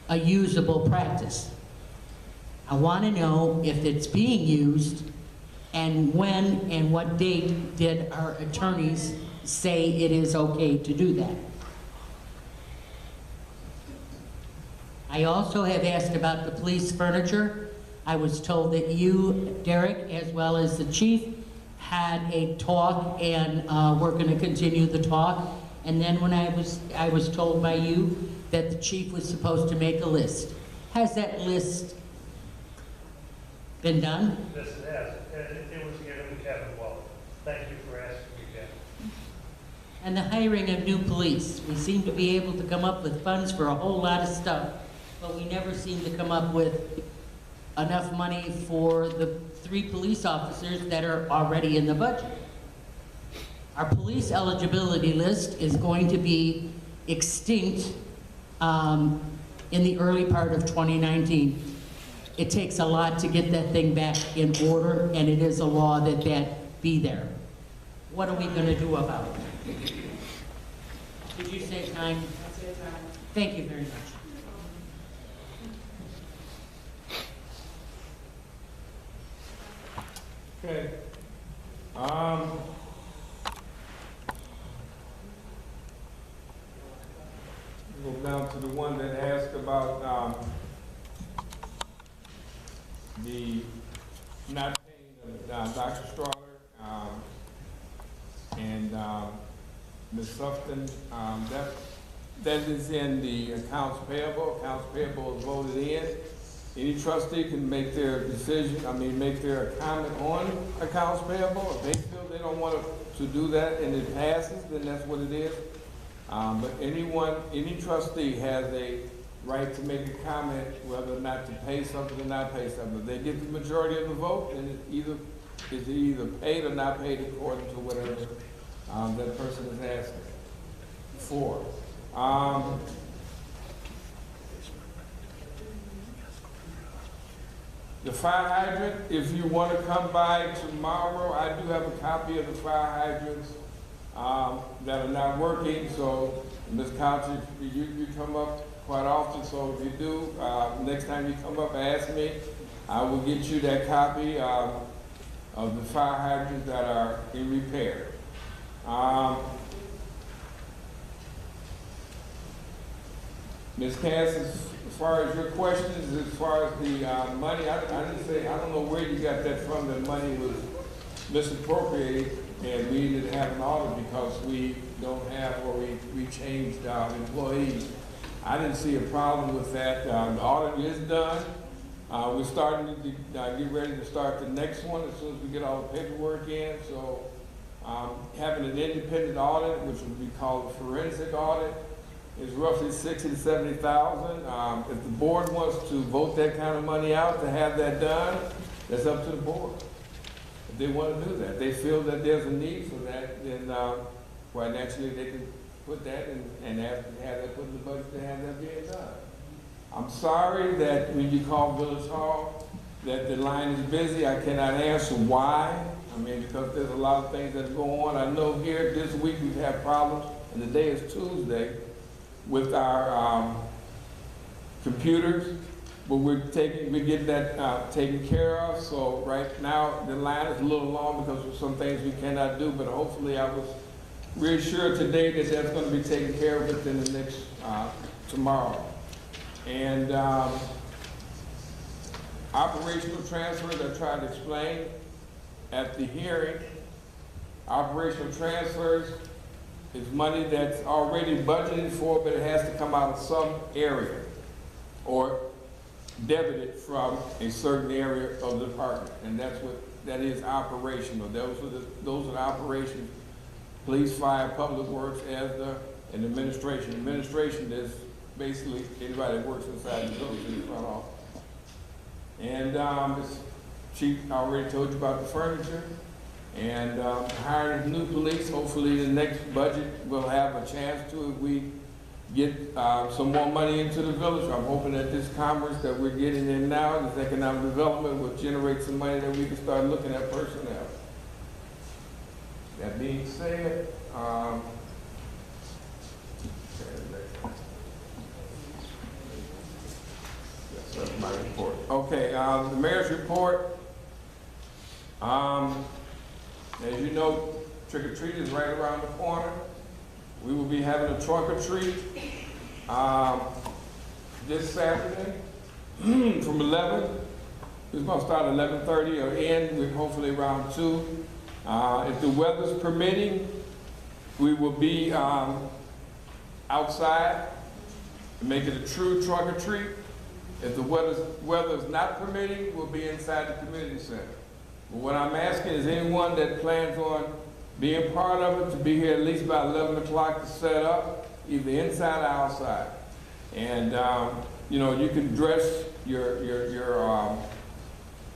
a usable practice. I want to know if it's being used, and when and what date did our attorneys say it is okay to do that. I also have asked about the police furniture. I was told that you, Derek, as well as the chief, had a talk, and we're gonna continue the talk. And then when I was told by you that the chief was supposed to make a list. Has that list been done? Yes, it has, and it was given to Kevin Waller. Thank you for asking me, Kevin. And the hiring of new police. We seem to be able to come up with funds for a whole lot of stuff, but we never seem to come up with enough money for the 3 police officers that are already in the budget. Our police eligibility list is going to be extinct in the early part of 2019. It takes a lot to get that thing back in order, and it is a law that that be there. What are we gonna do about it? Did you say time? Thank you very much. Okay. Go down to the one that asked about the not paying Dr. Strahler and Ms. Sufton. That is in the accounts payable. Accounts payable is voted in. Any trustee can make their decision, make their comment on accounts payable. If they feel they don't want to do that and it passes, then that's what it is. But any trustee has a right to make a comment whether or not to pay something or not pay something. If they get the majority of the vote, then it's either paid or not paid according to whatever that person is asking for. The fire hydrant, if you want to come by tomorrow, I do have a copy of the fire hydrants that are not working. So, Ms. Couch, you come up quite often, so if you do, next time you come up, ask me. I will get you that copy of the fire hydrants that are in repair. Ms. Cass, as far as your questions, as far as the money, I don't know where you got that from. That money was misappropriated, and we didn't have an audit because we don't have, or we changed our employees. I didn't see a problem with that. The audit is done. We're starting to get ready to start the next one as soon as we get all the paperwork in. So having an independent audit, which would be called a forensic audit, is roughly $60,000 to $70,000. If the board wants to vote that kind of money out to have that done, that's up to the board. If they want to do that, they feel that there's a need for that, then quite naturally they can put that and have that put in the budget to have that being done. I'm sorry that when you call Village Hall, that the line is busy. I cannot answer why. Because there's a lot of things that go on. I know here this week we've had problems, and today is Tuesday, with our computers, but we're getting that taken care of. So right now the line is a little long because of some things we cannot do, but hopefully I was reassured today that that's going to be taken care of within the next tomorrow. And operational transfers, I tried to explain at the hearing. Operational transfers is money that's already budgeted for, but it has to come out of some area or debited from a certain area of the department, and that is operational. Those are the operations. Police, fire, public works, and administration. Administration is basically anybody that works inside the building in the front office. And this chief already told you about the furniture. And hiring new police. Hopefully the next budget we'll have a chance to, if we get some more money into the village. I'm hoping that this commerce that we're getting in now, this economic development, will generate some money that we can start looking at personnel. That being said, that's my report. Okay, the mayor's report. As you know, trick or treat is right around the corner. We will be having a trunk or treat this Saturday from 11. We're going to start at 11:30 or end with hopefully around 2. If the weather's permitting, we will be outside, make it a true trunk or treat. If the weather's not permitting, we'll be inside the community center. But what I'm asking is anyone that plans on being part of it to be here at least by 11 o'clock to set up, either inside or outside. And, you know, you can dress your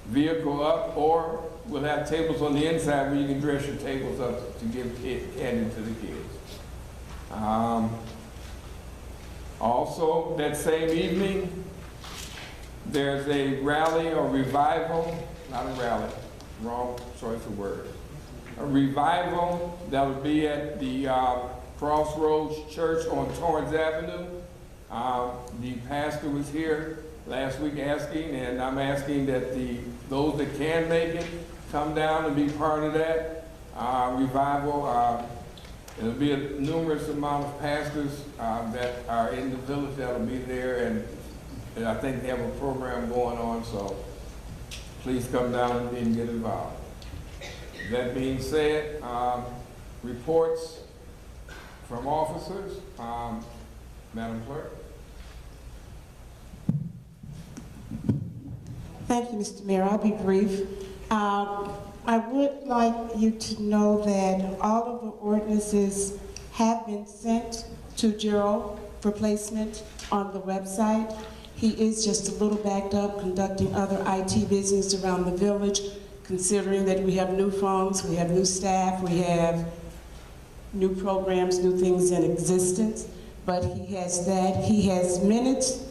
vehicle up, or we'll have tables on the inside where you can dress your tables up to give candy to the kids. Also, that same evening, there's a rally or revival, not a rally, wrong choice of word. A revival that will be at the Crossroads Church on Torrance Avenue. The pastor was here last week asking, and I'm asking that those that can make it come down and be part of that revival. There'll be a numerous amount of pastors that are in the village that'll be there, and I think they have a program going on, so please come down and get involved. That being said, reports from officers. Madam Clerk. Thank you, Mr. Mayor. I'll be brief. I would like you to know that all of the ordinances have been sent to Gerald for placement on the website. He is just a little backed up conducting other IT business around the village, considering that we have new phones, we have new staff, we have new programs, new things in existence. But he has that. He has minutes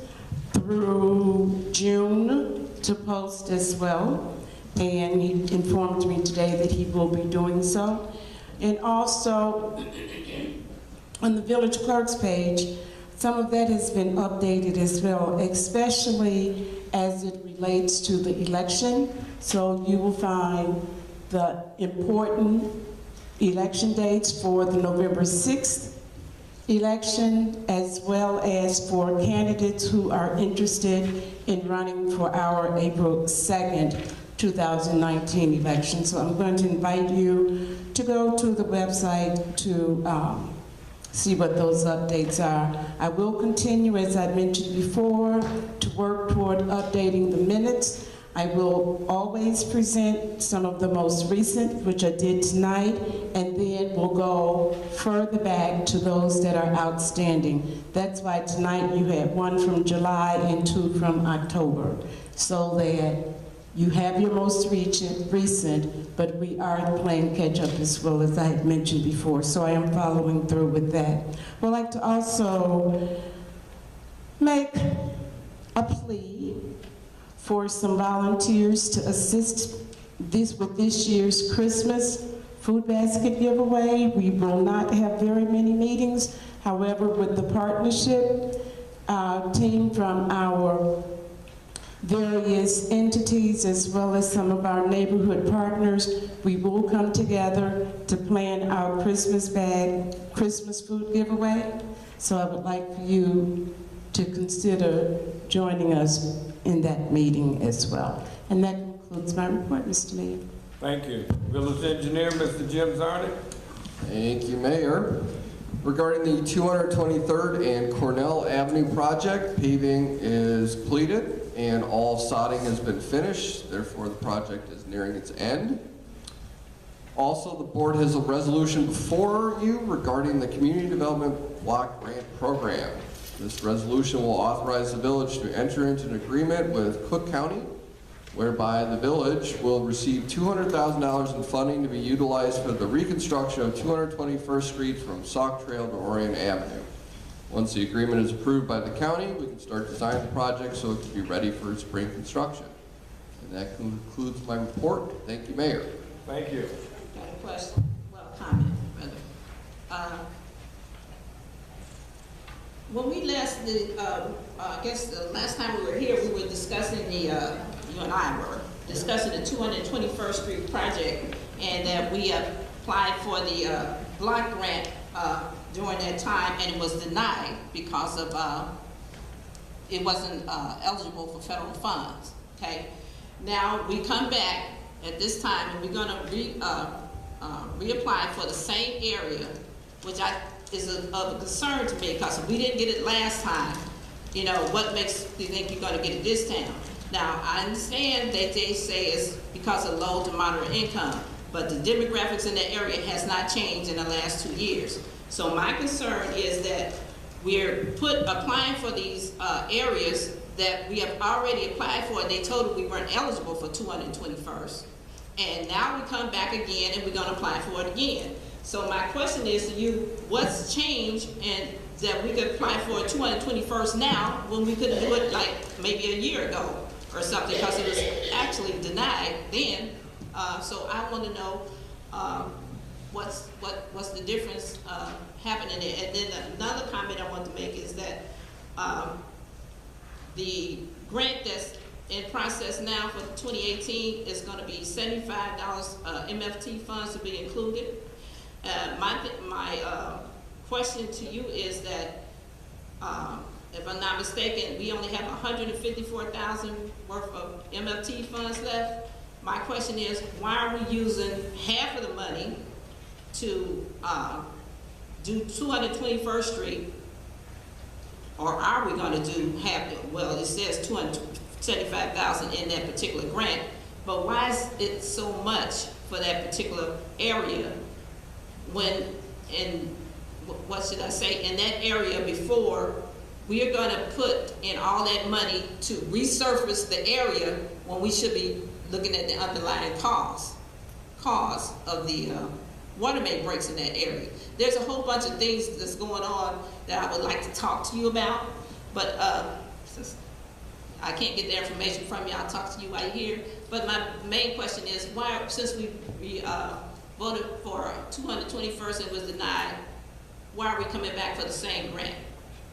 through June to post as well. And he informed me today that he will be doing so. And also, on the village clerk's page, some of that has been updated as well, especially as it relates to the election. So you will find the important election dates for the November 6th election, as well as for candidates who are interested in running for our April 2nd, 2019 election. So I'm going to invite you to go to the website to see what those updates are. I will continue, as I mentioned before, to work toward updating the minutes. I will always present some of the most recent, which I did tonight, and then we'll go further back to those that are outstanding. That's why tonight you had one from July and two from October, so that you have your most recent, but we are playing catch up as well, as I had mentioned before, so I am following through with that. I'd like to also make a plea for some volunteers to assist with this year's Christmas food basket giveaway. We will not have very many meetings. However, with the partnership team from our various entities, as well as some of our neighborhood partners, we will come together to plan our Christmas food giveaway. So I would like for you to consider joining us in that meeting as well. And that concludes my report, Mr. Mayor. Thank you. Village Engineer, Mr. Jim Zarnick. Thank you, Mayor. Regarding the 223rd and Cornell Avenue project, paving is completed and all sodding has been finished. Therefore, the project is nearing its end. Also, the board has a resolution before you regarding the Community Development Block Grant Program. This resolution will authorize the village to enter into an agreement with Cook County, whereby the village will receive $200,000 in funding to be utilized for the reconstruction of 221st Street from Sauk Trail to Orion Avenue. Once the agreement is approved by the county, we can start designing the project so it can be ready for spring construction. And that concludes my report. Thank you, Mayor. Thank you. Got a question? Well, comment, rather. When we last did, I guess the last time we were here, we were discussing you and I were discussing the 221st Street project, and that we applied for the block grant during that time, and it was denied because of it wasn't eligible for federal funds. Okay, now we come back at this time, and we're going to reapplying for the same area, which is of a concern to me, because we didn't get it last time. You know, what makes you think you're gonna get it this time? Now, I understand that they say it's because of low to moderate income, but the demographics in the area has not changed in the last 2 years. So my concern is that we're applying for these areas that we have already applied for. They told us we weren't eligible for 221st. And now we come back again and we're gonna apply for it again. So my question is to you, what's changed and that we could apply for 221st now when we couldn't do it like maybe a year ago or something, because it was actually denied then. So I want to know what's the difference happening there. And then another comment I want to make is that the grant that's in process now for 2018 is going to be $75 MFT funds to be included. My question to you is that, if I'm not mistaken, we only have $154,000 worth of MFT funds left. My question is, why are we using half of the money to do 221st Street, or are we going to do half? Well, it says $275,000 in that particular grant, but why is it so much for that particular area when, in what should I say, in that area before, we are going to put in all that money to resurface the area when we should be looking at the underlying cause of the water main breaks in that area. There's a whole bunch of things that's going on that I would like to talk to you about, but since I can't get the information from you, I'll talk to you right here. But my main question is, why, since we voted for 221st and was denied, why are we coming back for the same grant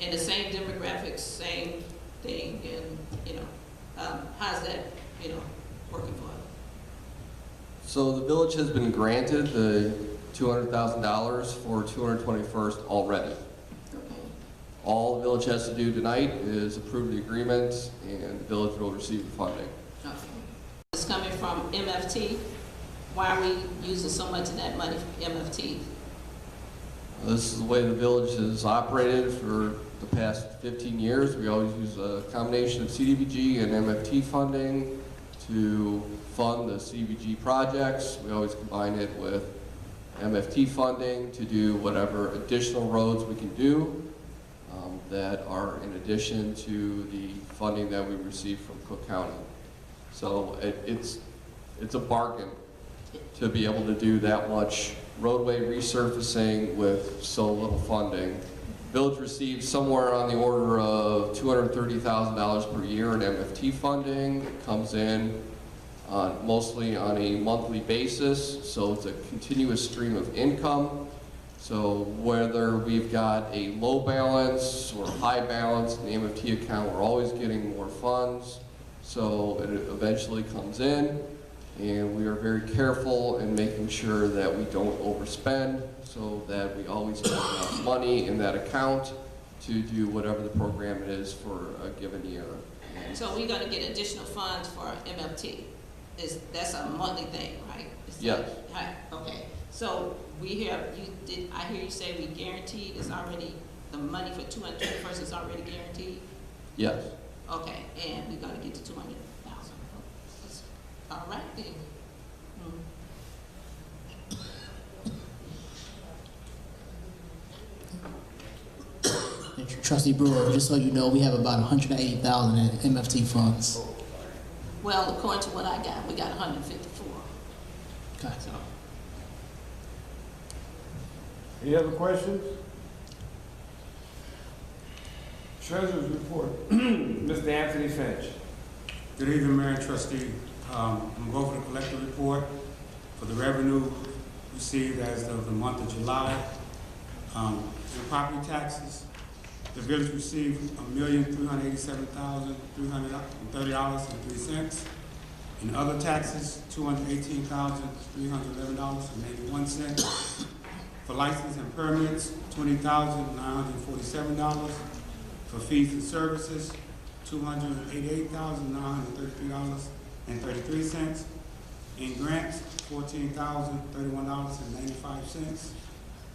and the same demographics, same thing, and you know, how's that, you know, working for us? So the village has been granted the $200,000 for 221st already. All the village has to do tonight is approve the agreement, and the village will receive the funding. Okay. It's coming from MFT. Why are we using so much of that money from MFT? This is the way the village has operated for the past 15 years. We always use a combination of CDBG and MFT funding to fund the CDBG projects. We always combine it with MFT funding to do whatever additional roads we can do that are in addition to the funding that we receive from Cook County. So it's a bargain to be able to do that much roadway resurfacing with so little funding. Village receives somewhere on the order of $230,000 per year in MFT funding. It comes in mostly on a monthly basis, so it's a continuous stream of income. So whether we've got a low balance or high balance in the MFT account, we're always getting more funds. So it eventually comes in, and we are very careful in making sure that we don't overspend, so that we always have enough money in that account to do whatever the program is for a given year. So we're going to get additional funds for MFT. That's a monthly thing, right? Yes. Right. Okay. So we have, I hear you say we guaranteed, it's already, the money for 221st is already guaranteed? Yes. Okay, and we're going to get to 200,000. All right then. Trustee Brewer, just so you know, we have about 180,000 in MFT funds. Well, according to what I got, we got 154. Okay. So. Any other questions? Treasurer's report. Mr. Anthony Finch. Good evening, Mayor and Trustee. I'm going to go over the collector report for the revenue received as of the month of July. In property taxes, the village received $1,387,330.03. In other taxes, $218,311.81. For license and permits, $20,947. For fees and services, $288,933.33. In grants, $14,031.95.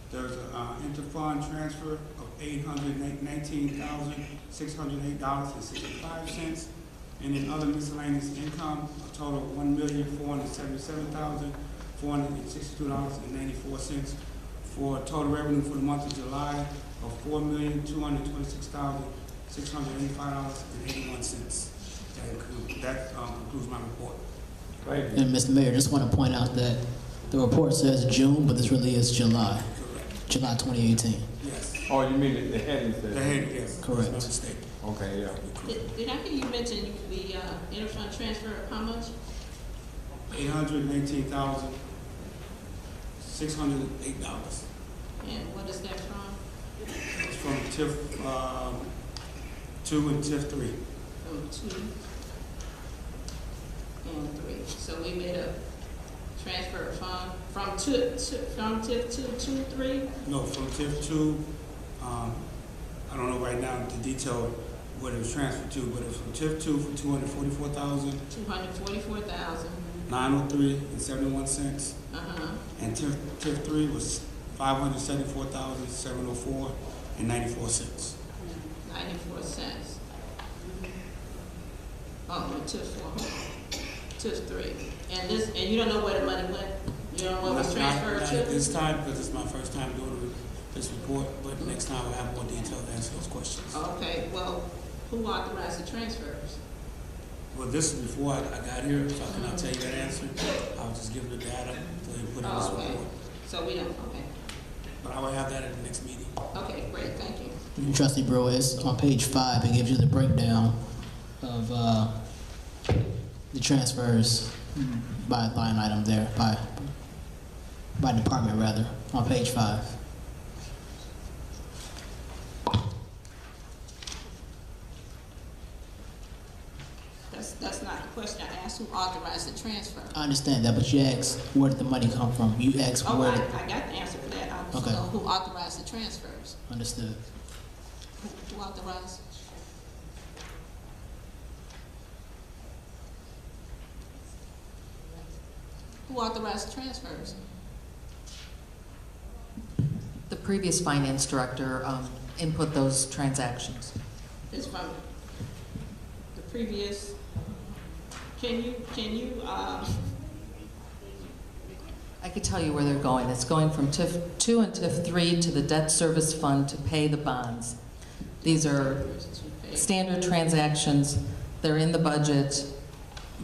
There's an interfund transfer of $819,608.65. And in other miscellaneous income, a total of $1,477,462.94 for total revenue for the month of July of $4,226,685.81. That concludes my report. Thank you. And Mr. Mayor, just want to point out that the report says June, but this really is July. July 2018. Yes. Oh, you mean the heading says? The head, yes. Correct. No mistake. Okay, yeah. Did I hear you mention the interfund transfer of how much? $819,608. And what is that from? It's from TIF 2 and TIF 3. From 2 and 3. So we made a transfer of fund from TIF 2 to 3? No, from TIF 2, I don't know right now the detail what it was transferred to, but it was from TIF 2 for $244,000. $903.71. And TIF 3 was $574,704.94. 94 cents. Oh, no, TIF 4. TIF 3. And this, and you don't know where the money went? You don't know what was transferred not to? at this time, because it's my first time doing this report, but next time we'll have more detail to answer those questions. Okay, well, who authorized the transfers? Well, this is before I got here, so I cannot tell you that answer. I was just giving the data to put in this Okay. report. So we don't, okay. But I will have that at the next meeting. Okay, great, thank you. Trustee Brewer, it's on page 5. It gives you the breakdown of the transfers by line item there, by department rather, on page 5. That's not the question. I asked who authorized the transfer. I understand that, but you asked where did the money come from? You asked Oh, where I did... got the answer for that. I want to Okay. know who authorized the transfers. Understood. Who authorized? Who authorized the transfers? The previous finance director input those transactions. It's from the previous, can you, I could tell you where they're going. It's going from TIF 2 and TIF 3 to the debt service fund to pay the bonds. These are standard transactions. They're in the budget,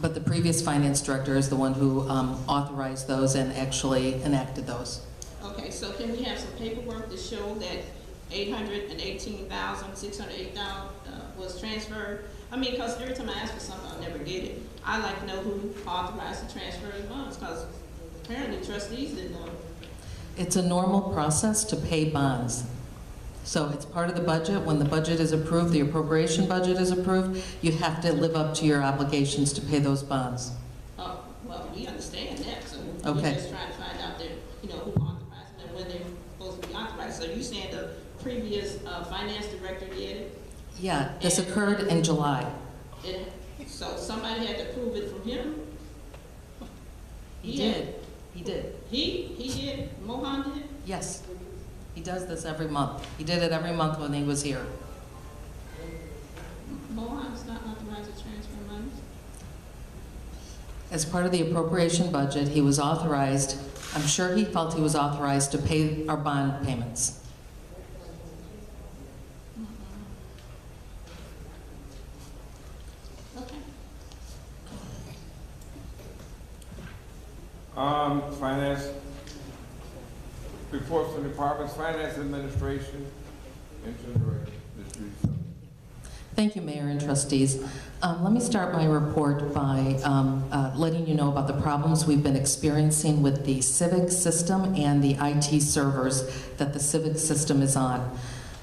but the previous finance director is the one who authorized those and actually enacted those. okay, so can we have some paperwork to show that $818,608 was transferred? I mean, because every time I ask for something, I never get it. I like to know who authorized the transfer of funds, because apparently trustees didn't know. It's a normal process to pay bonds. So it's part of the budget. When the budget is approved, the appropriation budget is approved, you have to live up to your obligations to pay those bonds. Oh, well, we understand that, so we're Okay. just trying to find out that, you know, who authorized them and when they're supposed to be authorized. So you saying the previous finance director did it? Yeah, this occurred in July. So somebody had to prove it from him? He did. He did. He did? Mohan did? Yes. He does this every month. He did it every month when he was here. Mohan's not authorized to transfer money? As part of the appropriation budget, he was authorized, I'm sure he felt he was authorized to pay our bond payments. Okay. Finance, reports from departments, finance administration, interim director, Ms. Reese. Thank you, Mayor and trustees. Let me start my report by letting you know about the problems we've been experiencing with the civic system and the IT servers that the civic system is on.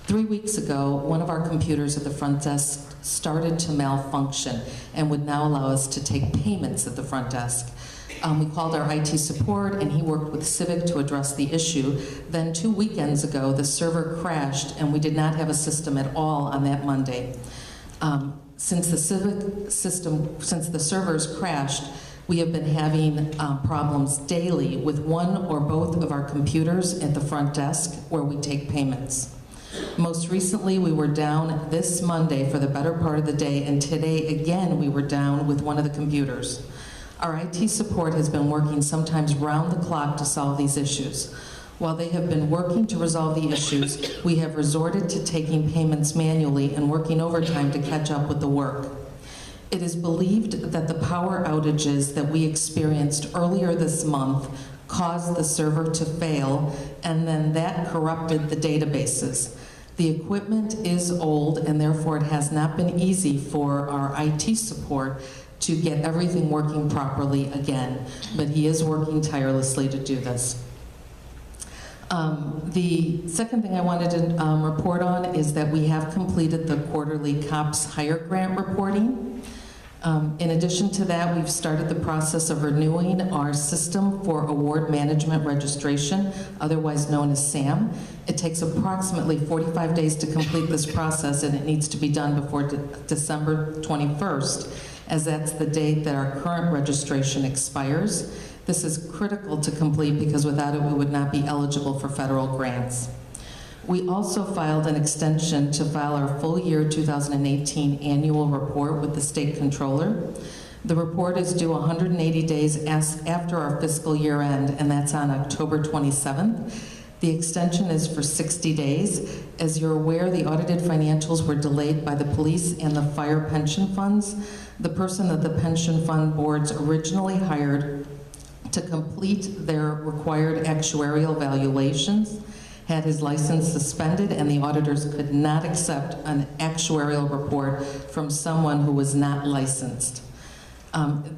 3 weeks ago, one of our computers at the front desk started to malfunction and would now allow us to take payments at the front desk. We called our IT support and he worked with Civic to address the issue. Then 2 weekends ago, the server crashed and we did not have a system at all on that Monday. Since the civic system, since the servers crashed, We have been having problems daily with one or both of our computers at the front desk where we take payments. Most recently, we were down this Monday for the better part of the day, and today again we were down with one of the computers. Our IT support has been working sometimes round the clock to solve these issues. While they have been working to resolve the issues, we have resorted to taking payments manually and working overtime to catch up with the work. It is believed that the power outages that we experienced earlier this month caused the server to fail, and then that corrupted the databases. The equipment is old, and therefore it has not been easy for our IT support to get everything working properly again, but he is working tirelessly to do this. The second thing I wanted to report on is that we have completed the quarterly COPS hire grant reporting. In addition to that, we've started the process of renewing our system for award management registration, otherwise known as SAM. It takes approximately 45 days to complete this process, and it needs to be done before December 21st, as that's the date that our current registration expires. This is critical to complete because without it, we would not be eligible for federal grants. We also filed an extension to file our full year 2018 annual report with the state controller. The report is due 180 days after our fiscal year end, and that's on October 27th. The extension is for 60 days. As you're aware, the audited financials were delayed by the police and the fire pension funds. The person that the pension fund boards originally hired to complete their required actuarial valuations had his license suspended, and the auditors could not accept an actuarial report from someone who was not licensed.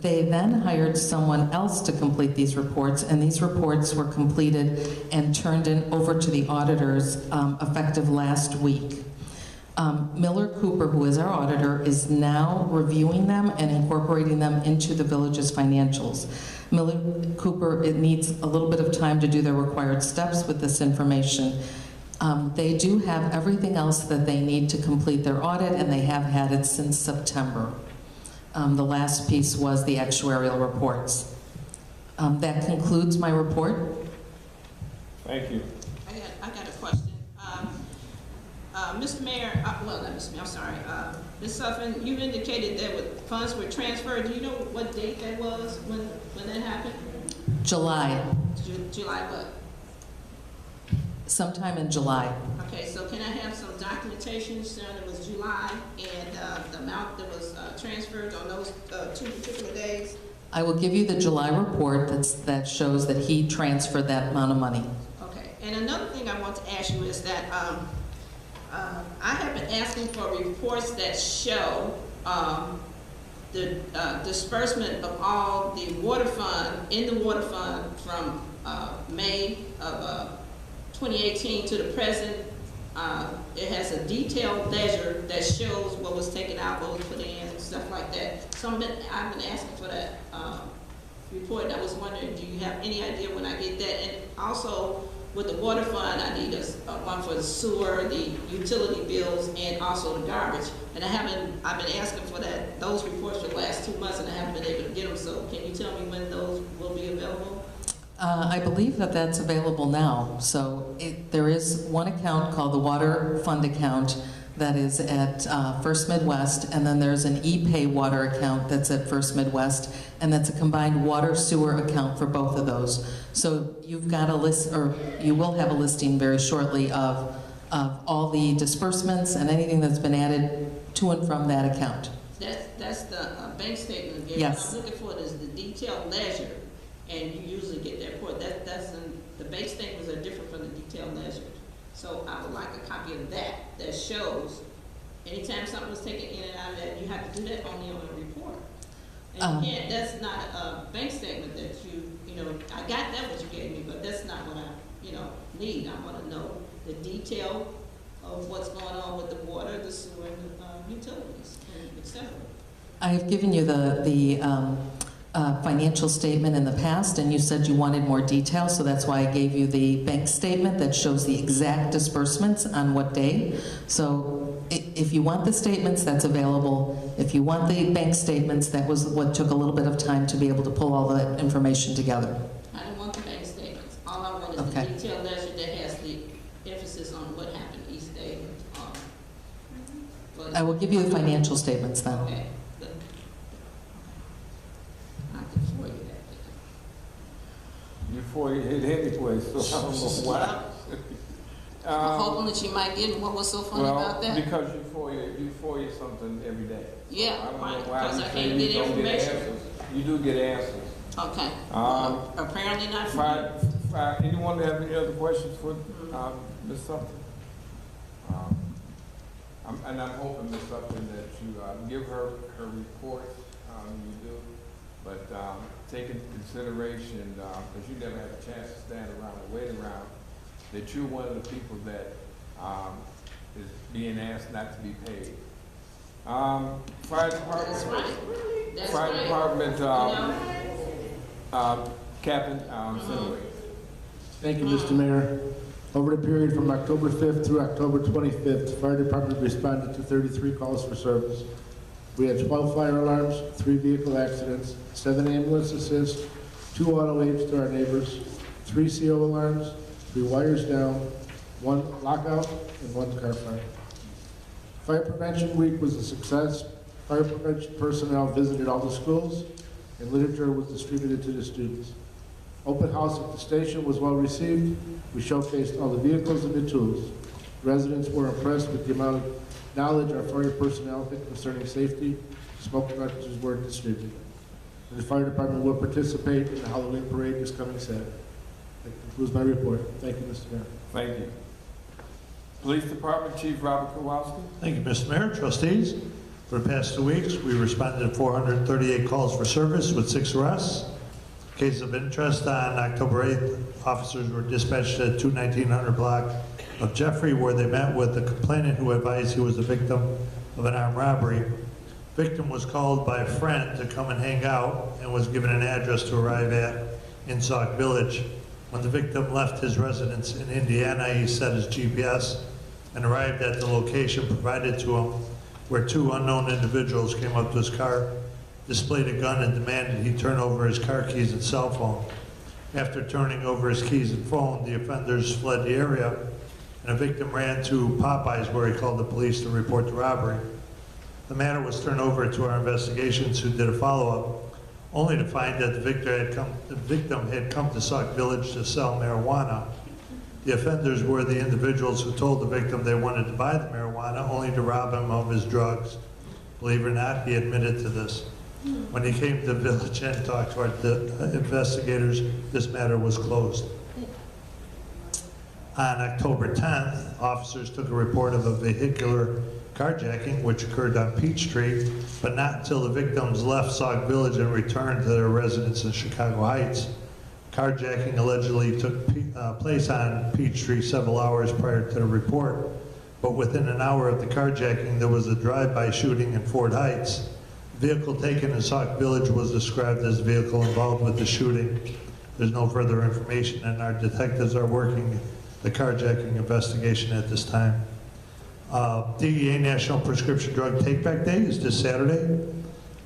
They then hired someone else to complete these reports, and these reports were completed and turned in over to the auditors effective last week. Miller Cooper, who is our auditor, is now reviewing them and incorporating them into the village's financials. Miller Cooper, it needs a little bit of time to do their required steps with this information. They do have everything else that they need to complete their audit, and they have had it since September. The last piece was the actuarial reports. That concludes my report. Thank you. I got a question. Mr. Mayor, well, not Mr. Mayor, I'm sorry. Ms. Suffin, you indicated that funds were transferred. Do you know what date that was when that happened? July. July what? Sometime in July. Okay, so can I have some documentation showing it was July and the amount that was transferred on those 2 particular days? I will give you the July report that shows that he transferred that amount of money. Okay, and another thing I want to ask you is that I have been asking for reports that show the disbursement of all the water fund, in the water fund from May of 2018 to the present. It has a detailed ledger that shows what was taken out, what was put in, and stuff like that. So I've been asking for that report, and I was wondering, do you have any idea when I get that? And also, with the water fund, I need one for the sewer, the utility bills, and also the garbage. And I've been asking for those reports for the last 2 months, and I haven't been able to get them. So can you tell me when those will be available? I believe that that's available now. So there is one account called the Water Fund account that is at First Midwest, and then there's an ePay water account that's at First Midwest, and that's a combined water sewer account for both of those. So you've got a list, or you will have a listing very shortly of all the disbursements and anything that's been added to and from that account. That's the bank statement again. Yes. What I'm looking for is the detailed ledger, and you usually get that report. The bank statements are different from the detailed ledger. So I would like a copy of that shows anytime something was taken in and out of that, you have to do that only on a report. And you can't, that's not a bank statement that I got that what you gave me, but that's not what I need. I want to know the detail of what's going on with the water, the sewer, and the utilities, and et cetera. I have given you the financial statement in the past, and you said you wanted more detail, so that's why I gave you the bank statement that shows the exact disbursements on what day. So if you want the statements, that's available. If you want the bank statements, that was what took a little bit of time to be able to pull all that information together. I don't want the bank statements. All I want is Okay. the detailed ledger that has the emphasis on what happened each day. I will give you the financial statements then. Okay. I can forward you that. Before you hit any place, so I don't know why. I'm hoping that you might get what was so funny about that. Because you FOIA something every day. Yeah, I don't know right, why because you I say can't you get don't information. answers. You do get answers. Okay. Apparently not for me. Anyone have any other questions for Ms. Sutton? And I'm hoping, Ms. Sutton, that you give her report, you do, but take into consideration, because you never had a chance to stand around and wait around, that you're one of the people that is being asked not to be paid. Fire department. That's right. That's Fire right. Department, Captain Finley. Thank you, Mr. Mayor. Over the period from October 5th through October 25th, the fire department responded to 33 calls for service. We had 12 fire alarms, 3 vehicle accidents, 7 ambulance assists, 2 auto aids to our neighbors, 3 CO alarms, 3 wires down, 1 lockout, and 1 car fire. Fire Prevention Week was a success. Fire prevention personnel visited all the schools, and literature was distributed to the students. Open house at the station was well received. We showcased all the vehicles and the tools. Residents were impressed with the amount of knowledge our fire personnel had concerning safety. Smoke detectors were distributed. And the fire department will participate in the Halloween parade this coming Saturday. That concludes my report. Thank you, Mr. Mayor. Thank you. Police Department Chief Robert Kowalski. Thank you, Mr. Mayor, trustees. For the past 2 weeks, we responded to 438 calls for service with 6 arrests. Case of interest, on October 8th, officers were dispatched at 21900 block of Jeffrey, where they met with the complainant who advised he was the victim of an armed robbery. Victim was called by a friend to come and hang out and was given an address to arrive at in Sauk Village. When the victim left his residence in Indiana, he set his GPS and arrived at the location provided to him, where 2 unknown individuals came up to his car, displayed a gun, and demanded he turn over his car keys and cell phone. After turning over his keys and phone, the offenders fled the area, and the victim ran to Popeyes, where he called the police to report the robbery. The matter was turned over to our investigations, who did a follow-up, only to find that the victim had come to Sauk Village to sell marijuana. The offenders were the individuals who told the victim they wanted to buy the marijuana, only to rob him of his drugs. Believe it or not, he admitted to this. When he came to the village and talked to our investigators, this matter was closed. On October 10th, officers took a report of a vehicular carjacking which occurred on Peach Street, but not until the victims left Sauk Village and returned to their residence in Chicago Heights. Carjacking allegedly took place on Peach Street several hours prior to the report, but within an hour of the carjacking, there was a drive-by shooting in Fort Heights. The vehicle taken in Sauk Village was described as the vehicle involved with the shooting. There's no further information, and our detectives are working the carjacking investigation at this time. DEA National Prescription Drug Take-Back Day is this Saturday,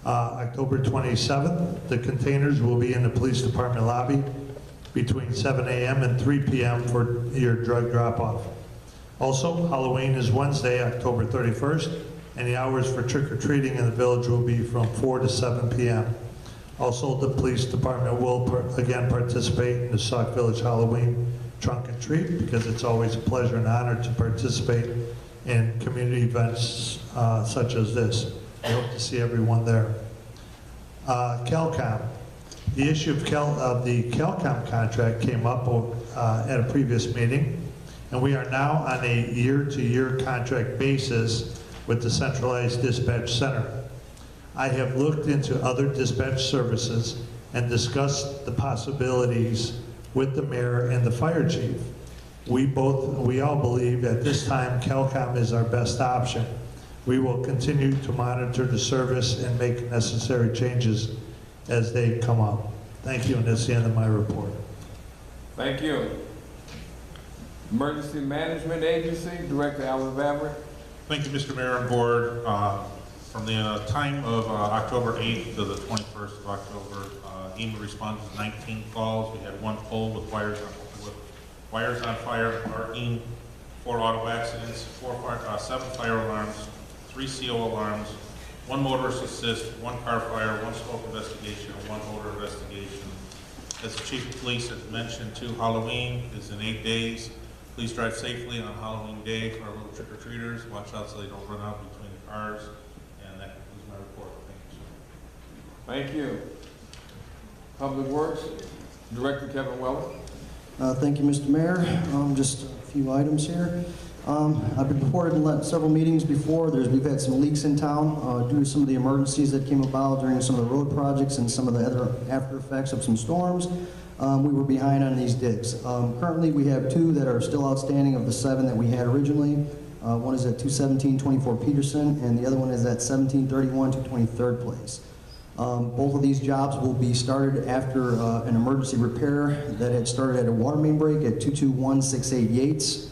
October 27th. The containers will be in the police department lobby between 7 a.m. and 3 p.m. for your drug drop-off. Also, Halloween is Wednesday, October 31st, and the hours for trick-or-treating in the village will be from 4 to 7 p.m. Also, the police department will again participate in the Sauk Village Halloween Trunk and Treat, because it's always a pleasure and honor to participate in community events such as this. I hope to see everyone there. CalCom. The issue of the CalCom contract came up at a previous meeting, and we are now on a year-to-year contract basis with the Centralized Dispatch Center. I have looked into other dispatch services and discussed the possibilities with the mayor and the fire chief. We all believe at this time CalCom is our best option. We will continue to monitor the service and make necessary changes as they come up. Thank you, and that's the end of my report. Thank you. Emergency Management Agency, Director Alan Vavrick. Thank you, Mr. Mayor and Board. From the time of October 8th to the 21st of October, EMA responded to 19 calls. We had 1 pole with wires on fire, 4 auto accidents, 7 fire alarms, 3 CO alarms, 1 motorist assist, 1 car fire, 1 smoke investigation, and 1 odor investigation. As the Chief of Police has mentioned too, Halloween is in 8 days. Please drive safely on Halloween day for our little trick-or-treaters. Watch out so they don't run out between the cars. And that concludes my report. Thank you, sir. Thank you. Public Works, Director Kevin Weller. Thank you, Mr. Mayor. Just a few items here. I've been reported in several meetings before. We've had some leaks in town due to some of the emergencies that came about during some of the road projects and some of the other after effects of some storms. We were behind on these digs. Currently, we have 2 that are still outstanding of the 7 that we had originally. One is at 217-24 Peterson, and the other one is at 1731 to 23rd place. Both of these jobs will be started after an emergency repair that had started at a water main break at 22168 Yates.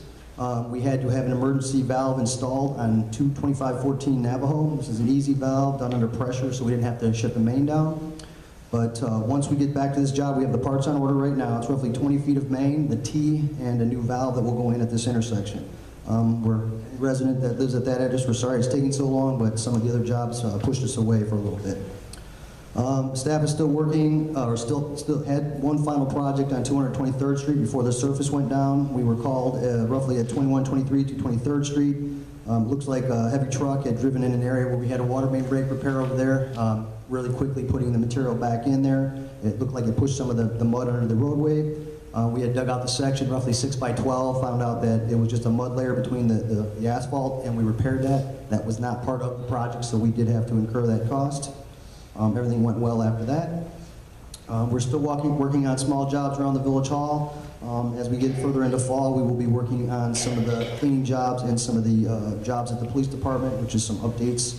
We had to have an emergency valve installed on 22514 Navajo. This is an easy valve done under pressure, so we didn't have to shut the main down. But once we get back to this job, we have the parts on order right now. It's roughly 20 feet of main, the T, and a new valve that will go in at this intersection. We're a resident that lives at that address. We're sorry it's taking so long, but some of the other jobs pushed us away for a little bit. Staff is still working, or still had 1 final project on 223rd Street before the surface went down. We were called roughly at 2123 to 23rd Street. Looks like a heavy truck had driven in an area where we had a water main break repair over there, really quickly putting the material back in there. It looked like it pushed some of the mud under the roadway. We had dug out the section roughly 6 by 12, found out that it was just a mud layer between the asphalt, and we repaired that. That was not part of the project, so we did have to incur that cost. Everything went well after that. We're still working on small jobs around the Village Hall. As we get further into fall, we will be working on some of the cleaning jobs and some of the jobs at the police department, which is some updates.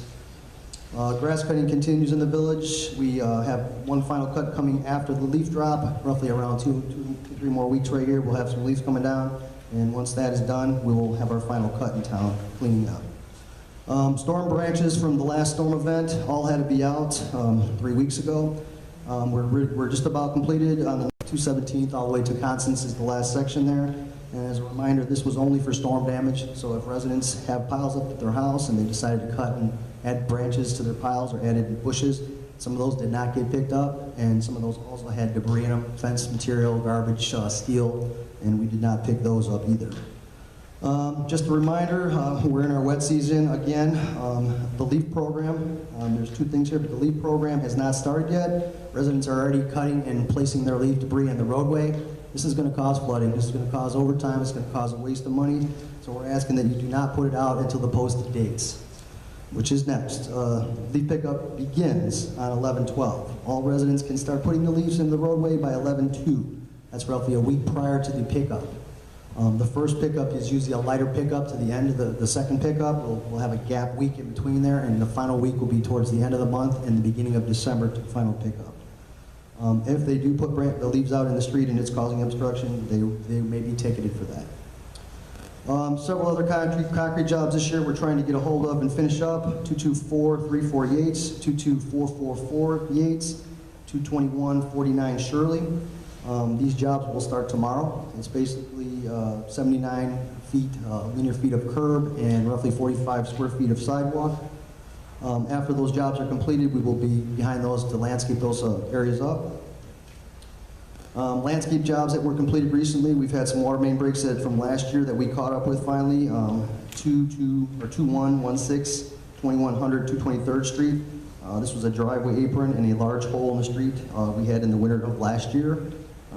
Grass cutting continues in the village. We have 1 final cut coming after the leaf drop, roughly around 2-3 more weeks right here. We'll have some leaves coming down, and once that is done, we will have our final cut in town, cleaning up. Storm branches from the last storm event all had to be out 3 weeks ago. We're just about completed on the 217th all the way to Constance is the last section there. And as a reminder, this was only for storm damage, so if residents have piles up at their house and they decided to cut and add branches to their piles or added bushes, some of those did not get picked up, and some of those also had debris in them, fence material, garbage, steel, and we did not pick those up either. Just a reminder, we're in our wet season again. The LEAF program, there's 2 things here, but the LEAF program has not started yet. Residents are already cutting and placing their leaf debris in the roadway. This is going to cause flooding. This is going to cause overtime. It's going to cause a waste of money. So we're asking that you do not put it out until the posted dates, which is next. Leaf pickup begins on 11/12. All residents can start putting the leaves in the roadway by 11/2. That's roughly a week prior to the pickup. The first pickup is usually a lighter pickup to the end of the second pickup. We'll have a gap week in between there, and the final week will be towards the end of the month and the beginning of December to final pickup. If they do put the leaves out in the street and it's causing obstruction, they may be ticketed for that. Several other concrete jobs this year we're trying to get a hold of and finish up. 22434 Yates, 22444 Yates, 22149 Shirley. These jobs will start tomorrow. It's basically 79 feet, linear feet of curb and roughly 45 square feet of sidewalk. After those jobs are completed, we will be behind those to landscape those areas up. Landscape jobs that were completed recently, we've had some water main breaks from last year that we caught up with finally. 2116, 2100, 223rd Street. This was a driveway apron and a large hole in the street we had in the winter of last year.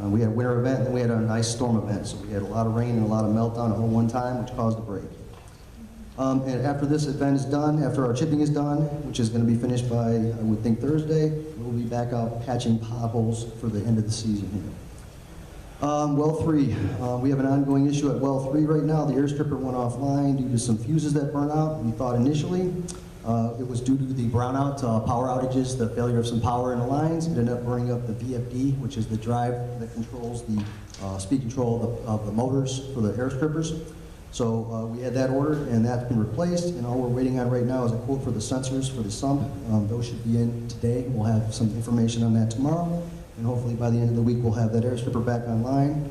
We had a winter event and we had a nice storm event, so we had a lot of rain and a lot of meltdown all at one time, which caused a break. And after this event is done, after our chipping is done, which is going to be finished by, I would think, Thursday, we'll be back out patching potholes for the end of the season here. Well 3, we have an ongoing issue at Well 3 right now. The air stripper went offline due to some fuses that burn out, we thought initially. It was due to the brownout, power outages, the failure of some power in the lines. It ended up burning up the VFD, which is the drive that controls the speed control of the motors for the air strippers. So we had that ordered, and that's been replaced, and all we're waiting on right now is a quote for the sensors for the sump. Those should be in today. We'll have some information on that tomorrow, and hopefully by the end of the week we'll have that air stripper back online.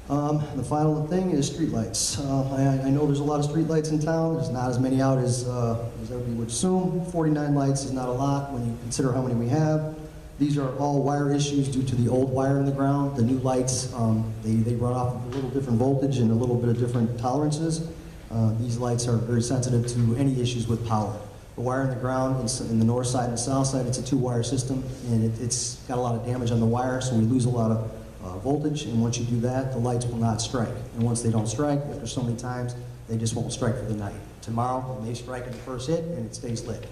The final thing is streetlights. I know there's a lot of streetlights in town. There's not as many out as everybody would assume. 49 lights is not a lot when you consider how many we have. These are all wire issues due to the old wire in the ground. The new lights, they run off of a little different voltage and a little bit of different tolerances. These lights are very sensitive to any issues with power. The wire in the ground, in the north side and the south side, it's a two-wire system, and it's got a lot of damage on the wire, so we lose a lot of voltage, and once you do that, the lights will not strike. And once they don't strike, after so many times, they just won't strike for the night. Tomorrow, they may strike in the first hit, and it stays lit.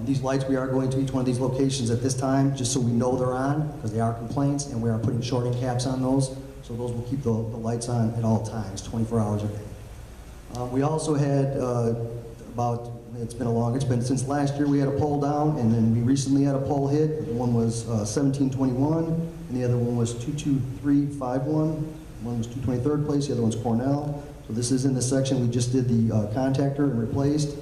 These lights, we are going to each one of these locations at this time, just so we know they're on, because they are complaints, and we are putting shorting caps on those, so those will keep the lights on at all times, 24 hours a day. We also had it's been since last year we had a pole down, and then we recently had a pole hit. One was 1721, and the other one was 22351. One was 223rd place, the other one's Cornell. So this is in the section we just did the contactor and replaced.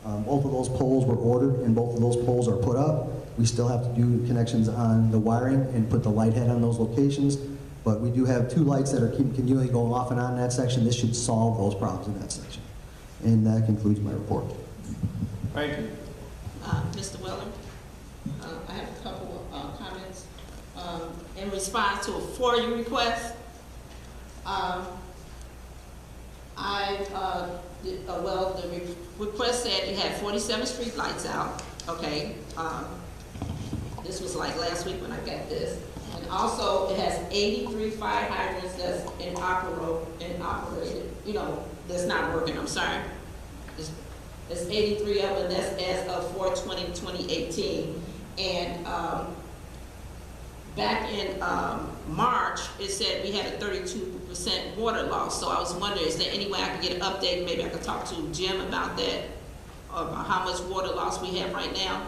Both of those poles were ordered, and both of those poles are put up. We still have to do connections on the wiring and put the light head on those locations. But we do have 2 lights that are continually going off and on in that section. This should solve those problems in that section. And that concludes my report. Thank you. Mr. Weller, I have a couple of comments. In response to a FOIA request, the request said you had 47 street lights out, okay? This was like last week when I got this. And also, it has 83 fire hydrants that's operated, that's not working, I'm sorry. There's 83 of them, that's as of 4/20/2018. And back in March, it said we had a 32% water loss. So I was wondering, is there any way I could get an update? Maybe I could talk to Jim about that, about how much water loss we have right now.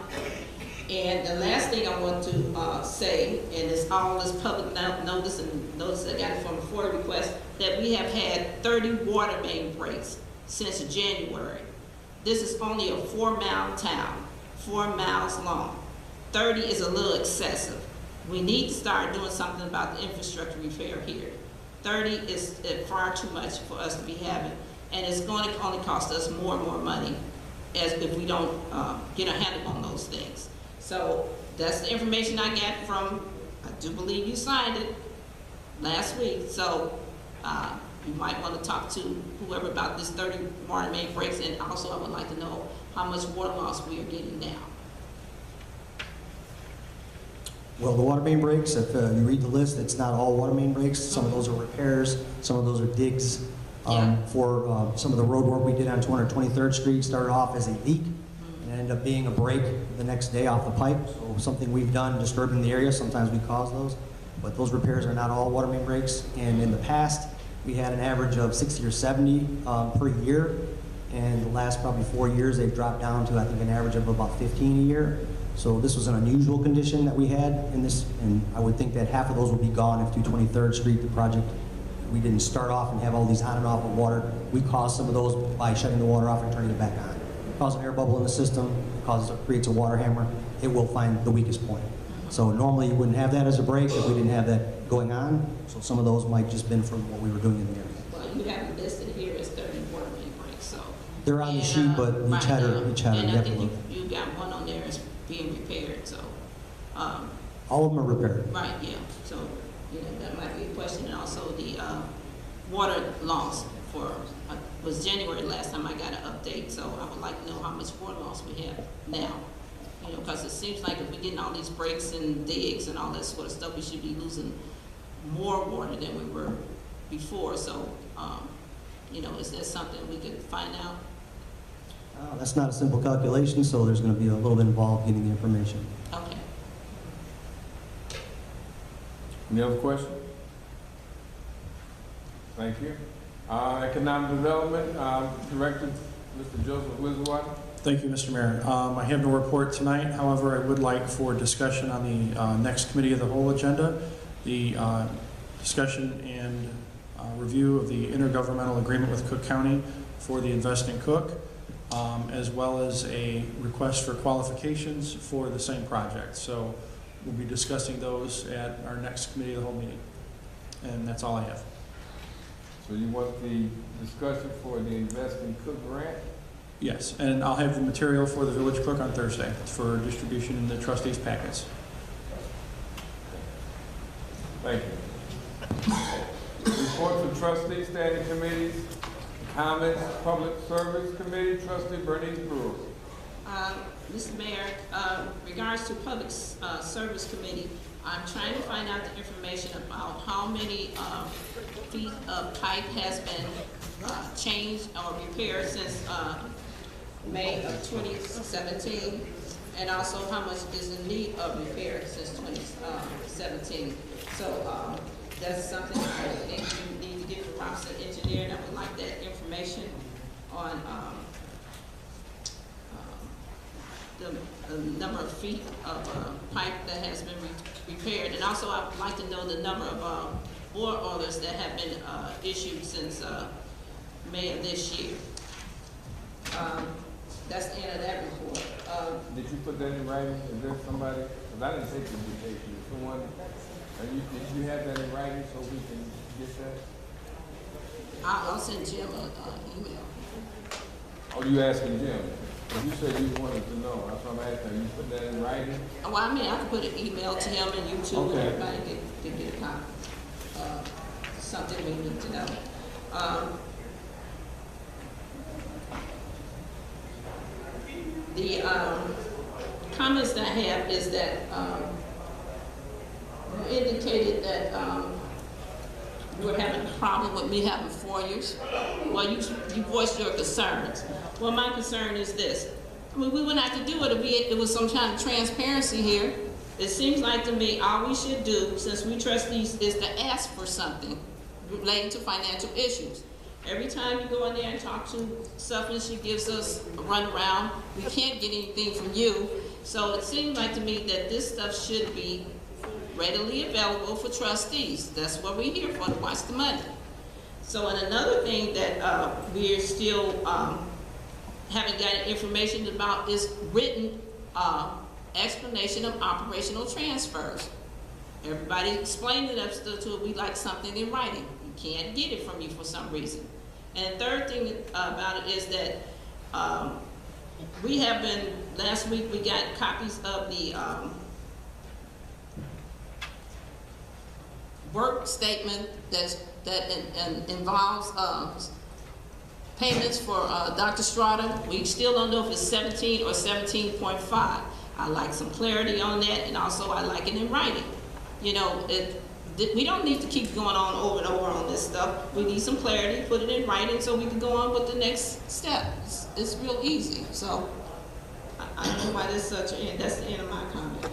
And the last thing I want to say, and it's all this public notice and notice I got from a FOIA request, that we have had 30 water main breaks since January. This is only a 4-mile town, 4 miles long. 30 is a little excessive. We need to start doing something about the infrastructure repair here. 30 is far too much for us to be having, and it's going to only cost us more and more money as if we don't get a handle on those things. So that's the information I got from, I do believe you signed it last week, so you might want to talk to whoever about this 30 water main breaks, and also I would like to know how much water loss we are getting now. Well, the water main breaks, if you read the list, it's not all water main breaks. Some of those are repairs, some of those are digs. For some of the road work we did on 223rd Street started off as a leak and ended up being a break the next day off the pipe. So something we've done disturbing the area, sometimes we cause those. But those repairs are not all water main breaks. And in the past, we had an average of 60 or 70 per year. And the last probably 4 years, they've dropped down to, I think, an average of about 15 a year. So this was an unusual condition that we had in this, and I would think that half of those would be gone if 223rd Street, the project, we didn't start off and have all these on and off of water. We caused some of those by shutting the water off and turning it back on. It causes an air bubble in the system, creates a water hammer. It will find the weakest point. So normally you wouldn't have that as a break if we didn't have that going on. So some of those might just been from what we were doing in the area. Well, you have it listed here as 30 water main breaks, so. They're on the sheet, but each header, And you I have to think look. you got one on there as being repaired, so. All of them are repaired. Right, yeah, so, that might be a question. And also the water loss for, was January last time I got an update, so I would like to know how much water loss we have now. Because it seems like if we're getting all these breaks and digs and all that sort of stuff, we should be losing more water than we were before. So, is that something we could find out? That's not a simple calculation, so there's going to be a little bit involved getting the information. Okay. Any other questions? Thank you. Economic Development Director, Mr. Joseph Wiswater. Thank you, Mr. Mayor. I have no report tonight. However, I would like for discussion on the next Committee of the Whole agenda, the discussion and review of the intergovernmental agreement with Cook County for the Invest in Cook, as well as a request for qualifications for the same project. So we'll be discussing those at our next Committee of the Whole meeting. And that's all I have. So you want the discussion for the Invest in Cook grant? Yes, and I'll have the material for the Village Clerk on Thursday for distribution in the trustees' packets. Thank you. Report from trustees, standing committees, comments, Public Service Committee, Trustee Bernice Brewer. Mr. Mayor, regards to Public Service Committee, I'm trying to find out the information about how many feet of pipe has been changed or repaired since May of 2017, and also how much is in need of repair since 2017. So that's something I think you need to get from Robinson Engineering. I would like that information on the number of feet of pipe that has been repaired, and also I would like to know the number of bore orders that have been issued since May of this year. That's the end of that report. Did you put that in writing? Is there somebody? Because I didn't take the dictation. Is someone? Did you have that in writing so we can get that? I'll send Jim an email. Oh, you asking Jim? You said you wanted to know. That's what I'm asking. You put that in writing? Well, I mean, I could put an email to him and you two, Okay. and everybody can get a copy. Something we need to know. The comments that I have is that you indicated that you were having a problem with me having 4 years. Well, you voiced your concerns. Well, my concern is this. I mean, we wouldn't have to do it if it was some kind of transparency here. It seems like to me all we should do, since we trustees, is to ask for something relating to financial issues. Every time you go in there and talk to Suffolk, she gives us a runaround. We can't get anything from you. So it seems like to me that this stuff should be readily available for trustees. That's what we're here for, to watch the money. So, and another thing that we're still haven't gotten information about is written explanation of operational transfers. Everybody explained it up to it. We like something in writing. You can't get it from you for some reason. And the third thing about it is that we have been, last week we got copies of the work statement that involves payments for Dr. Strada. We still don't know if it's 17 or 17.5. I like some clarity on that, and also I like it in writing. You know, we don't need to keep going on over and over on this stuff. We need some clarity, put it in writing so we can go on with the next step. It's real easy. So I don't know why there's such an end. That's the end of my comment.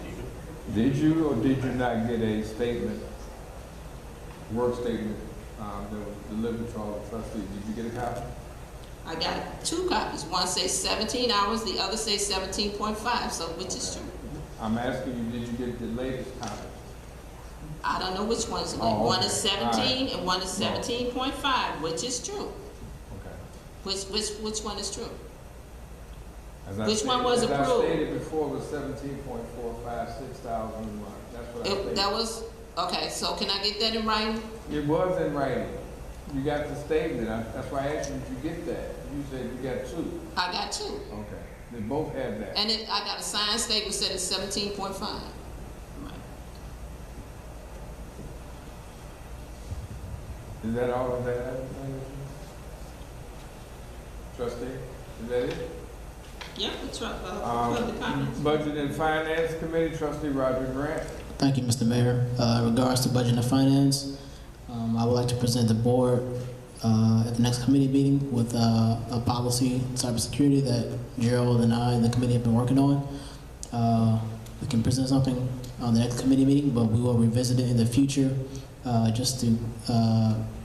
Did you or did you not get a statement, work statement that was delivered to all the trustees? Did you get a copy? I got 2 copies. One says 17 hours, the other says 17.5, so which is true? I'm asking you, did you get the latest copy? I don't know which one's Oh, one okay. is 17 and one is 17.5, which is true. Okay. Which one is true? Which one was As I approved? stated before, it was 17.45, 6,000. That's what I stated. That was, okay, so can I get that in writing? It was in writing. You got the statement. That's why I asked you, did you get that? You said you got 2. I got 2. Okay. They both have that. And I got a signed statement that said it's 17.5. Is that all of that? Trustee, is that it? Yeah, the comments. Budget and Finance Committee, Trustee Roger Grant. Thank you, Mr. Mayor. In regards to budget and finance, I would like to present the board at the next committee meeting with a policy in cybersecurity that Gerald and I and the committee have been working on. We can present something on the next committee meeting, but we will revisit it in the future just to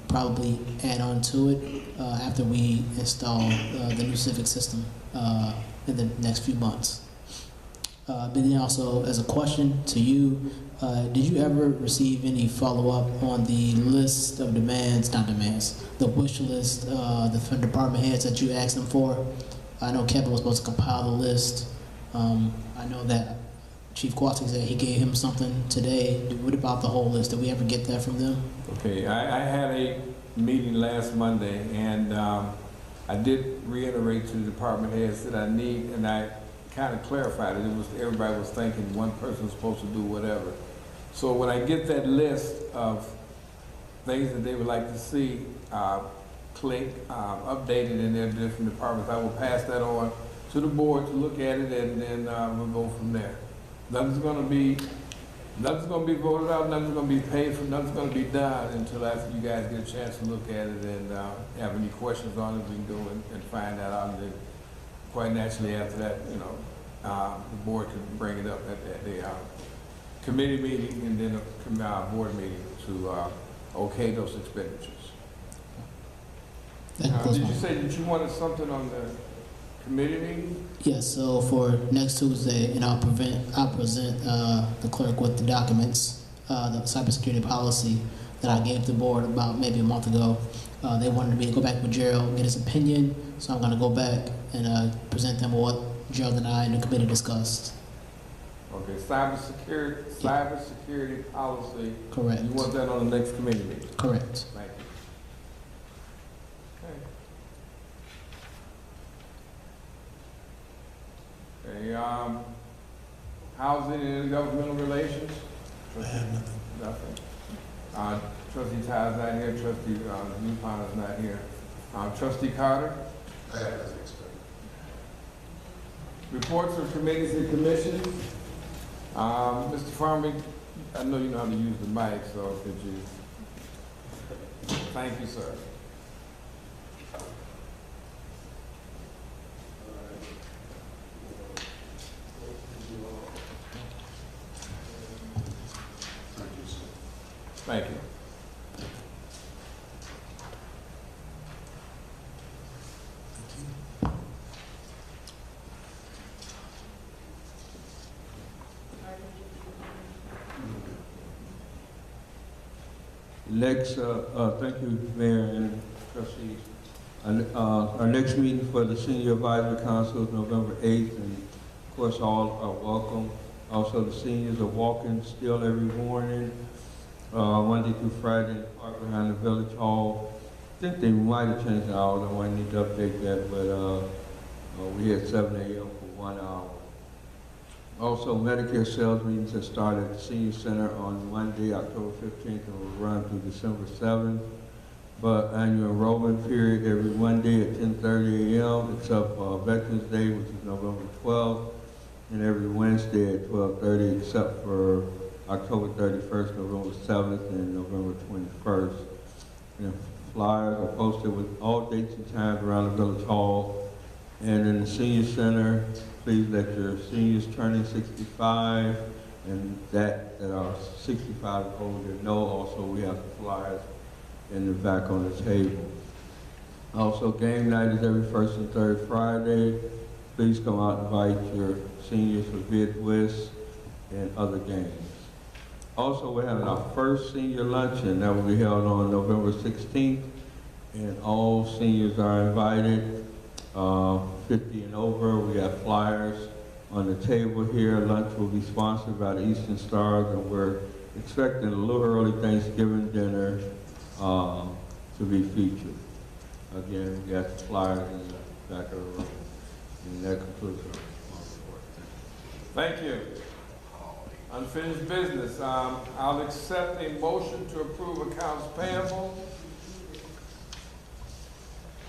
probably add on to it after we install the new civic system in the next few months. But then also, as a question to you, did you ever receive any follow-up on the list of demands, not demands, the wish list, the department heads that you asked them for? I know Kevin was supposed to compile the list. I know that Chief Kowalski said he gave him something today. What about the whole list? Did we ever get that from them? Okay, I had a meeting last Monday, and I did reiterate to the department heads that I need, and I kind of clarified it. It was, everybody was thinking one person was supposed to do whatever. So when I get that list of things that they would like to see updated in their different departments, I will pass that on to the board to look at it, and then we'll go from there. Nothing's going to be voted out, nothing's going to be paid for, nothing's going to be done until after you guys get a chance to look at it and have any questions on it. We can go and find that out, and then quite naturally after that, you know, the board can bring it up at the committee meeting and then a board meeting to okay those expenditures. Did you say that you wanted something on the committee meeting? Yes, so for next Tuesday, and I'll present the clerk with the documents, the cybersecurity policy that I gave the board about maybe a month ago. They wanted me to go back with Gerald, get his opinion, so I'm going to go back and present them what Gerald and I and the committee discussed. Okay, cybersecurity policy. Correct. You want that on the next committee meeting? Correct. Thank you. Okay, housing and governmental relations? I have nothing. Trustee Ty's not here, Trustee Newpond is not here. Trustee Carter? I have nothing. Reports of committees and commissions. Mr. Farmer, I know you know how to use the mic, so could you? Thank you, sir. Thank you. Next, thank you, Mayor and trustees. Our next meeting for the Senior Advisory Council is November 8th, and of course, all are welcome. Also, the seniors are walking still every morning, Monday through Friday in the park behind the Village Hall. I think they might have changed the hours. I might need to update that, but we had 7 a.m. for 1 hour. Also, Medicare sales meetings have started at the Senior Center on Monday, October 15th, and will run through December 7th. But annual enrollment period every Monday at 10:30 a.m. except Veterans Day, which is November 12th, and every Wednesday at 12:30 except for October 31st, November 7th, and November 21st. And flyers are posted with all dates and times around the Village Hall. And in the Senior Center, please let your seniors turning 65 and that are 65 and older know. Also, we have the flyers in the back on the table. Also, game night is every first and third Friday. Please come out and invite your seniors for bid whist and other games. Also, we're having our first senior luncheon that will be held on November 16th, and all seniors are invited. 50 and over. We have flyers on the table here. Lunch will be sponsored by the Eastern Stars, and we're expecting a little early Thanksgiving dinner to be featured. Again, we got the flyers in the back of the room. And that concludes our report. Thank you. Unfinished business. I'll accept a motion to approve accounts payable.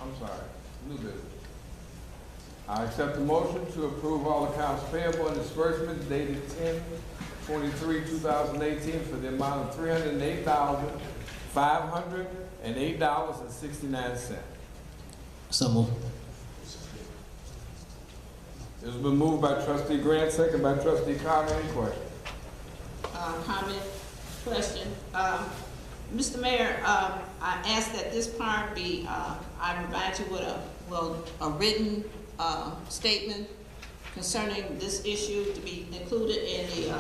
I'm sorry, new business. I accept the motion to approve all accounts payable and disbursements dated 10/23/2018 for the amount of $308,508.69. So moved. It's been moved by Trustee Grant, second by Trustee Carter. Any questions? Comment, question. Mr. Mayor, I asked that this part be, I provide you with a written statement concerning this issue to be included in the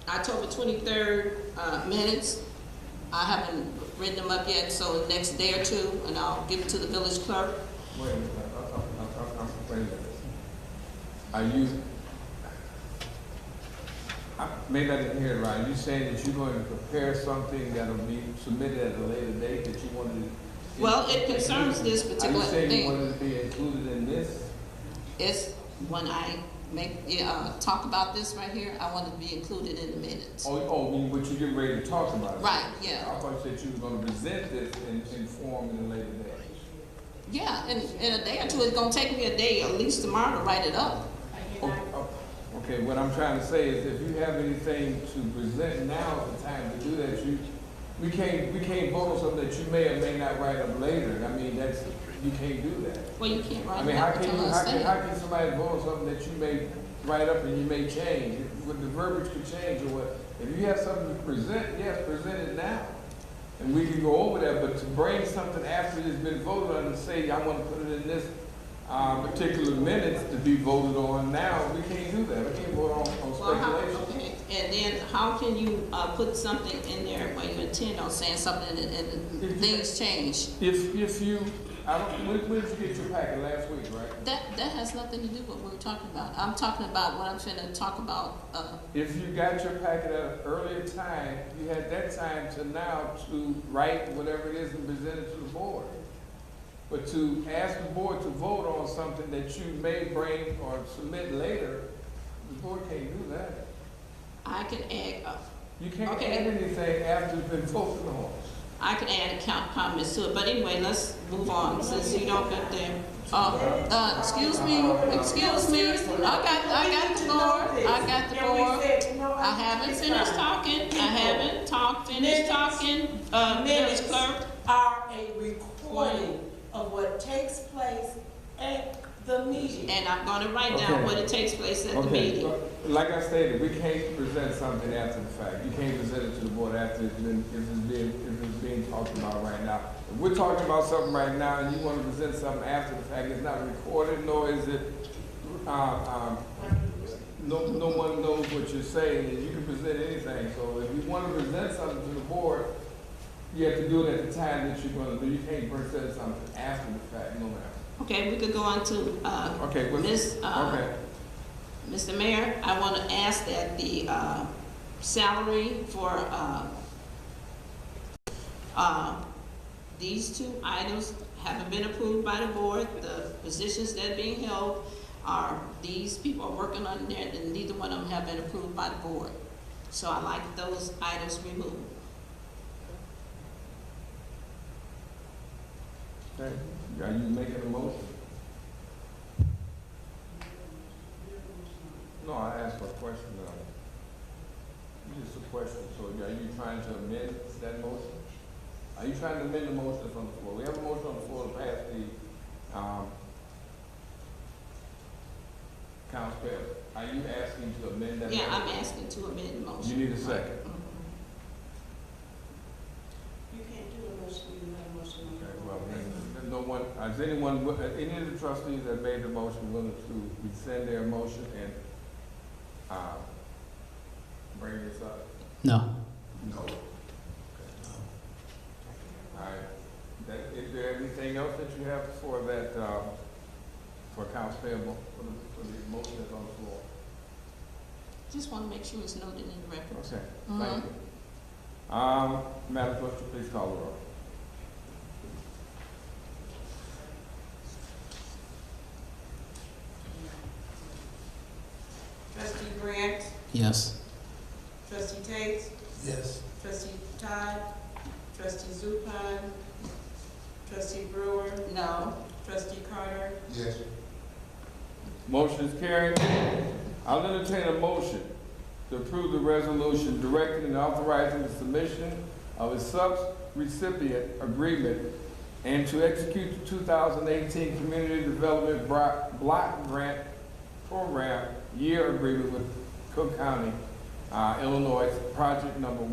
October 23rd minutes. I haven't written them up yet, so the next day or two, and I'll give it to the village clerk. Wait a minute, wait a minute. Are you, maybe I didn't hear it right. Are you saying that you're going to prepare something that'll be submitted at a later date that you wanted to? Well, it concerns this particular Are you saying thing. you wanted it to be included in this? It's when I talk about this right here, I want it to be included in the minutes. But you're getting ready to talk about it? Right, yeah. I thought you said you were going to present this in form in a later date. Yeah, in a day or two, it's gonna take me a day, at least tomorrow, to write it up. Okay, what I'm trying to say is if you have anything to present, now is the time to do that. We can't vote on something that you may or may not write up later. I mean, you can't do that. Well, you can't write I mean, it how up can until I say it. somebody vote on something that you may write up and you may change? The verbiage could change or what? If you have something to present, yes, present it now. And we can go over that, but to bring something after it's been voted on and say, I want to put it in this particular minutes to be voted on now, we can't do that. We can't vote on speculation. Okay, and then how can you put something in there where you intend on saying something and things change? If you, when did you get your packet? Last week, right? That has nothing to do with what we're talking about. I'm talking about what I'm finna talk about. If you got your packet at an earlier time, you had that time to now to write whatever it is and present it to the board. But to ask the board to vote on something that you may bring or submit later, the board can't do that. I can add. You can't add anything after it's been voted on. I can add comments to it, but anyway, let's move on since you don't got there. Excuse me. I got the board. I haven't finished talking. Finished talking. Village clerk. Are a recording of what takes place at the meeting. And I'm gonna write down what it takes place at the meeting. Like I stated, we can't present something after the fact. You can't present it to the board after it's being talked about right now. If we're talking about something right now and you want to present something after the fact, it's not recorded, nor is it, no one knows what you're saying, and you can present anything. So if you want to present something to the board, you have to do it at the time that you're going to do. You can't present something after the fact, no matter. Okay, we could go on to, Mr. Mayor, I want to ask that the salary for these two items haven't been approved by the board. The positions that are being held are, these people are working on there, and neither one of them have been approved by the board. So I like those items removed. Okay, are you making a motion? No, I asked a question. Just a question. So are you trying to amend that motion? Are you trying to amend the motion that's on the floor? We have a motion on the floor to pass the accounts payable. Are you asking to amend that motion? Yeah, I'm asking to amend the motion. You need a second. You can't do a motion, you have a motion. Okay, well, then, no one, is anyone, any of the trustees that made the motion willing to rescind their motion and bring this up? No. No. Okay. All right. Is there anything else that you have for that, for accounts payable, for the motion that's on the floor? Just want to make sure it's noted in the record. Okay, thank you. Madam Clerk, please call the roll. Trustee Grant? Yes. Trustee Tate? Yes. Trustee Todd? Trustee Zupan? Trustee Brewer? No. Trustee Carter? Yes. Motion is carried. I'll entertain a motion to approve the resolution directing and authorizing the submission of a sub-recipient agreement and to execute the 2018 Community Development Block Grant Program Year Agreement with Cook County, Illinois, project number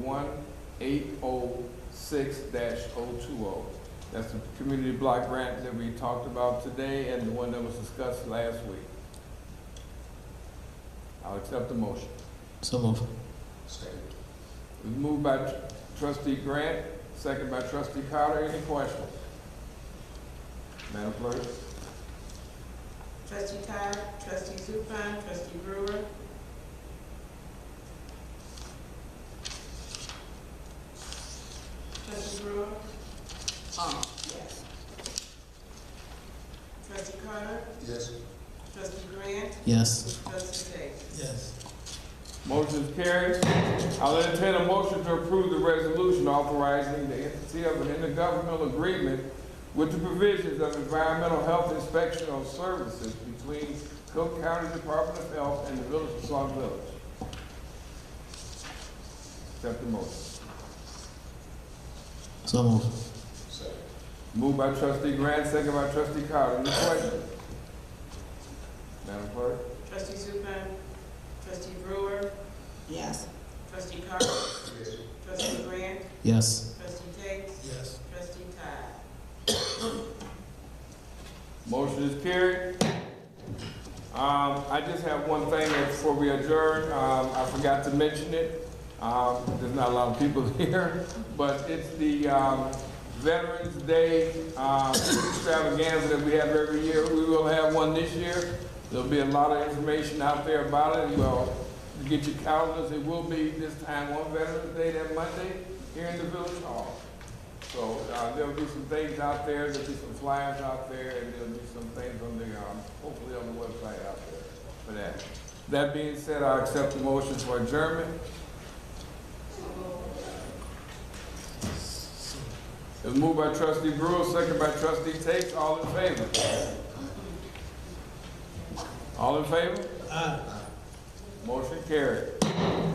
1806-020. That's the community block grant that we talked about today and the one that was discussed last week. I'll accept the motion. So move. It was moved by trustee Grant, second by trustee Carter. Any questions? Madam Clerk? Trustee Todd, trustee Zupan, trustee Brewer. Trustee Brewer. Yes. Trustee Carter, Yes. trustee Grant, Yes. trustee Tate. Yes. Motion is carried. I'll entertain a motion to approve the resolution authorizing the entity of an intergovernmental agreement with the provisions of environmental health inspectional services between Cook County Department of Health and the Village of Sauk Village. Accept the motion. So move. Moved by trustee Grant, second by trustee Carter. Any questions? Madam Clerk? Trustee Zupan, trustee Brewer, Yes. trustee Carter. Yes. Trustee Grant, Yes. trustee Tate, Yes. trustee Todd. Motion is carried. I just have one thing before we adjourn. I forgot to mention it. There's not a lot of people here, but it's the Veterans Day extravaganza that we have every year. We will have one this year. There'll be a lot of information out there about it. Well, get your calendars. It will be this time on Veterans Day, that Monday, here in the Village Hall. So there'll be some things out there. There'll be some flyers out there, and there'll be some things on the, hopefully on the website out there for that. That being said, I accept the motion for adjournment. It was moved by trustee Brewer, second by trustee Tate. All in favor? All in favor? Motion carried.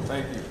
Thank you.